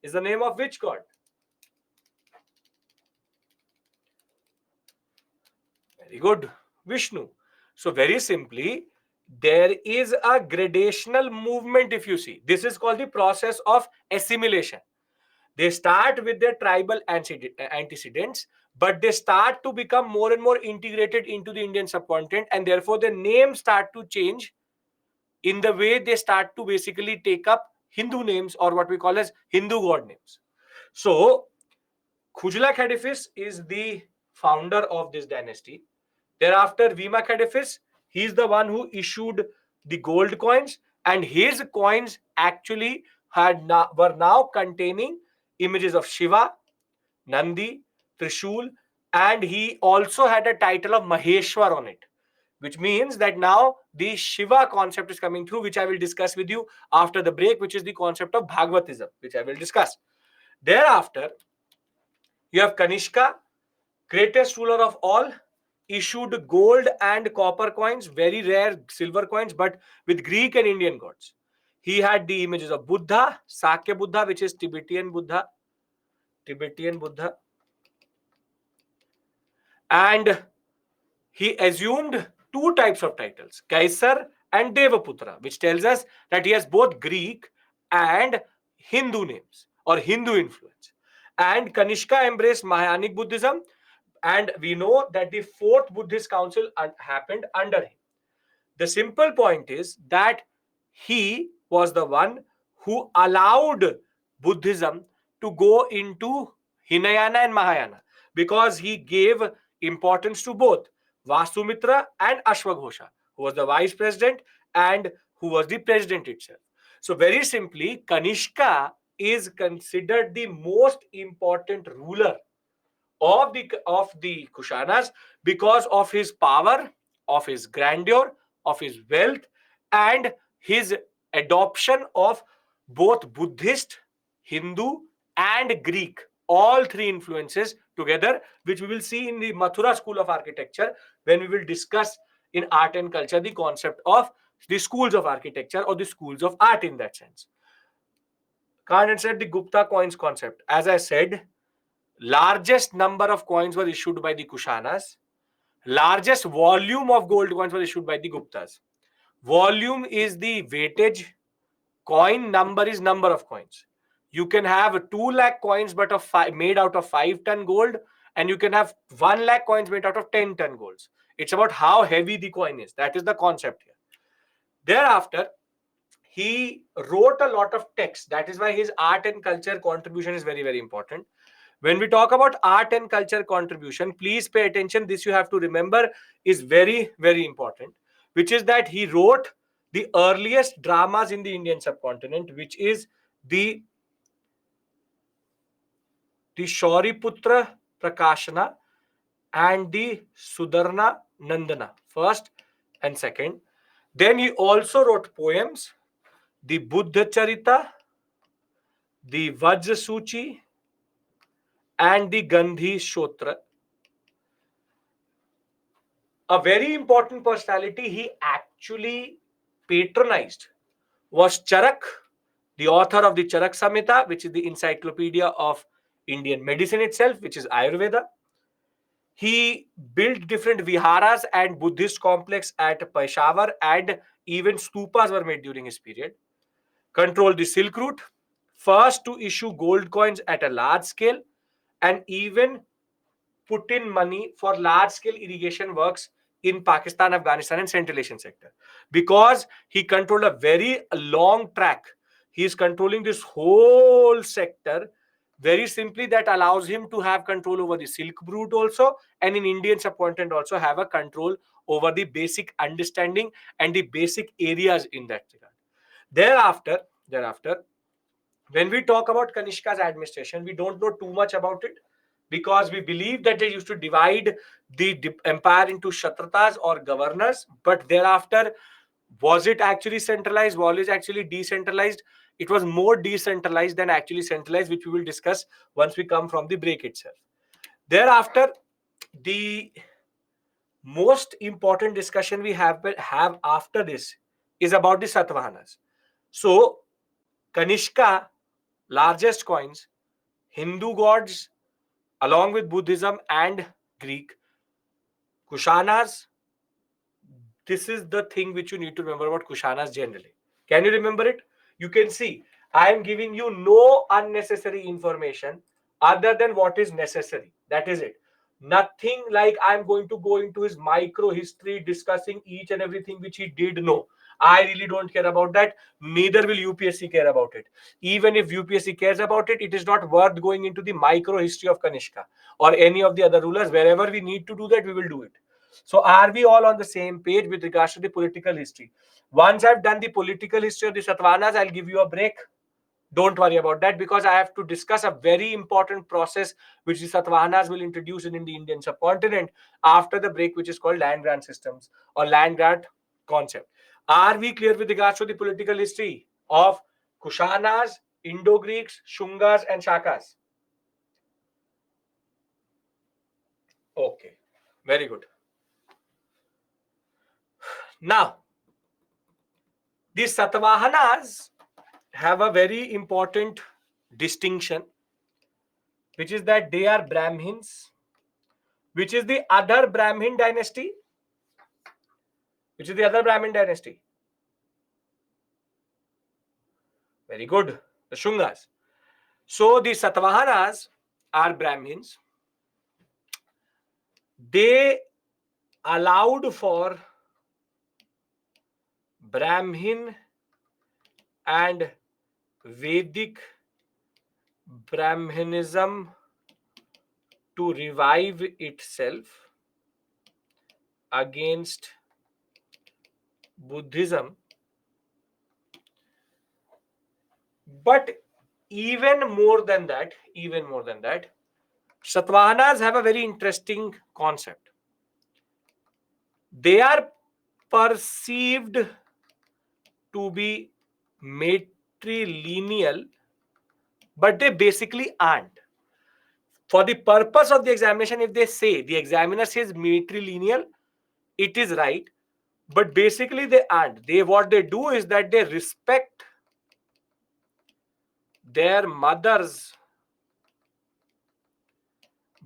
Is the name of which god? Very good. Vishnu. So very simply, there is a gradational movement if you see. This is called the process of assimilation. They start with their tribal antecedents, but they start to become more and more integrated into the Indian subcontinent, and therefore their names start to change in the way they start to basically take up Hindu names or what we call as Hindu god names. So, Khujla Khadifis is the founder of this dynasty. Thereafter, Vima Khadifis, he is the one who issued the gold coins, and his coins actually were now containing images of Shiva, Nandi, Trishul, and he also had a title of Maheshwar on it, which means that now the Shiva concept is coming through, which I will discuss with you after the break, which is the concept of Bhagavatism, which I will discuss. Thereafter, you have Kanishka, greatest ruler of all, issued gold and copper coins, very rare silver coins, but with Greek and Indian gods. He had the images of Buddha, Sakya Buddha, which is Tibetan Buddha, and he assumed two types of titles, Kaisar and Devaputra, which tells us that he has both Greek and Hindu names or Hindu influence. And Kanishka embraced Mahayanic Buddhism, and we know that the fourth Buddhist council happened under him. The simple point is that he was the one who allowed Buddhism to go into Hinayana and Mahayana, because he gave importance to both Vasumitra and Ashwaghosha, who was the vice president and who was the president itself. So very simply, Kanishka is considered the most important ruler of the Kushanas because of his power, of his grandeur, of his wealth, and his adoption of both Buddhist, Hindu, and Greek, all three influences together, which we will see in the Mathura School of Architecture when we will discuss in art and culture the concept of the schools of architecture or the schools of art in that sense. Can't answer the Gupta coins concept. As I said, largest number of coins were issued by the Kushanas. Largest volume of gold coins were issued by the Guptas. Volume is the weightage. Coin number is number of coins. You can have 2 lakh coins but made out of 5-ton gold, and you can have 1 lakh coins made out of 10-ton golds. It's about how heavy the coin is. That is the concept here. Thereafter, he wrote a lot of text. That is why his art and culture contribution is very important. When we talk about art and culture contribution, please pay attention. This you have to remember is very, very important, which is that he wrote the earliest dramas in the Indian subcontinent, which is the Shauriputra Prakashana and the Sudarna Nandana, first and second. Then he also wrote poems, the Buddha Charita, the Vajrasuchi, and the Gandhi Shotra. A very important personality he actually patronized was Charak, the author of the Charak Samhita, which is the encyclopedia of Indian medicine itself, which is Ayurveda. He built different viharas and Buddhist complex at Peshawar, and even stupas were made during his period. Controlled the Silk Route, first to issue gold coins at a large scale, and even put in money for large scale irrigation works in Pakistan, Afghanistan, and Central Asian sector. Because he controlled a very long track, he is controlling this whole sector very simply. That allows him to have control over the Silk Route also, and in Indian subcontinent also have a control over the basic understanding and the basic areas in that regard. Thereafter, when we talk about Kanishka's administration, we don't know too much about it, because we believe that they used to divide the empire into kshatratas or governors. But thereafter, was it actually centralized? Was it actually decentralized? It was more decentralized than actually centralized, which we will discuss once we come from the break itself. Thereafter, the most important discussion we have after this is about the Satavahanas. So, Kanishka, largest coins, Hindu gods, along with Buddhism and Greek. Kushanas, this is the thing which you need to remember about Kushanas generally. Can you remember it? You can see, I am giving you no unnecessary information other than what is necessary. That is it. Nothing like I'm going to go into his micro history discussing each and everything which he did. No, I really don't care about that. Neither will UPSC care about it. Even if UPSC cares about it, it is not worth going into the micro history of Kanishka or any of the other rulers. Wherever we need to do that, we will do it. So are we all on the same page with regards to the political history? Once I've done the political history of the Satavahanas, I'll give you a break. Don't worry about that, because I have to discuss a very important process which the Satavahanas will introduce in the Indian subcontinent after the break, which is called land grant systems or land grant concept. Are we clear with regards to the political history of Kushanas, Indo-Greeks, Shungas, and Shakas? Okay, very good. Now, the Satavahanas have a very important distinction, which is that they are Brahmins, which is the other Brahmin dynasty. Which is the other Brahmin dynasty? Very good, the Shungas. So the Satavahanas are Brahmins. They allowed for Brahmin and Vedic Brahminism to revive itself against Buddhism. But even more than that, Satavahanas have a very interesting concept. They are perceived to be matrilineal, but they basically aren't. For the purpose of the examination, if they say, the examiner says matrilineal, it is right, but basically they aren't. What they do is that they respect their mothers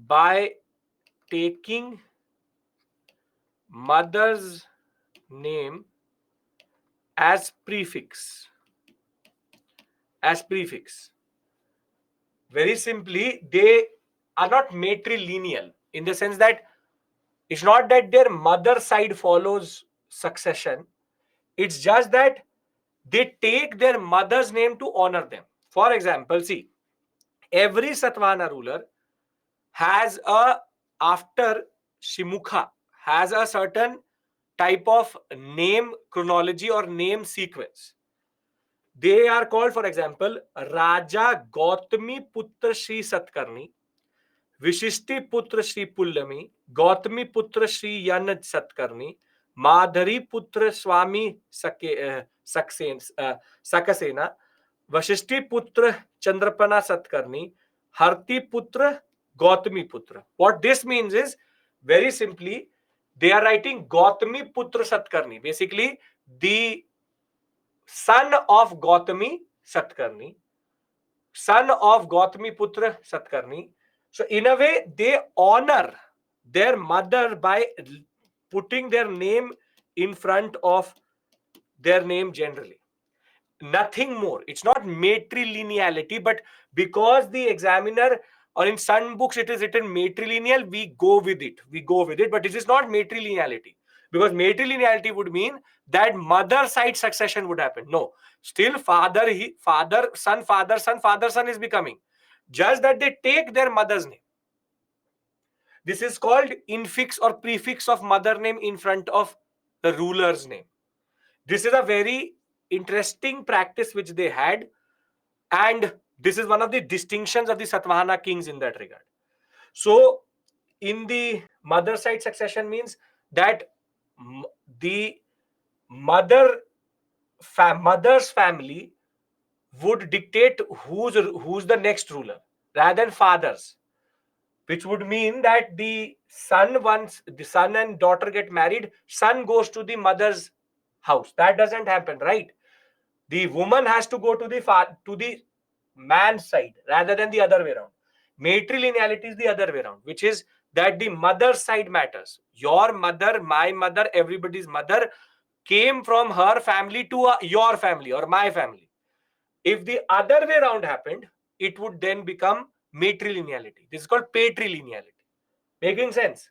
by taking mother's name as prefix. Very simply, they are not matrilineal in the sense that it's not that their mother side follows succession. It's just that they take their mother's name to honor them. For example, see, every Satvana ruler has a, after Shimukha, has a certain type of name chronology or name sequence. They are called, for example, Raja Gautami Putra Shri Satkarni, Vishisti Putra Shri Pullami, Gautami Putra Shri Yan Satkarni, Madhari Putra Swami Sakasena, Vashishti Putra Chandrapana Satkarni, Harti Putra Gautami Putra. What this means is, very simply, they are writing Gautami Putra Satkarni. Basically, the son of Gautami Satkarni, son of Gautami Putra Satkarni. So in a way, they honor their mother by putting their name in front of their name generally. Nothing more. It's not matrilineality, but because the examiner, or in some books it is written matrilineal, we go with it. But it is not matrilineality, because matrilineality would mean that mother side succession would happen. No, still father, father, son, father, son, father, son is becoming. Just that they take their mother's name. This is called infix or prefix of mother name in front of the ruler's name. This is a very interesting practice which they had, and this is one of the distinctions of the Satvahana kings in that regard. So in the mother side succession means that the mother's family would dictate who's the next ruler rather than fathers, which would mean that the son, once the son and daughter get married, son goes to the mother's house. That doesn't happen, right? The woman has to go to the man's side rather than the other way around. Matrilineality is the other way around, which is that the mother's side matters. Your mother, my mother, everybody's mother came from her family to your family or my family. If the other way around happened, it would then become matrilineality. This is called patrilineality. Making sense?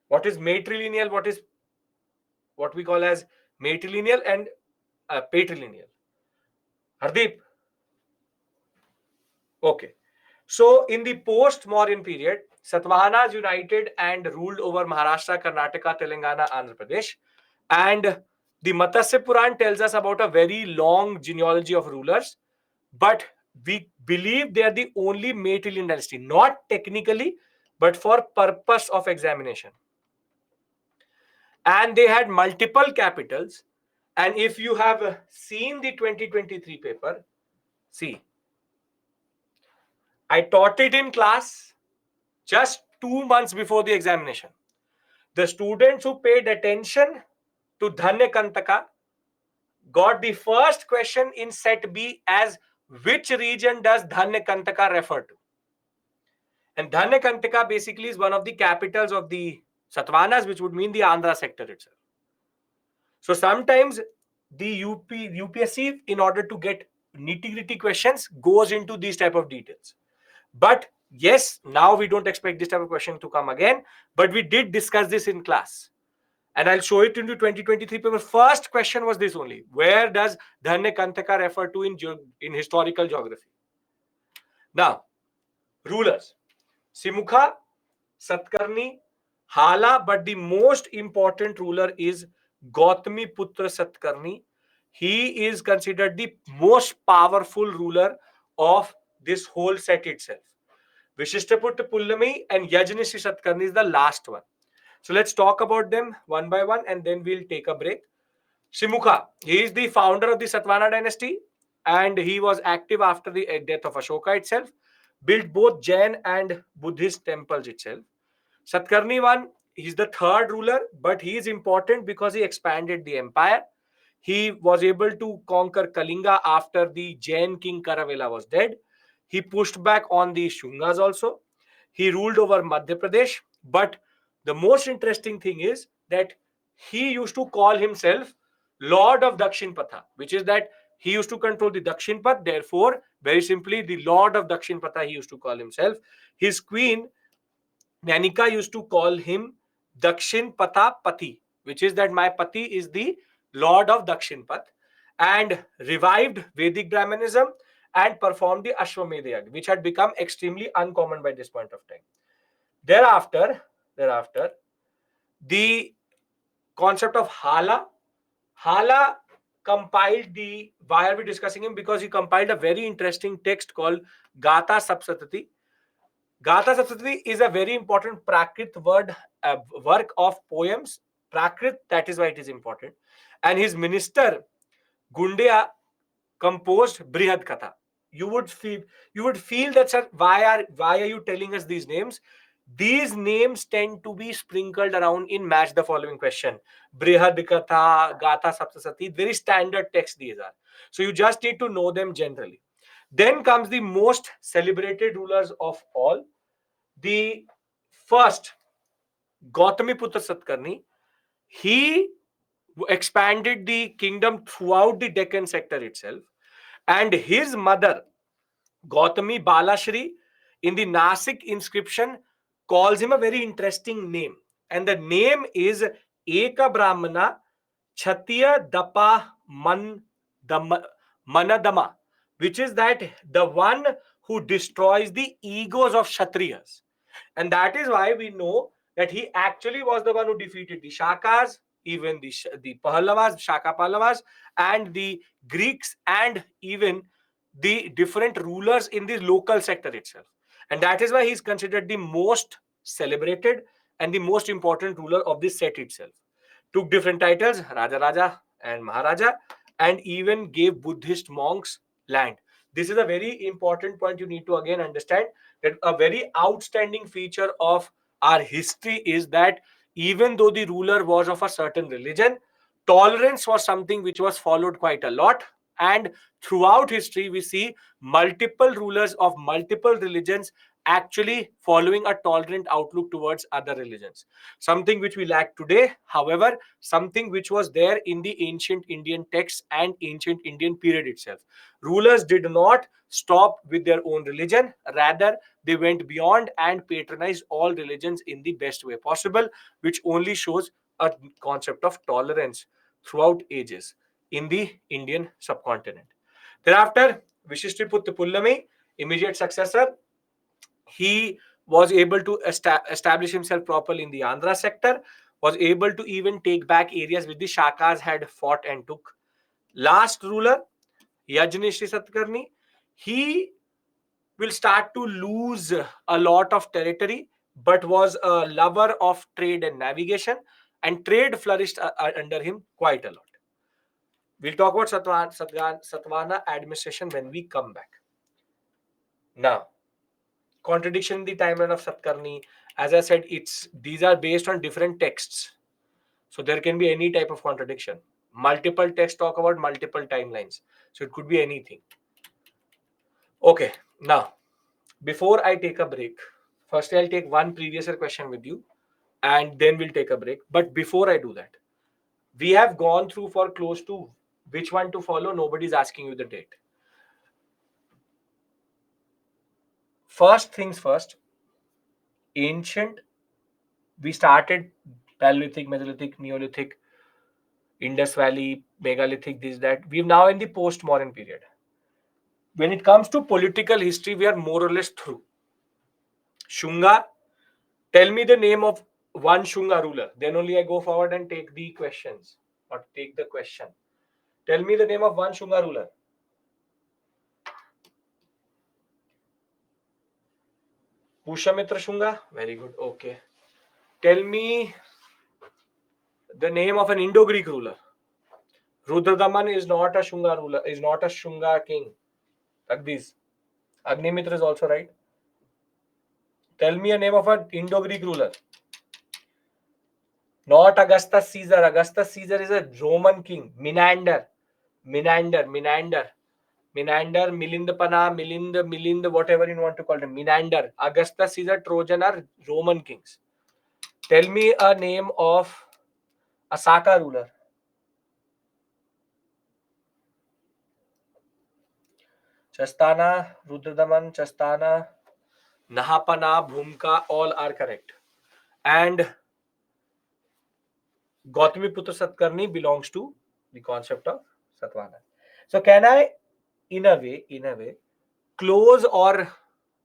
What is matrilineal? What is what we call as matrilineal and patrilineal? Hardeep? Okay. So in the post-Mauryan period, Satavahanas united and ruled over Maharashtra, Karnataka, Telangana, Andhra Pradesh. And the Matsya Puran tells us about a very long genealogy of rulers. But we believe they are the only matrilineal dynasty. Not technically, but for purpose of examination. And they had multiple capitals. And if you have seen the 2023 paper, see, I taught it in class just 2 months before the examination. The students who paid attention to Dhanya Kantaka got the first question in set B as which region does Dhanya Kantaka refer to? And Dhanya Kantaka basically is one of the capitals of the Satavahanas, which would mean the Andhra sector itself. So sometimes the UPSC, in order to get nitty-gritty questions, goes into these type of details. But yes, now we don't expect this type of question to come again, but we did discuss this in class. And I'll show it into 2023 paper. First question was this only. Where does Dhanya Kantaka refer to in historical geography? Now, rulers. Simukha, Satkarni, Hala, but the most important ruler is Gautami Putra Satkarni. He is considered the most powerful ruler of this whole set itself. Vishishtaputta Pullami and Yajnishi Satkarni is the last one. So let's talk about them one by one and then we'll take a break. Shimukha, he is the founder of the Satvana dynasty and he was active after the death of Ashoka itself, built both Jain and Buddhist temples itself. Satkarni one, he's the third ruler, but he is important because he expanded the empire. He was able to conquer Kalinga after the Jain king Karavela was dead. He pushed back on the Shungas also. He ruled over Madhya Pradesh. But the most interesting thing is that he used to call himself Lord of Dakshin Patha, which is that he used to control the Dakshin Path. Therefore, very simply, the Lord of Dakshin Patha he used to call himself. His queen, Nanika, used to call him Dakshin Patha Pati, which is that my Pati is the Lord of Dakshin Path, and revived Vedic Brahmanism and performed the Ashwamedha Yagna, which had become extremely uncommon by this point of time. Thereafter, the concept of Hala compiled the, why are we discussing him? Because he compiled a very interesting text called Gata Sapsatati. Gata Sapsatati is a very important Prakrit work of poems. Prakrit, that is why it is important. And his minister, Gundeya, composed Brihad Katha. You would feel that, sir, why are you telling us these names? These names tend to be sprinkled around in match the following question. Brihad Katha, Gatha Saptasati, very standard text these are. So you just need to know them generally. Then comes the most celebrated rulers of all. The first, Gautami Putra Satkarni. He expanded the kingdom throughout the Deccan sector itself. And his mother, Gautami Balashri, in the Nasik inscription, calls him a very interesting name. And the name is Eka Brahmana Chatiya Dapa Manadama, which is that the one who destroys the egos of Kshatriyas. And that is why we know that he actually was the one who defeated the Shakas, even the Pahallavas, Shaka Pallavas, and the Greeks, and even the different rulers in the local sector itself. And that is why he is considered the most celebrated and the most important ruler of this set itself. Took different titles, Raja Raja and Maharaja, and even gave Buddhist monks land. This is a very important point you need to again understand, that a very outstanding feature of our history is that even though the ruler was of a certain religion, tolerance was something which was followed quite a lot. And throughout history, we see multiple rulers of multiple religions actually following a tolerant outlook towards other religions. Something which we lack today, however, something which was there in the ancient Indian texts and ancient Indian period itself. Rulers did not stop with their own religion, rather, they went beyond and patronized all religions in the best way possible, which only shows a concept of tolerance throughout ages in the Indian subcontinent. Thereafter, Vishishtiputta Pullami, immediate successor, he was able to establish himself properly in the Andhra sector, was able to even take back areas which the Shakas had fought and took. Last ruler, Yajneshri Satkarni, he will start to lose a lot of territory, but was a lover of trade and navigation, and trade flourished under him quite a lot. We'll talk about Satvana administration when we come back. Now, contradiction in the timeline of Satkarni, as I said, these are based on different texts. So there can be any type of contradiction. Multiple texts talk about multiple timelines. So it could be anything. Okay, now, before I take a break, firstly, I'll take one previous year question with you, and then we'll take a break. But before I do that, we have gone through for close to which one to follow. Nobody's asking you the date. First things first, ancient, we started Paleolithic, Mesolithic, Neolithic, Indus Valley, megalithic, this, that. We're now in the post-modern period. When it comes to political history, we are more or less through. Shunga, tell me the name of one Shunga ruler. Then only I go forward and take the questions or take the question. Tell me the name of one Shunga ruler. Pushamitra Shunga. Very good. Okay. Tell me the name of an Indo-Greek ruler. Rudradaman is not a Shunga ruler, is not a Shunga king. Like this. Agnimitra is also right. Tell me a name of an Indo-Greek ruler. Not Augustus Caesar. Augustus Caesar is a Roman king. Menander, Milindapana, Milind, whatever you want to call them. Menander. Augustus Caesar, Trojan are Roman kings. Tell me a name of a Saka ruler. Chastana, Rudradaman, Chastana, Nahapana, Bhumka, all are correct. And Gautami Putra Satkarni belongs to the concept of Satvana. So can I, in a way, close, or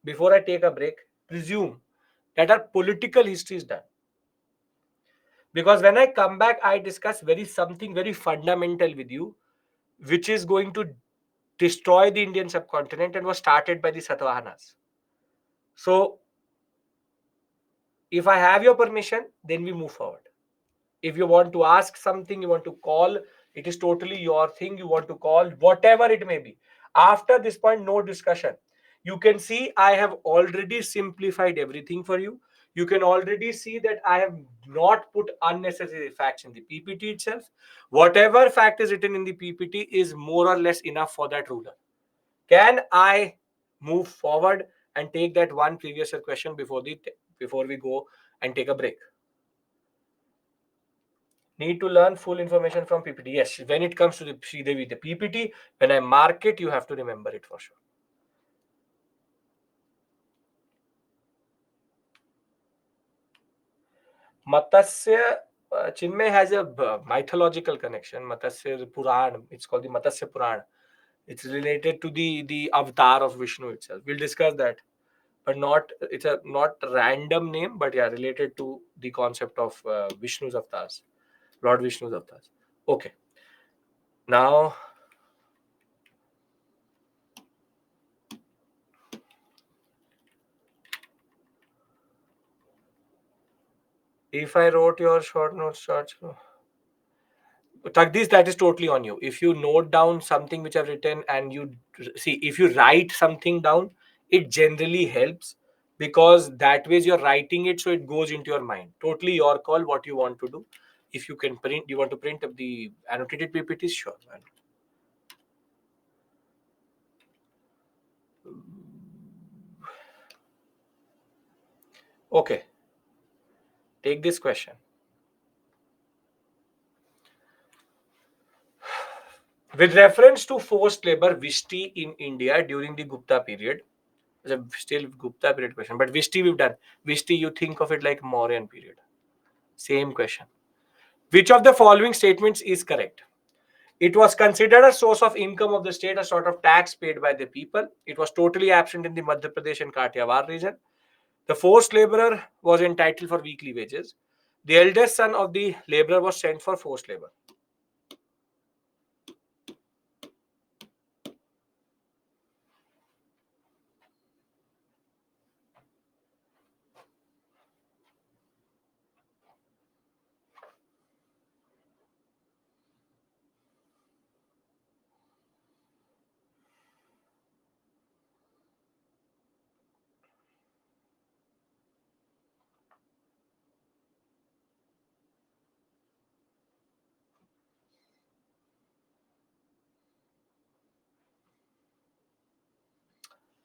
before I take a break, presume that our political history is done. Because when I come back, I discuss something very fundamental with you, which is going to destroy the Indian subcontinent and was started by the Satavahanas. So, if I have your permission, then we move forward. If you want to ask something, you want to call, it is totally your thing. You want to call, whatever it may be. After this point, no discussion. You can see I have already simplified everything for you. You can already see that I have not put unnecessary facts in the PPT itself. Whatever fact is written in the PPT is more or less enough for that ruler. Can I move forward and take that one previous year question before we go and take a break? Need to learn full information from PPT. Yes, when it comes to the PPT, when I mark it, you have to remember it for sure. Matsya, Chinmay has a mythological connection. Matsya Puran, it's called the Matsya Puran. It's related to the avatar of Vishnu itself. We'll discuss that, but it's a not random name, but yeah, related to the concept of Vishnu's avatars, Lord Vishnu's avatars. Okay, now if I wrote your short notes, Tagdish, that is totally on you. If you note down something which I've written and you see, if you write something down, it generally helps because that way you're writing it so it goes into your mind. Totally your call what you want to do. If you can print, you want to print up the annotated PPTs, sure. Man. Okay, take this question. With reference to forced labor, Vishti in India during the Gupta period, still Gupta period question, but Vishti we've done. Vishti, you think of it like Mauryan period. Same question. Which of the following statements is correct? It was considered a source of income of the state, a sort of tax paid by the people. It was totally absent in the Madhya Pradesh and Kathiawar region. The forced laborer was entitled for weekly wages. The eldest son of the laborer was sent for forced labor.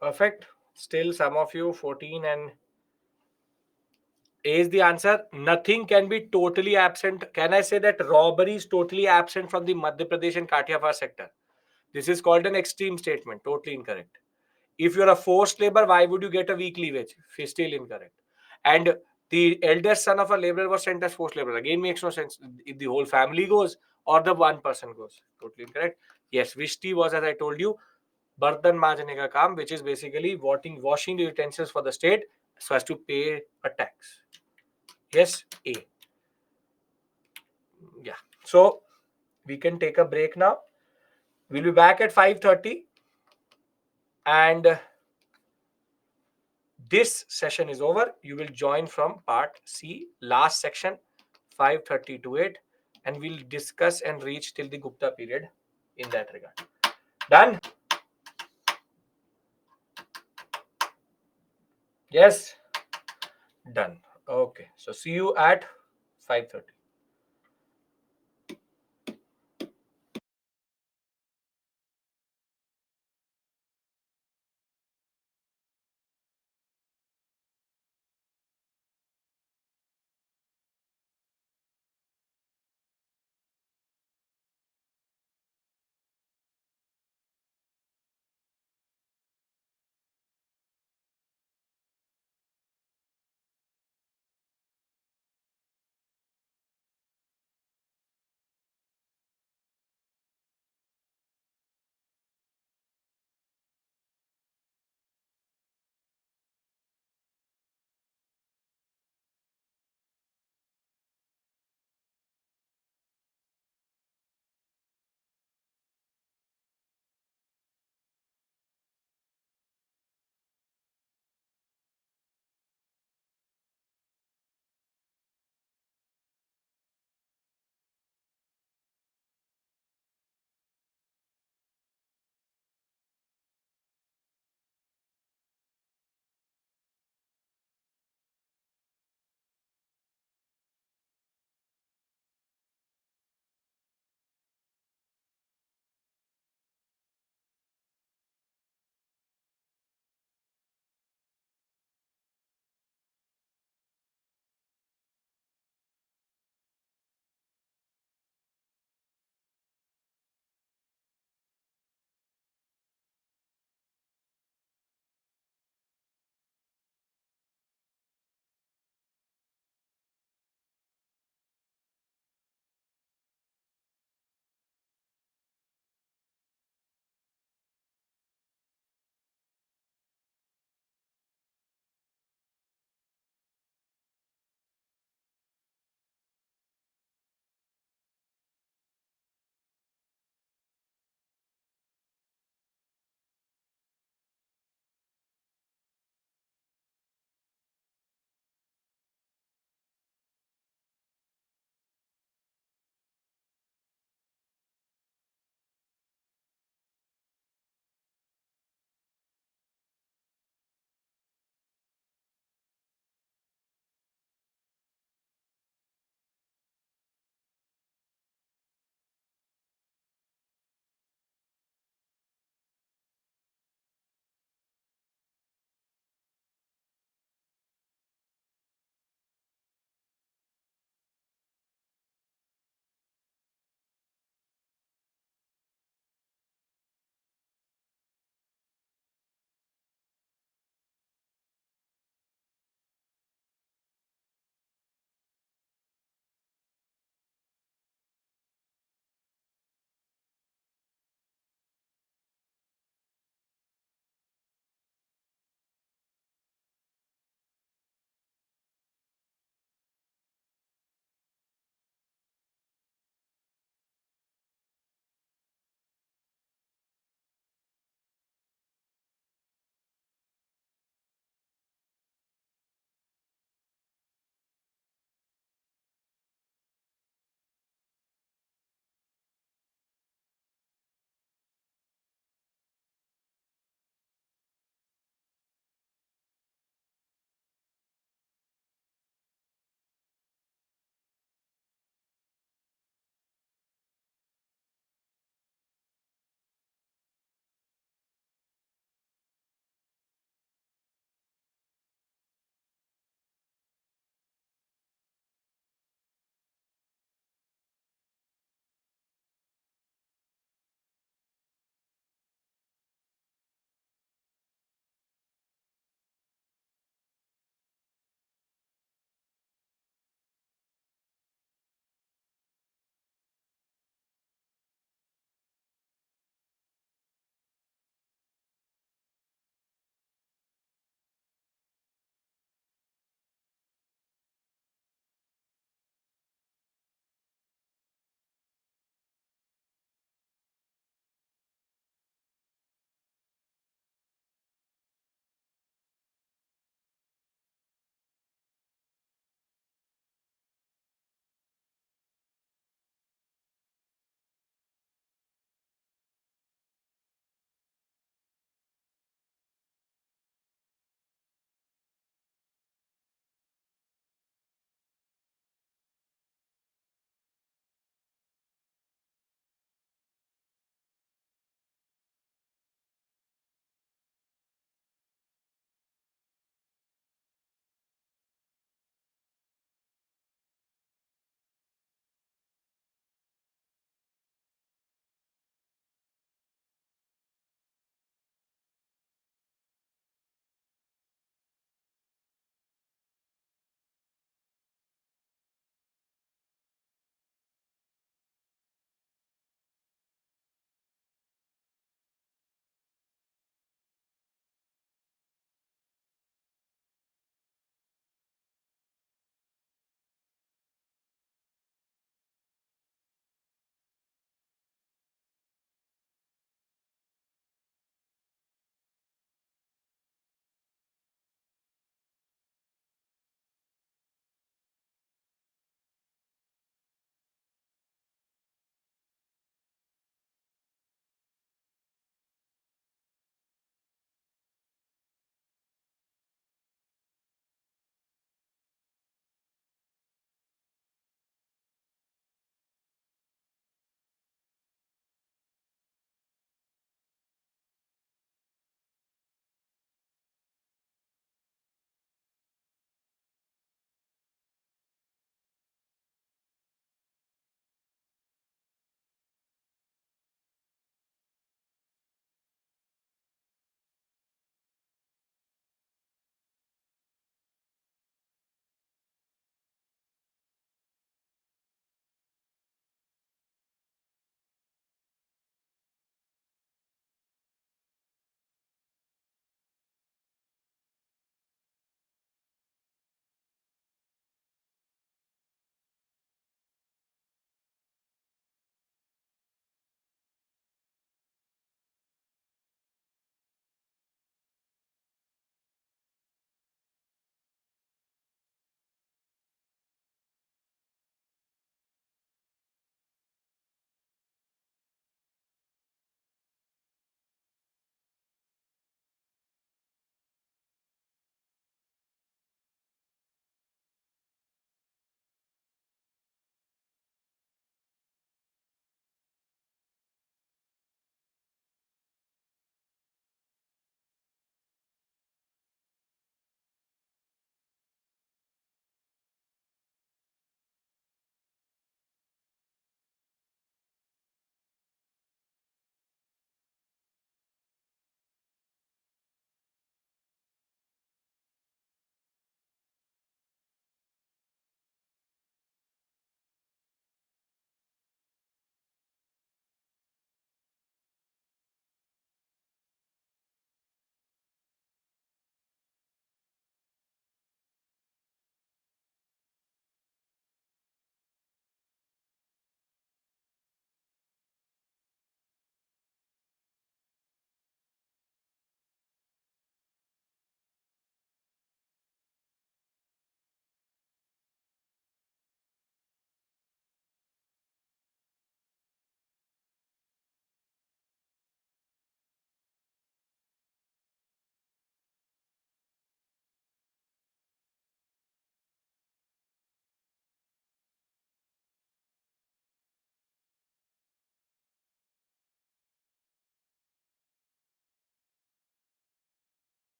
Perfect. Still, some of you 14 and A is the answer. Nothing can be totally absent. Can I say that robbery is totally absent from the Madhya Pradesh and Kathiawar sector? This is called an extreme statement. Totally incorrect. If you're a forced labor, why would you get a weekly wage? Still incorrect. And the eldest son of a laborer was sent as forced labor. Again, makes no sense. If the whole family goes or the one person goes. Totally incorrect. Yes, Vishti was, as I told you, Bartan Majane ka kaam, which is basically washing the utensils for the state so as to pay a tax. Yes, A. Yeah. So we can take a break now. We'll be back at 5:30 and this session is over. You will join from part C, last section, 5:30 to 8, and we'll discuss and reach till the Gupta period in that regard. Done? Yes? Done. Okay. So see you at 5:30.